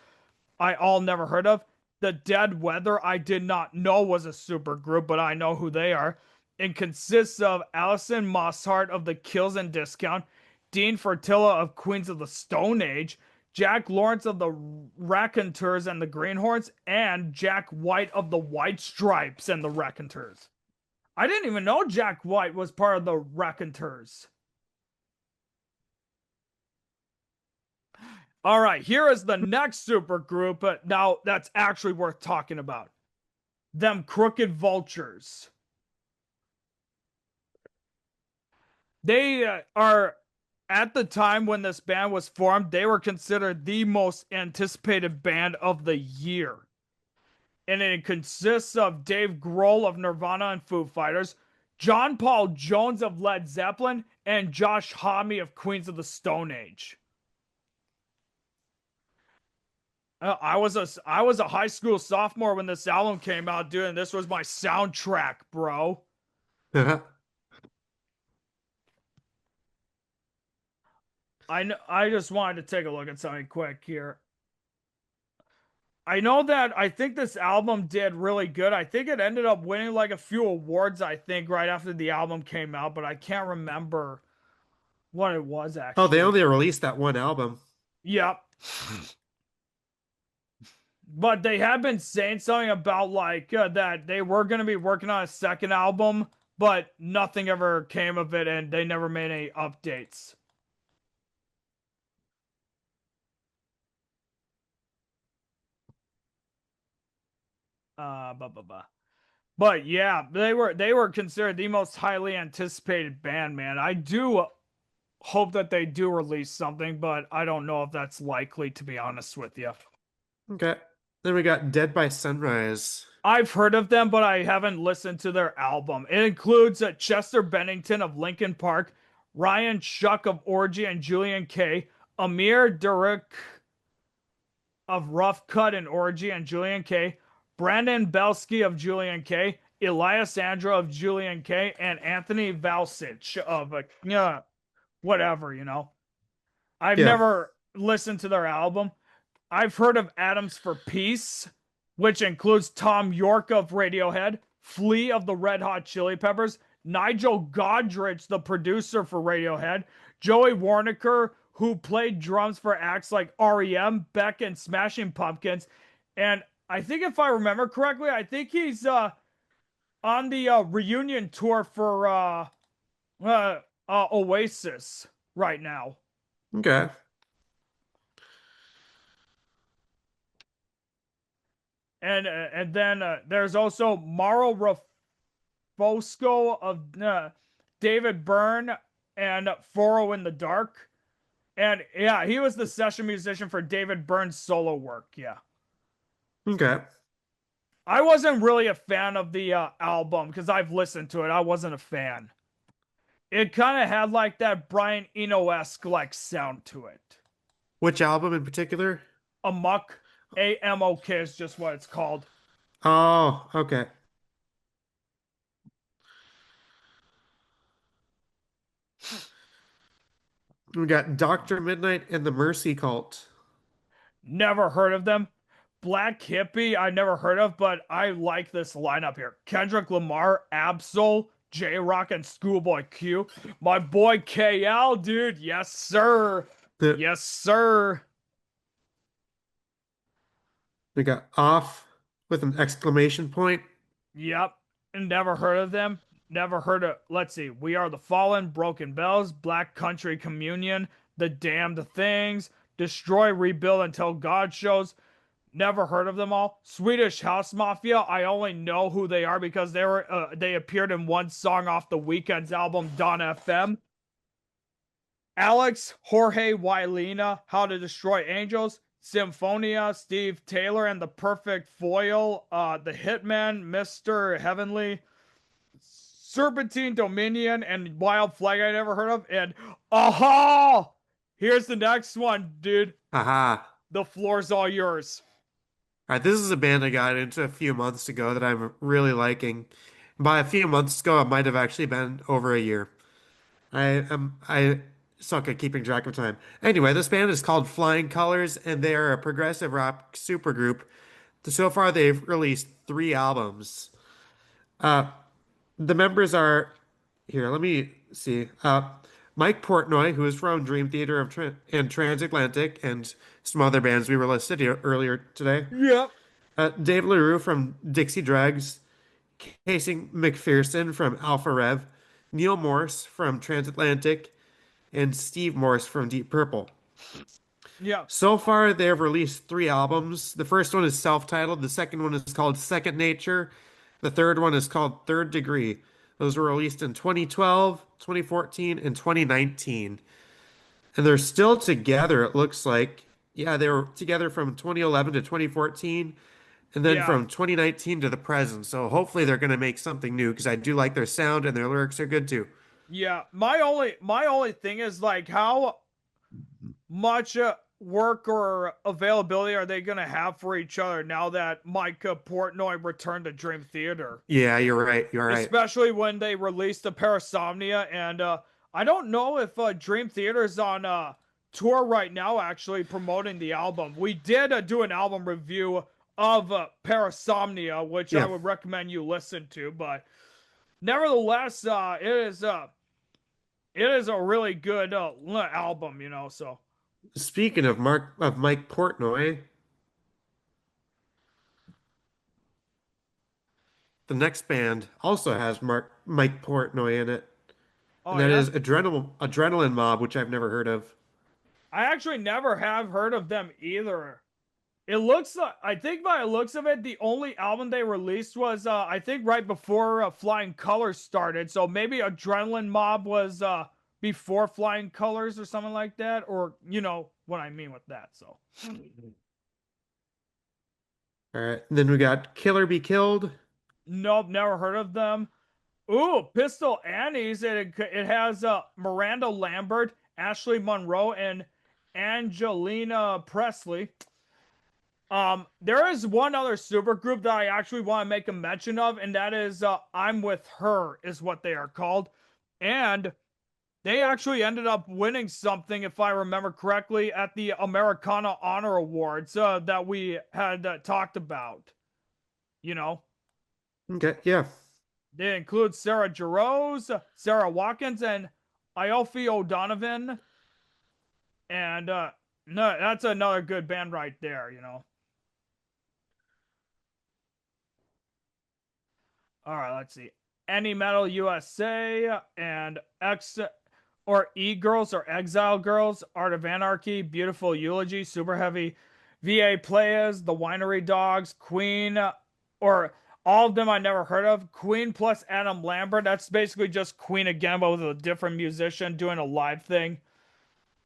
I all never heard of. The Dead Weather, I did not know was a super group, but I know who they are. It consists of Alison Mosshart of the Kills and Discount, Dean Fertilla of Queens of the Stone Age, Jack Lawrence of the Raconteurs and the Greenhorns, and Jack White of the White Stripes and the Raconteurs. I didn't even know Jack White was part of the Raconteurs. All right, here is the next super group, but now that's actually worth talking about. Them Crooked Vultures. They are, at the time when this band was formed, they were considered the most anticipated band of the year. And it consists of Dave Grohl of Nirvana and Foo Fighters, John Paul Jones of Led Zeppelin, and Josh Homme of Queens of the Stone Age. I was a high school sophomore when this album came out, dude, and this was my soundtrack, bro. I just wanted to take a look at something quick here. I know that I think this album did really good. I think it ended up winning like a few awards, I think, right after the album came out, but I can't remember what it was Oh, they actually. only released that one album. Yep. But they have been saying something about like that they were going to be working on a second album, but nothing ever came of it and they never made any updates. Blah, blah, blah. But yeah, they were considered the most highly anticipated band, man. I do hope that they do release something, but I don't know if that's likely, to be honest with you. Okay. Then we got Dead by Sunrise. I've heard of them, but I haven't listened to their album. It includes Chester Bennington of Linkin Park, Ryan Shuck of Orgy and Julian K, Amir Derek of Rough Cut and Orgy and Julian K, Brandon Belsky of Julian K, Elias Andro of Julian K, and Anthony Valsich of whatever, you know. I've Yeah. never listened to their album. I've heard of Atoms for Peace, which includes Tom York of Radiohead, Flea of the Red Hot Chili Peppers, Nigel Godrich, the producer for Radiohead, Joey Warniker, who played drums for acts like REM, Beck, and Smashing Pumpkins. And I think if I remember correctly, I think he's on the reunion tour for Oasis right now. Okay. And then there's also Mauro Rafosco of David Byrne and Foro in the Dark. And yeah, he was the session musician for David Byrne's solo work. Yeah. Okay. I wasn't really a fan of the album because I've listened to it. I wasn't a fan. It kind of had like that Brian Eno-esque like sound to it. Which album in particular? Amok, AMOK is just what it's called. Oh, okay. We got Dr. Midnight and the Mercy Cult. Never heard of them. Black Hippie, I never heard of, but I like this lineup here. Kendrick Lamar, Absol, J Rock, and Schoolboy Q. My boy KL, dude. Yes, sir. The- Yes, sir. We got off with an exclamation point. Yep. Never heard of them. Never heard of. Let's see. We Are the Fallen, Broken Bells, Black Country Communion, The Damned Things, Destroy, Rebuild Until God Shows. Never heard of them all. Swedish House Mafia. I only know who they are because they appeared in one song off the Weeknd's album Dawn FM. Alex, Jorge Wylena, How to Destroy Angels, Symphonia, Steve Taylor and the Perfect Foil, The Hitman, Mr. Heavenly, Serpentine Dominion, and Wild Flag I never heard of. And aha! Here's the next one, dude. Haha. The floor's all yours. All right, this is a band I got into a few months ago that I'm really liking. By a few months ago, it might have actually been over a year. I suck at keeping track of time. Anyway, this band is called Flying Colors, and they are a progressive rock supergroup. So far, they've released 3 albums. The members are here. Let me see. Mike Portnoy, who is from Dream Theater and Transatlantic, and some other bands we were listed here earlier today. Yep. Dave LaRue from Dixie Dregs, Casey McPherson from Alpha Rev, Neil Morse from Transatlantic, and Steve Morse from Deep Purple. Yep. So far, they have released 3 albums. The first one is self-titled. The second one is called Second Nature. The third one is called Third Degree. Those were released in 2012, 2014, and 2019. And they're still together, it looks like. Yeah, they were together from 2011 to 2014, and then Yeah. from 2019 to the present. So hopefully they're going to make something new because I do like their sound and their lyrics are good too. Yeah. My only thing is like how much work or availability are they going to have for each other now that Micah Portnoy returned to Dream Theater? Yeah, you're right. You're right. Especially when they released the Parasomnia. And I don't know if Dream Theater's on tour right now, actually promoting the album. We did do an album review of Parasomnia, which I Yeah. would recommend you listen to. But nevertheless, it is a really good album, you know. So Speaking of Mike Portnoy, the next band also has Mike Portnoy in it, oh and that yeah, is Adrenaline Mob, which I've never heard of. I actually never have heard of them either. It looks like, I think by the looks of it, the only album they released was I think right before Flying Colors started. So maybe Adrenaline Mob was before Flying Colors or something like that, or you know what I mean with that. So All right, and then we got Killer Be Killed. nope, never heard of them. Ooh, Pistol Annie's. It has Miranda Lambert, Ashley Monroe, and Angelina Presley. There is one other supergroup that I actually want to make a mention of, and that is I'm With Her is what they are called. And they actually ended up winning something, if I remember correctly, at the Americana Honor Awards that we had talked about. You know, Okay, yeah. they include Sarah Jarosz, Sarah Watkins, and Iolfi O'Donovan. And no, that's another good band right there, you know. All right, let's see. Any Metal USA and X or E Girls or Exile Girls, Art of Anarchy, Beautiful Eulogy, Super Heavy, VA Players, The Winery Dogs, Queen, or all of them I never heard of. Queen plus Adam Lambert. That's basically just Queen again, but with a different musician doing a live thing.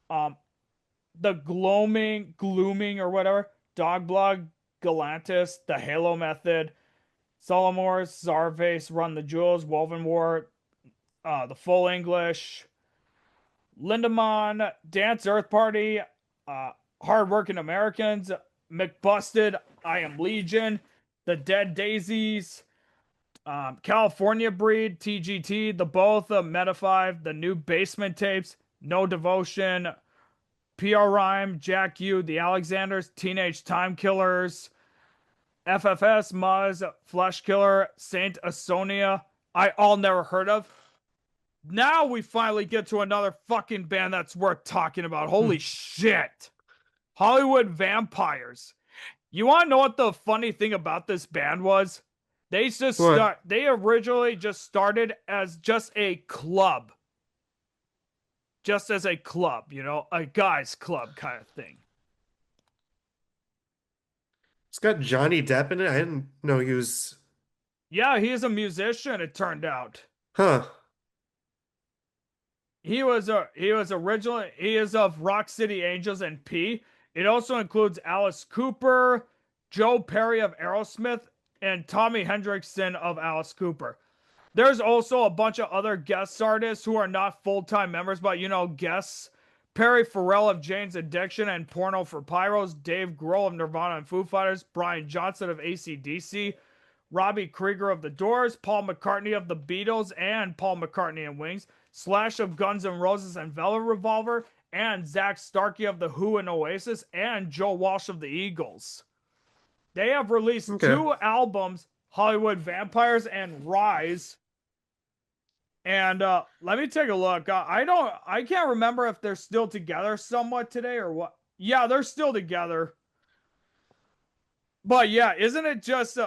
Um, the Glooming or whatever, Dog Blog, Galantis, The Halo Method, Solomor, Zarvase, Run the Jewels, Woven War, The Full English, Lindemann, Dance Earth Party, Hardworking Americans, McBusted, I Am Legion, The Dead Daisies, California Breed, TGT, The Both, Meta 5, The New Basement Tapes, No Devotion, PR Rhyme, Jack U, The Alexanders, Teenage Time Killers, FFS, Muzz, Flesh Killer, Saint Asonia, I all never heard of. Now we finally get to another fucking band that's worth talking about. Holy shit. Hollywood Vampires. You want to know what the funny thing about this band was? What? They originally just started as just a club, just as a club, a guys club kind of thing. It's got Johnny Depp in it. I didn't know he was. Yeah, he is a musician, it turned out. Huh. He is of Rock City Angels and P. It also includes Alice Cooper, Joe Perry of Aerosmith, and Tommy Hendrickson of Alice Cooper. There's also a bunch of other guest artists who are not full-time members, but guests. Perry Farrell of Jane's Addiction and Porno for Pyros, Dave Grohl of Nirvana and Foo Fighters, Brian Johnson of AC/DC, Robbie Krieger of The Doors, Paul McCartney of The Beatles and Paul McCartney and Wings, Slash of Guns N' Roses and Velvet Revolver, and Zach Starkey of The Who and Oasis, and Joe Walsh of The Eagles. They have released Okay. two albums, Hollywood Vampires and Rise. And let me take a look. I can't remember if they're still together somewhat today or what. Yeah, they're still together. But yeah, isn't it just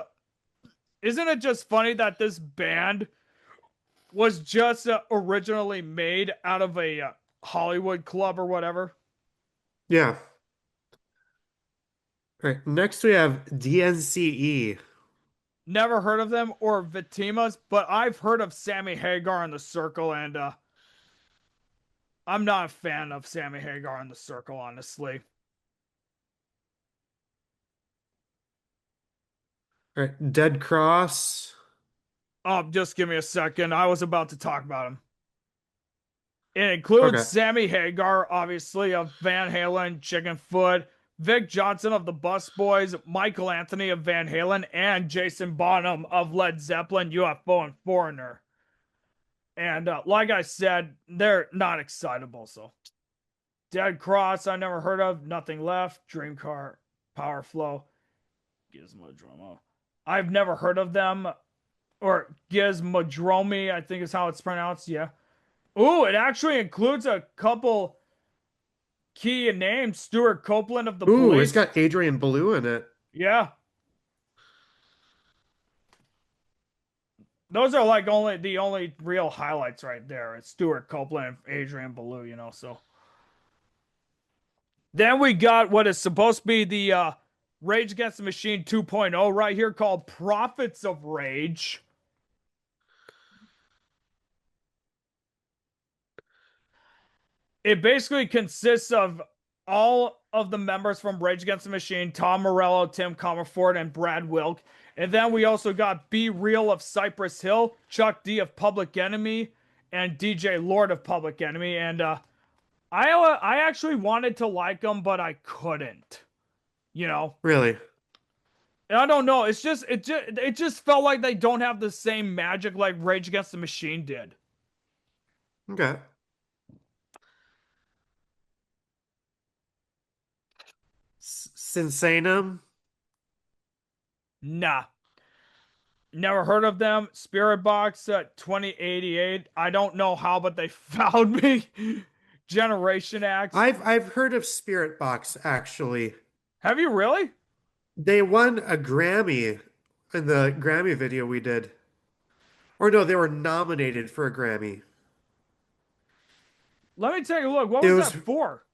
funny that this band was just originally made out of a Hollywood club or whatever? Yeah. All right. Next we have DNCE. Never heard of them or Vitimas, but I've heard of Sammy Hagar and the Circle, and I'm not a fan of Sammy Hagar and the Circle, honestly. All right. Dead Cross. Just give me a second. I was about to talk about him. It includes Okay. Sammy Hagar, obviously, of Van Halen, Chickenfoot, Vic Johnson of the Bus Boys, Michael Anthony of Van Halen, and Jason Bonham of Led Zeppelin, UFO, and Foreigner. And like I said, they're not excitable. So, Dead Cross, I never heard of. Nothing Left, Dream Car, Power Flow, Gizmodrome. I've never heard of them. Or Gizmodromi, I think is how it's pronounced. Yeah. Ooh, it actually includes a couple key names. Stuart Copeland of the Ooh, it's Police. got Adrian Belew in it. Yeah. Those are like only the only real highlights right there. It's Stuart Copeland and Adrian Belew, so. Then we got what is supposed to be the Rage Against the Machine 2.0 right here called Prophets of Rage. It basically consists of all of the members from Rage Against the Machine, Tom Morello, Tim Comerford, and Brad Wilk. And then we also got Be Real of Cypress Hill, Chuck D of Public Enemy, and DJ Lord of Public Enemy. And I actually wanted to like them, but I couldn't. You know, Really? and I don't know. It just felt like they don't have the same magic like Rage Against the Machine did. Okay. Sinsanum. Nah, never heard of them. Spirit Box 2088. I don't know how, but they found me. Generation X. I've heard of Spirit Box actually. Have you really? They won a Grammy in the Grammy video we did. Or no, they were nominated for a Grammy. Let me take a look. What It was was that for?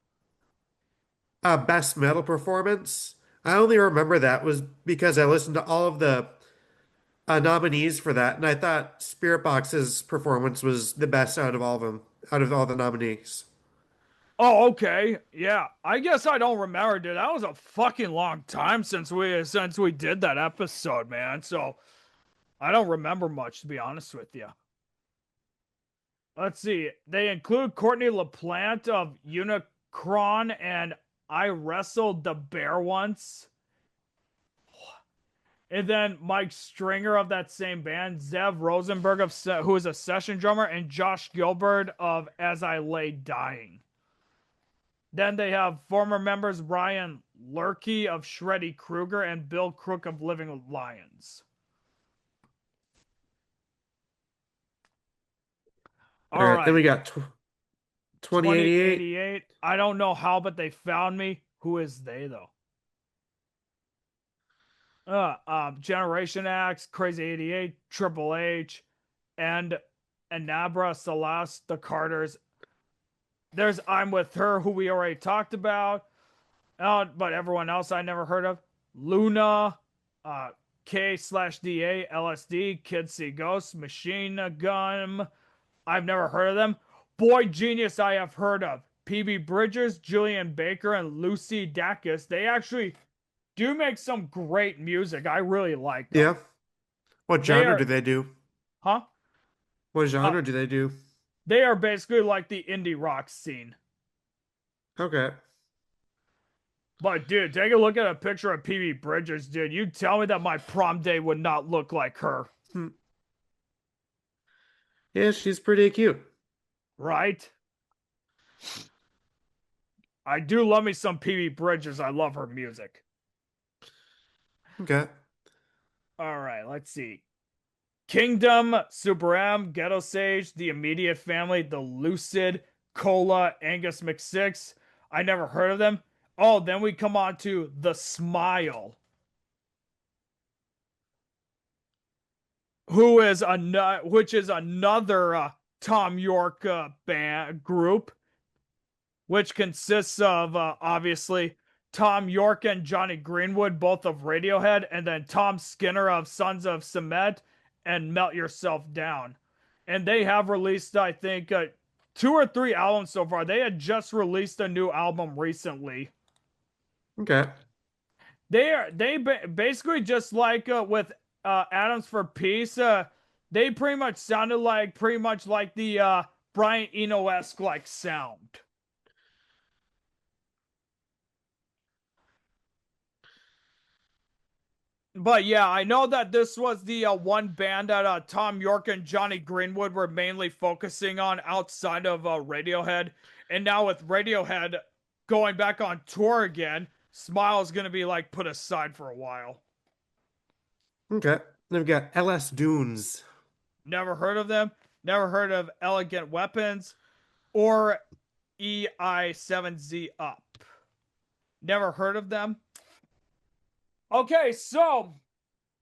a best metal performance. I only remember that was because I listened to all of the nominees for that, and I thought Spirit Box's performance was the best out of all of them, out of all the nominees. Oh, okay. Yeah. I guess I don't remember, dude. That was a fucking long time since we did that episode, man. So I don't remember much, to be honest with you. Let's see. They include Courtney LaPlante of Unicron and I Wrestled the Bear Once. And then Mike Stringer of that same band, Zev Rosenberg who is a session drummer, and Josh Gilbert of As I Lay Dying. Then they have former members Ryan Lurkey of Shreddy Krueger and Bill Crook of Living Lions. All All right, then right, we got 2088. 2088. I don't know how, but they found me. Who is they, though? Generation X, Crazy 88, Triple H, and Anabra Celeste, the Carters. There's I'm With Her, who we already talked about. But everyone else I never heard of. Luna, uh, K slash DA, LSD, Kids See Ghosts, Machine Gun. I've never heard of them. Boy Genius, I have heard of. PB Bridgers, Julian Baker, and Lucy Dacus. They actually do make some great music. I really like them. Yeah. What They genre are, do they do? huh? What Uh, genre do they do? they are basically like the indie rock scene. Okay. But dude, take a look at a picture of PB Bridgers, dude. You tell me that my prom day would not look like her, Hmm. Yeah, she's pretty cute. right? I do love me some PB Bridgers. I love her music. Okay. All right, let's see. Kingdom, Super M, Ghetto Sage, The Immediate Family, The Lucid, Cola, Angus McSix. I never heard of them. Oh, then we come on to The Smile, which is another Tom York band group, which consists of obviously Tom York and Johnny Greenwood, both of Radiohead, and then Tom Skinner of Sons of Cement and Melt Yourself Down. And they have released, I think, two or three albums so far. They had just released a new album recently. Okay. Basically just like with Atoms for Peace. They pretty much sounded like the Brian Eno-esque like sound. But yeah, I know that this was the one band that Tom York and Johnny Greenwood were mainly focusing on outside of Radiohead. And now with Radiohead going back on tour again, Smile is going to be like put aside for a while. Okay. Then we've got LS Dunes. Never heard of them. Never heard of Elegant Weapons or EI7Z Up. Never heard of them. Okay, so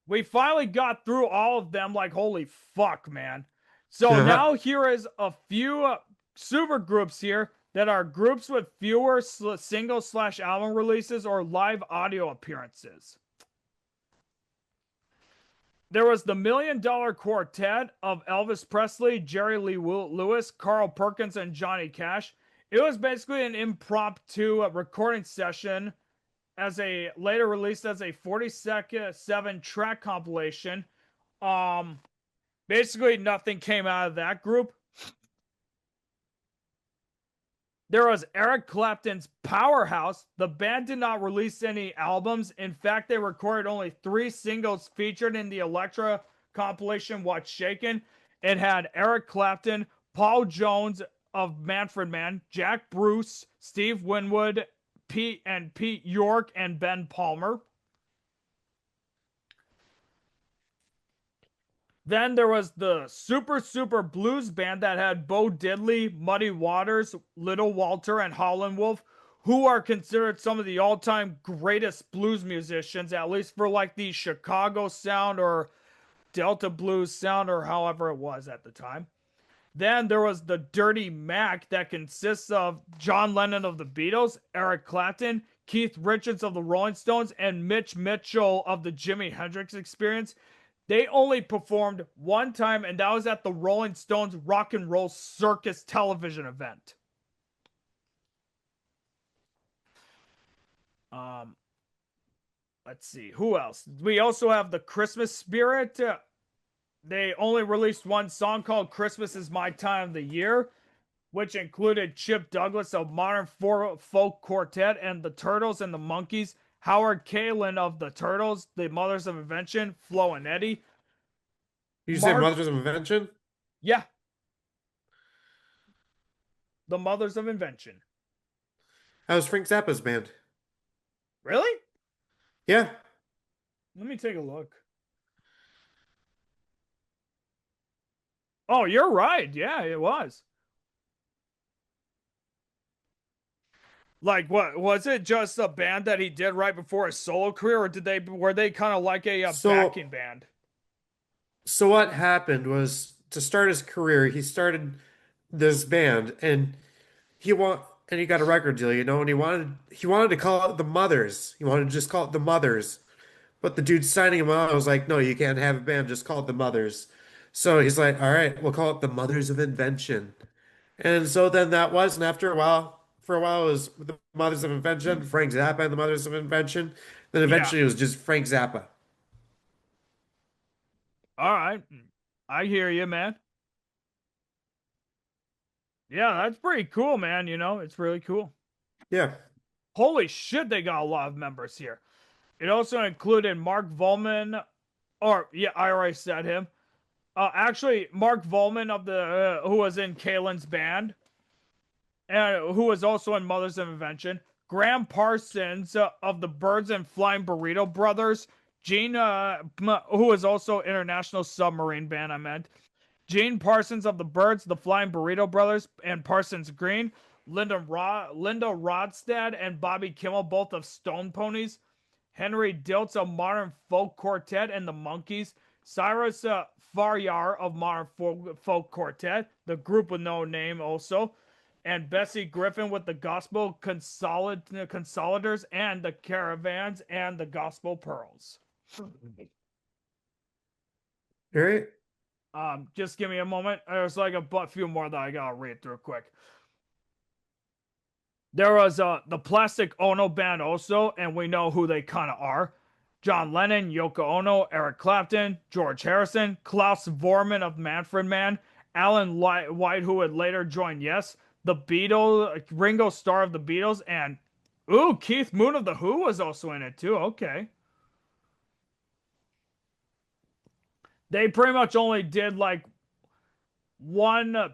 we finally got through all of them. Like, holy fuck, man. So Uh-huh. now here is a few super groups here that are groups with fewer single slash album releases or live audio appearances. There was the Million Dollar Quartet of Elvis Presley, Jerry Lee Lewis, Carl Perkins, and Johnny Cash. It was basically an impromptu recording session as a later released as a 47 track compilation. Um, Basically nothing came out of that group. There was Eric Clapton's Powerhouse. The band did not release any albums. In fact, they recorded only 3 singles featured in the Elektra compilation What's Shaken. It had Eric Clapton, Paul Jones of Manfred Mann, Jack Bruce, Steve Winwood, Pete York, and Ben Palmer. Then there was the Super Blues Band that had Bo Diddley, Muddy Waters, Little Walter, and Holland Wolf, who are considered some of the all-time greatest blues musicians, at least for like the Chicago sound or Delta blues sound or however it was at the time. Then there was the Dirty Mac that consists of John Lennon of the Beatles, Eric Clapton, Keith Richards of the Rolling Stones, and Mitch Mitchell of the Jimi Hendrix Experience. They only performed one time, and that was at the Rolling Stones Rock and Roll Circus television event. Um, let's see who else. We also have the Christmas Spirit. They only released one song called "Christmas Is My Time of the Year," which included Chip Douglas of Modern Folk Quartet and the Turtles and the Monkees, Howard Kaylan of the Turtles, the Mothers of Invention, Flo and Eddie, You say Mark. Mothers of Invention? Yeah, the Mothers of Invention. That was Frank Zappa's band. Really? Yeah. Let me take a look. Oh, you're right. Yeah, it was. Like, what was it? Just a band that he did right before his solo career, or did they were they kind of like a backing So band? so what happened was to start his career, he started this band and he got a record deal, and he wanted to call it the Mothers. He wanted to just call it the Mothers. But the dude signing him out was like, no, you can't have a band, just call it the Mothers. So he's like, all right, we'll call it the Mothers of Invention. And so then that was, and after a while, for a while, it was the Mothers of Invention, Frank Zappa and the Mothers of Invention. Then Yeah. eventually it was just Frank Zappa. All right. I hear you, man. Yeah, that's pretty cool, man. It's really cool. Yeah. Holy shit, they got a lot of members here. It also included Mark Volman, or yeah, I already said him. Actually, Mark Volman of the who was in Kalen's band, and who was also in Mothers of Invention. Graham Parsons of the Birds and Flying Burrito Brothers. Gene, who was also International Submarine Band, I meant. Gene Parsons of the Birds, the Flying Burrito Brothers, and Parsons Green. Linda Rodstad and Bobby Kimmel, both of Stone Ponies. Henry Diltz of Modern Folk Quartet and the Monkees. Cyrus Faryar of Modern Folk Quartet, the group with no name also. And Bessie Griffin with the Gospel Consolidators and the Caravans and the Gospel Pearls. All right. Just give me a moment. There's like a few more that I gotta read through quick. There was the Plastic Ono Band also, and we know who they kind of are. John Lennon, Yoko Ono, Eric Clapton, George Harrison, Klaus Vorman of Manfred Mann, Alan White, who would later join Yes, the Beatles, Ringo Starr of the Beatles, and Keith Moon of the Who was also in it too. Okay. They pretty much only did like one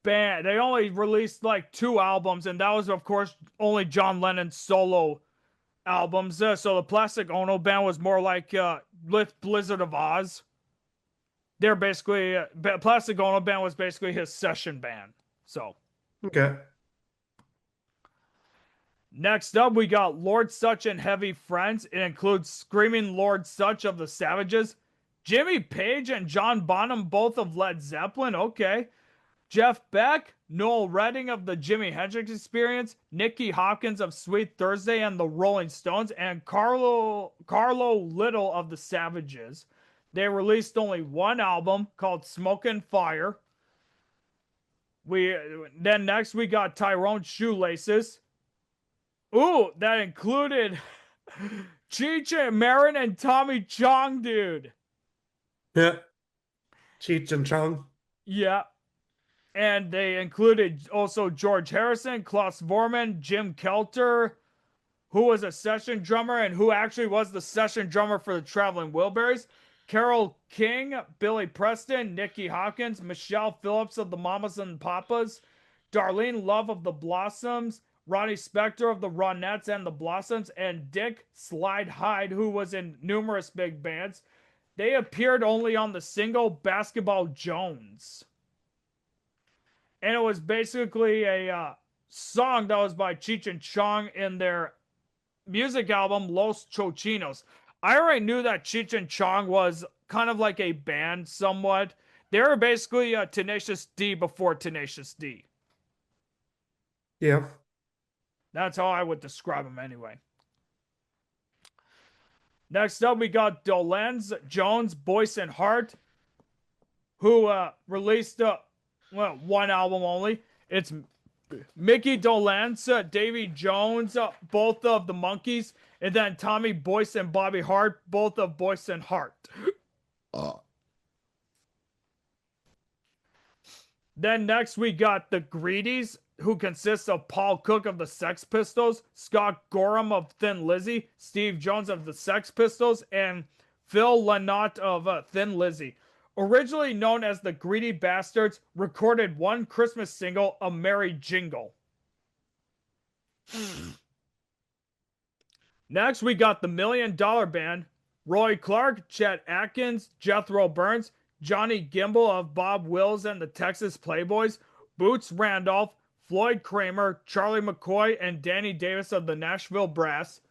band. They only released like two albums, and that was, of course, only John Lennon's solo albums. So the Plastic Ono Band was more like with Blizzard of Oz. They're basically Plastic Ono Band was basically his session band. So Okay. next up, we got Lord Such and Heavy Friends. It includes Screaming Lord Such of the Savages, Jimmy Page and John Bonham, both of Led Zeppelin. Okay. Jeff Beck, Noel Redding of the Jimi Hendrix Experience, Nicky Hopkins of Sweet Thursday and the Rolling Stones, and Carlo Little of the Savages. They released only one album called Smoke and Fire. Next we got Tyrone Shoelaces. That included Cheech Marin and Tommy Chong, dude. Yeah. Cheech and Chong. Yeah. And they included also George Harrison, Klaus Vorman, Jim Kelter, who was a session drummer and who actually was the session drummer for the Traveling Wilburys, Carole King, Billy Preston, Nicky Hopkins, Michelle Phillips of the Mamas and Papas, Darlene Love of the Blossoms, Ronnie Spector of the Ronettes and the Blossoms, and Dick Slide Hyde, who was in numerous big bands. They appeared only on the single Basketball Jones. And it was basically a song that was by Cheech and Chong in their music album Los Chochinos. I already knew that Cheech and Chong was kind of like a band somewhat. They were basically Tenacious D before Tenacious D. Yeah. That's how I would describe them anyway. Next up, we got Dolenz, Jones, Boyce, and Hart, who released one album only. It's Mickey Dolenz, Davy Jones, both of the Monkees, and then Tommy Boyce and Bobby Hart, both of Boyce and Hart. Then next we got the Greedies, who consists of Paul Cook of the Sex Pistols, Scott Gorham of Thin Lizzy, Steve Jones of the Sex Pistols, and Phil Lynott of Thin Lizzy. Originally known as the Greedy Bastards, recorded one Christmas single, A Merry Jingle. Next, we got the $1 Million Band, Roy Clark, Chet Atkins, Jethro Burns, Johnny Gimble of Bob Wills and the Texas Playboys, Boots Randolph, Floyd Kramer, Charlie McCoy, and Danny Davis of the Nashville Brass.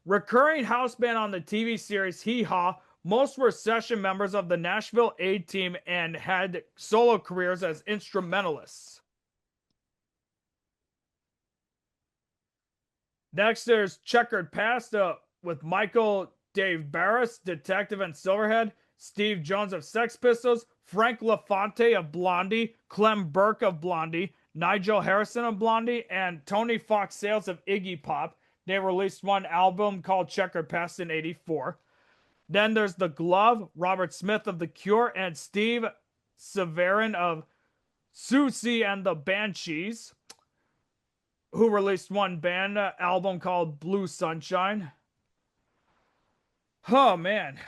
Recurring house band on the TV series Hee Haw, most were session members of the Nashville A Team and had solo careers as instrumentalists. Next, there's Checkered Past with Michael Dave Barris, Detective and Silverhead, Steve Jones of Sex Pistols, Frank LaFonte of Blondie, Clem Burke of Blondie, Nigel Harrison of Blondie, and Tony Fox Sales of Iggy Pop. They released one album called Checkered Past in '84. Then there's The Glove, Robert Smith of The Cure, and Steve Severin of Susie and the Banshees, who released one band album called Blue Sunshine. Oh, man.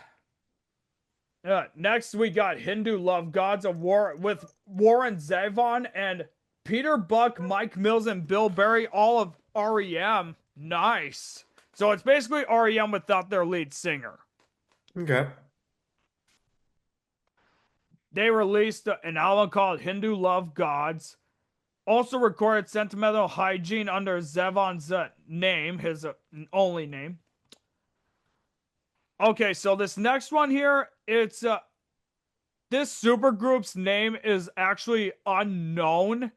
Next, we got Hindu Love Gods of War with Warren Zevon and Peter Buck, Mike Mills, and Bill Berry, all of REM. Nice. So it's basically REM without their lead singer. Okay. They released an album called Hindu Love Gods. Also recorded Sentimental Hygiene under Zevon's name, his only name. Okay, so this next one here, it's this supergroup's name is actually unknown,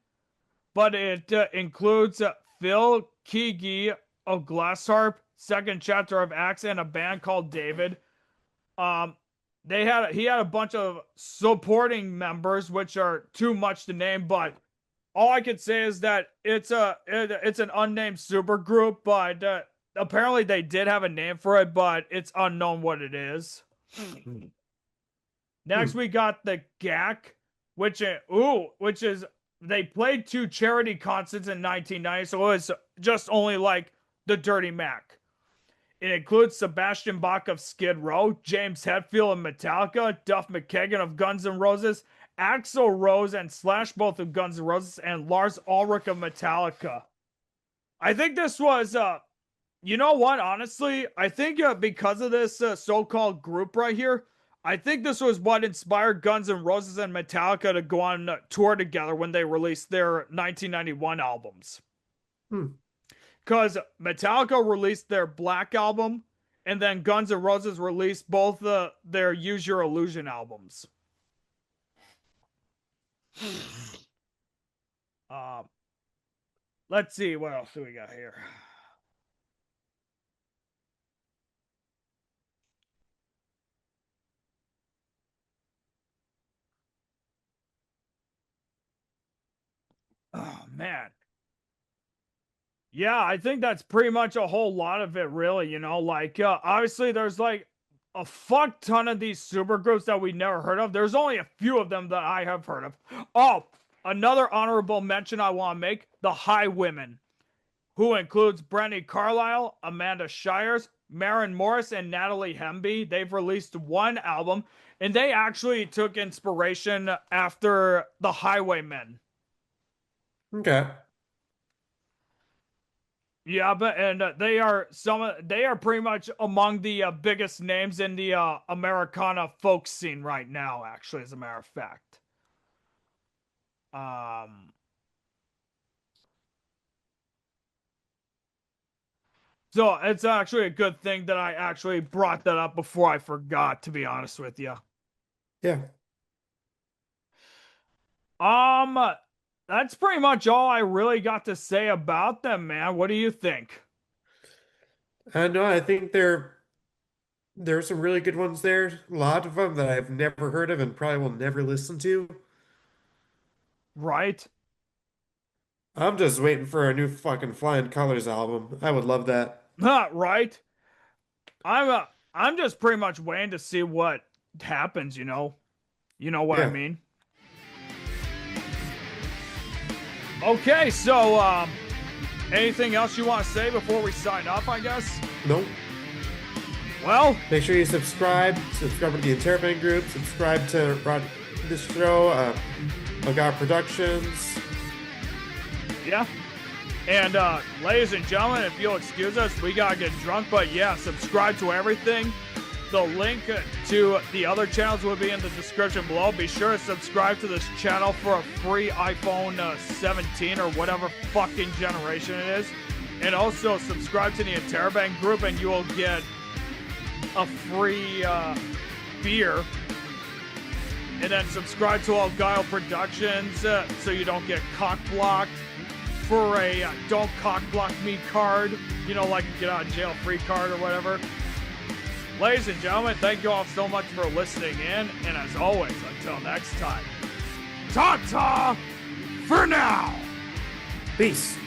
but it includes Phil Keaggy of Glassharp, Second Chapter of Axe, and a band called David. He had a bunch of supporting members, which are too much to name, but all I could say is that it's an unnamed supergroup, but apparently they did have a name for it, but it's unknown what it is. Next, we got the GAC, which is they played 2 charity concerts in 1990, so it was just only like the Dirty Mac. It includes Sebastian Bach of Skid Row, James Hetfield of Metallica, Duff McKagan of Guns N' Roses, Axl Rose and Slash, both of Guns N' Roses, and Lars Ulrich of Metallica. I think this was, you know what, honestly, I think because of this so-called group right here, I think this was what inspired Guns N' Roses and Metallica to go on tour together when they released their 1991 albums. Because Metallica released their Black album, and then Guns N' Roses released both their Use Your Illusion albums. Let's see, what else do we got here? Oh, man. Yeah, I think that's pretty much a whole lot of it, really, you know, like, obviously there's like a fuck ton of these supergroups that we never heard of. There's only a few of them that I have heard of. Oh, another honorable mention I want to make, the Highwomen, who includes Brandy Carlisle, Amanda Shires, Maren Morris, and Natalie Hemby. They've released one album, and they actually took inspiration after the Highwaymen. Okay. Yeah, but and they are pretty much among the biggest names in the Americana folk scene right now. Actually, as a matter of fact, so it's actually a good thing that I actually brought that up before I forgot. To be honest with you, Yeah. that's pretty much all I really got to say about them, man. What do you think? No, I think there's some really good ones there. A lot of them that I've never heard of and probably will never listen to. Right? I'm just waiting for a new fucking Flying Colors album. I would love that. Right? I'm just pretty much waiting to see what happens, you know. You know what I Yeah. mean? Okay, so anything else you want to say before we sign off, I guess? Nope. Well, Make sure you subscribe to the Interrobang group, subscribe to this show, Agar Productions. yeah. And ladies and gentlemen, if you'll excuse us, we gotta get drunk, but yeah, subscribe to everything. The link to the other channels will be in the description below. Be sure to subscribe to this channel for a free iPhone 17 or whatever fucking generation it is. And also subscribe to the Interrobang group and you will get a free beer. And then subscribe to All Guile Productions so you don't get cock-blocked for a don't cock-block me card. You know, like a get out of jail free card or whatever. Ladies and gentlemen, thank you all so much for listening in. And as always, until next time, ta-ta for now! Peace.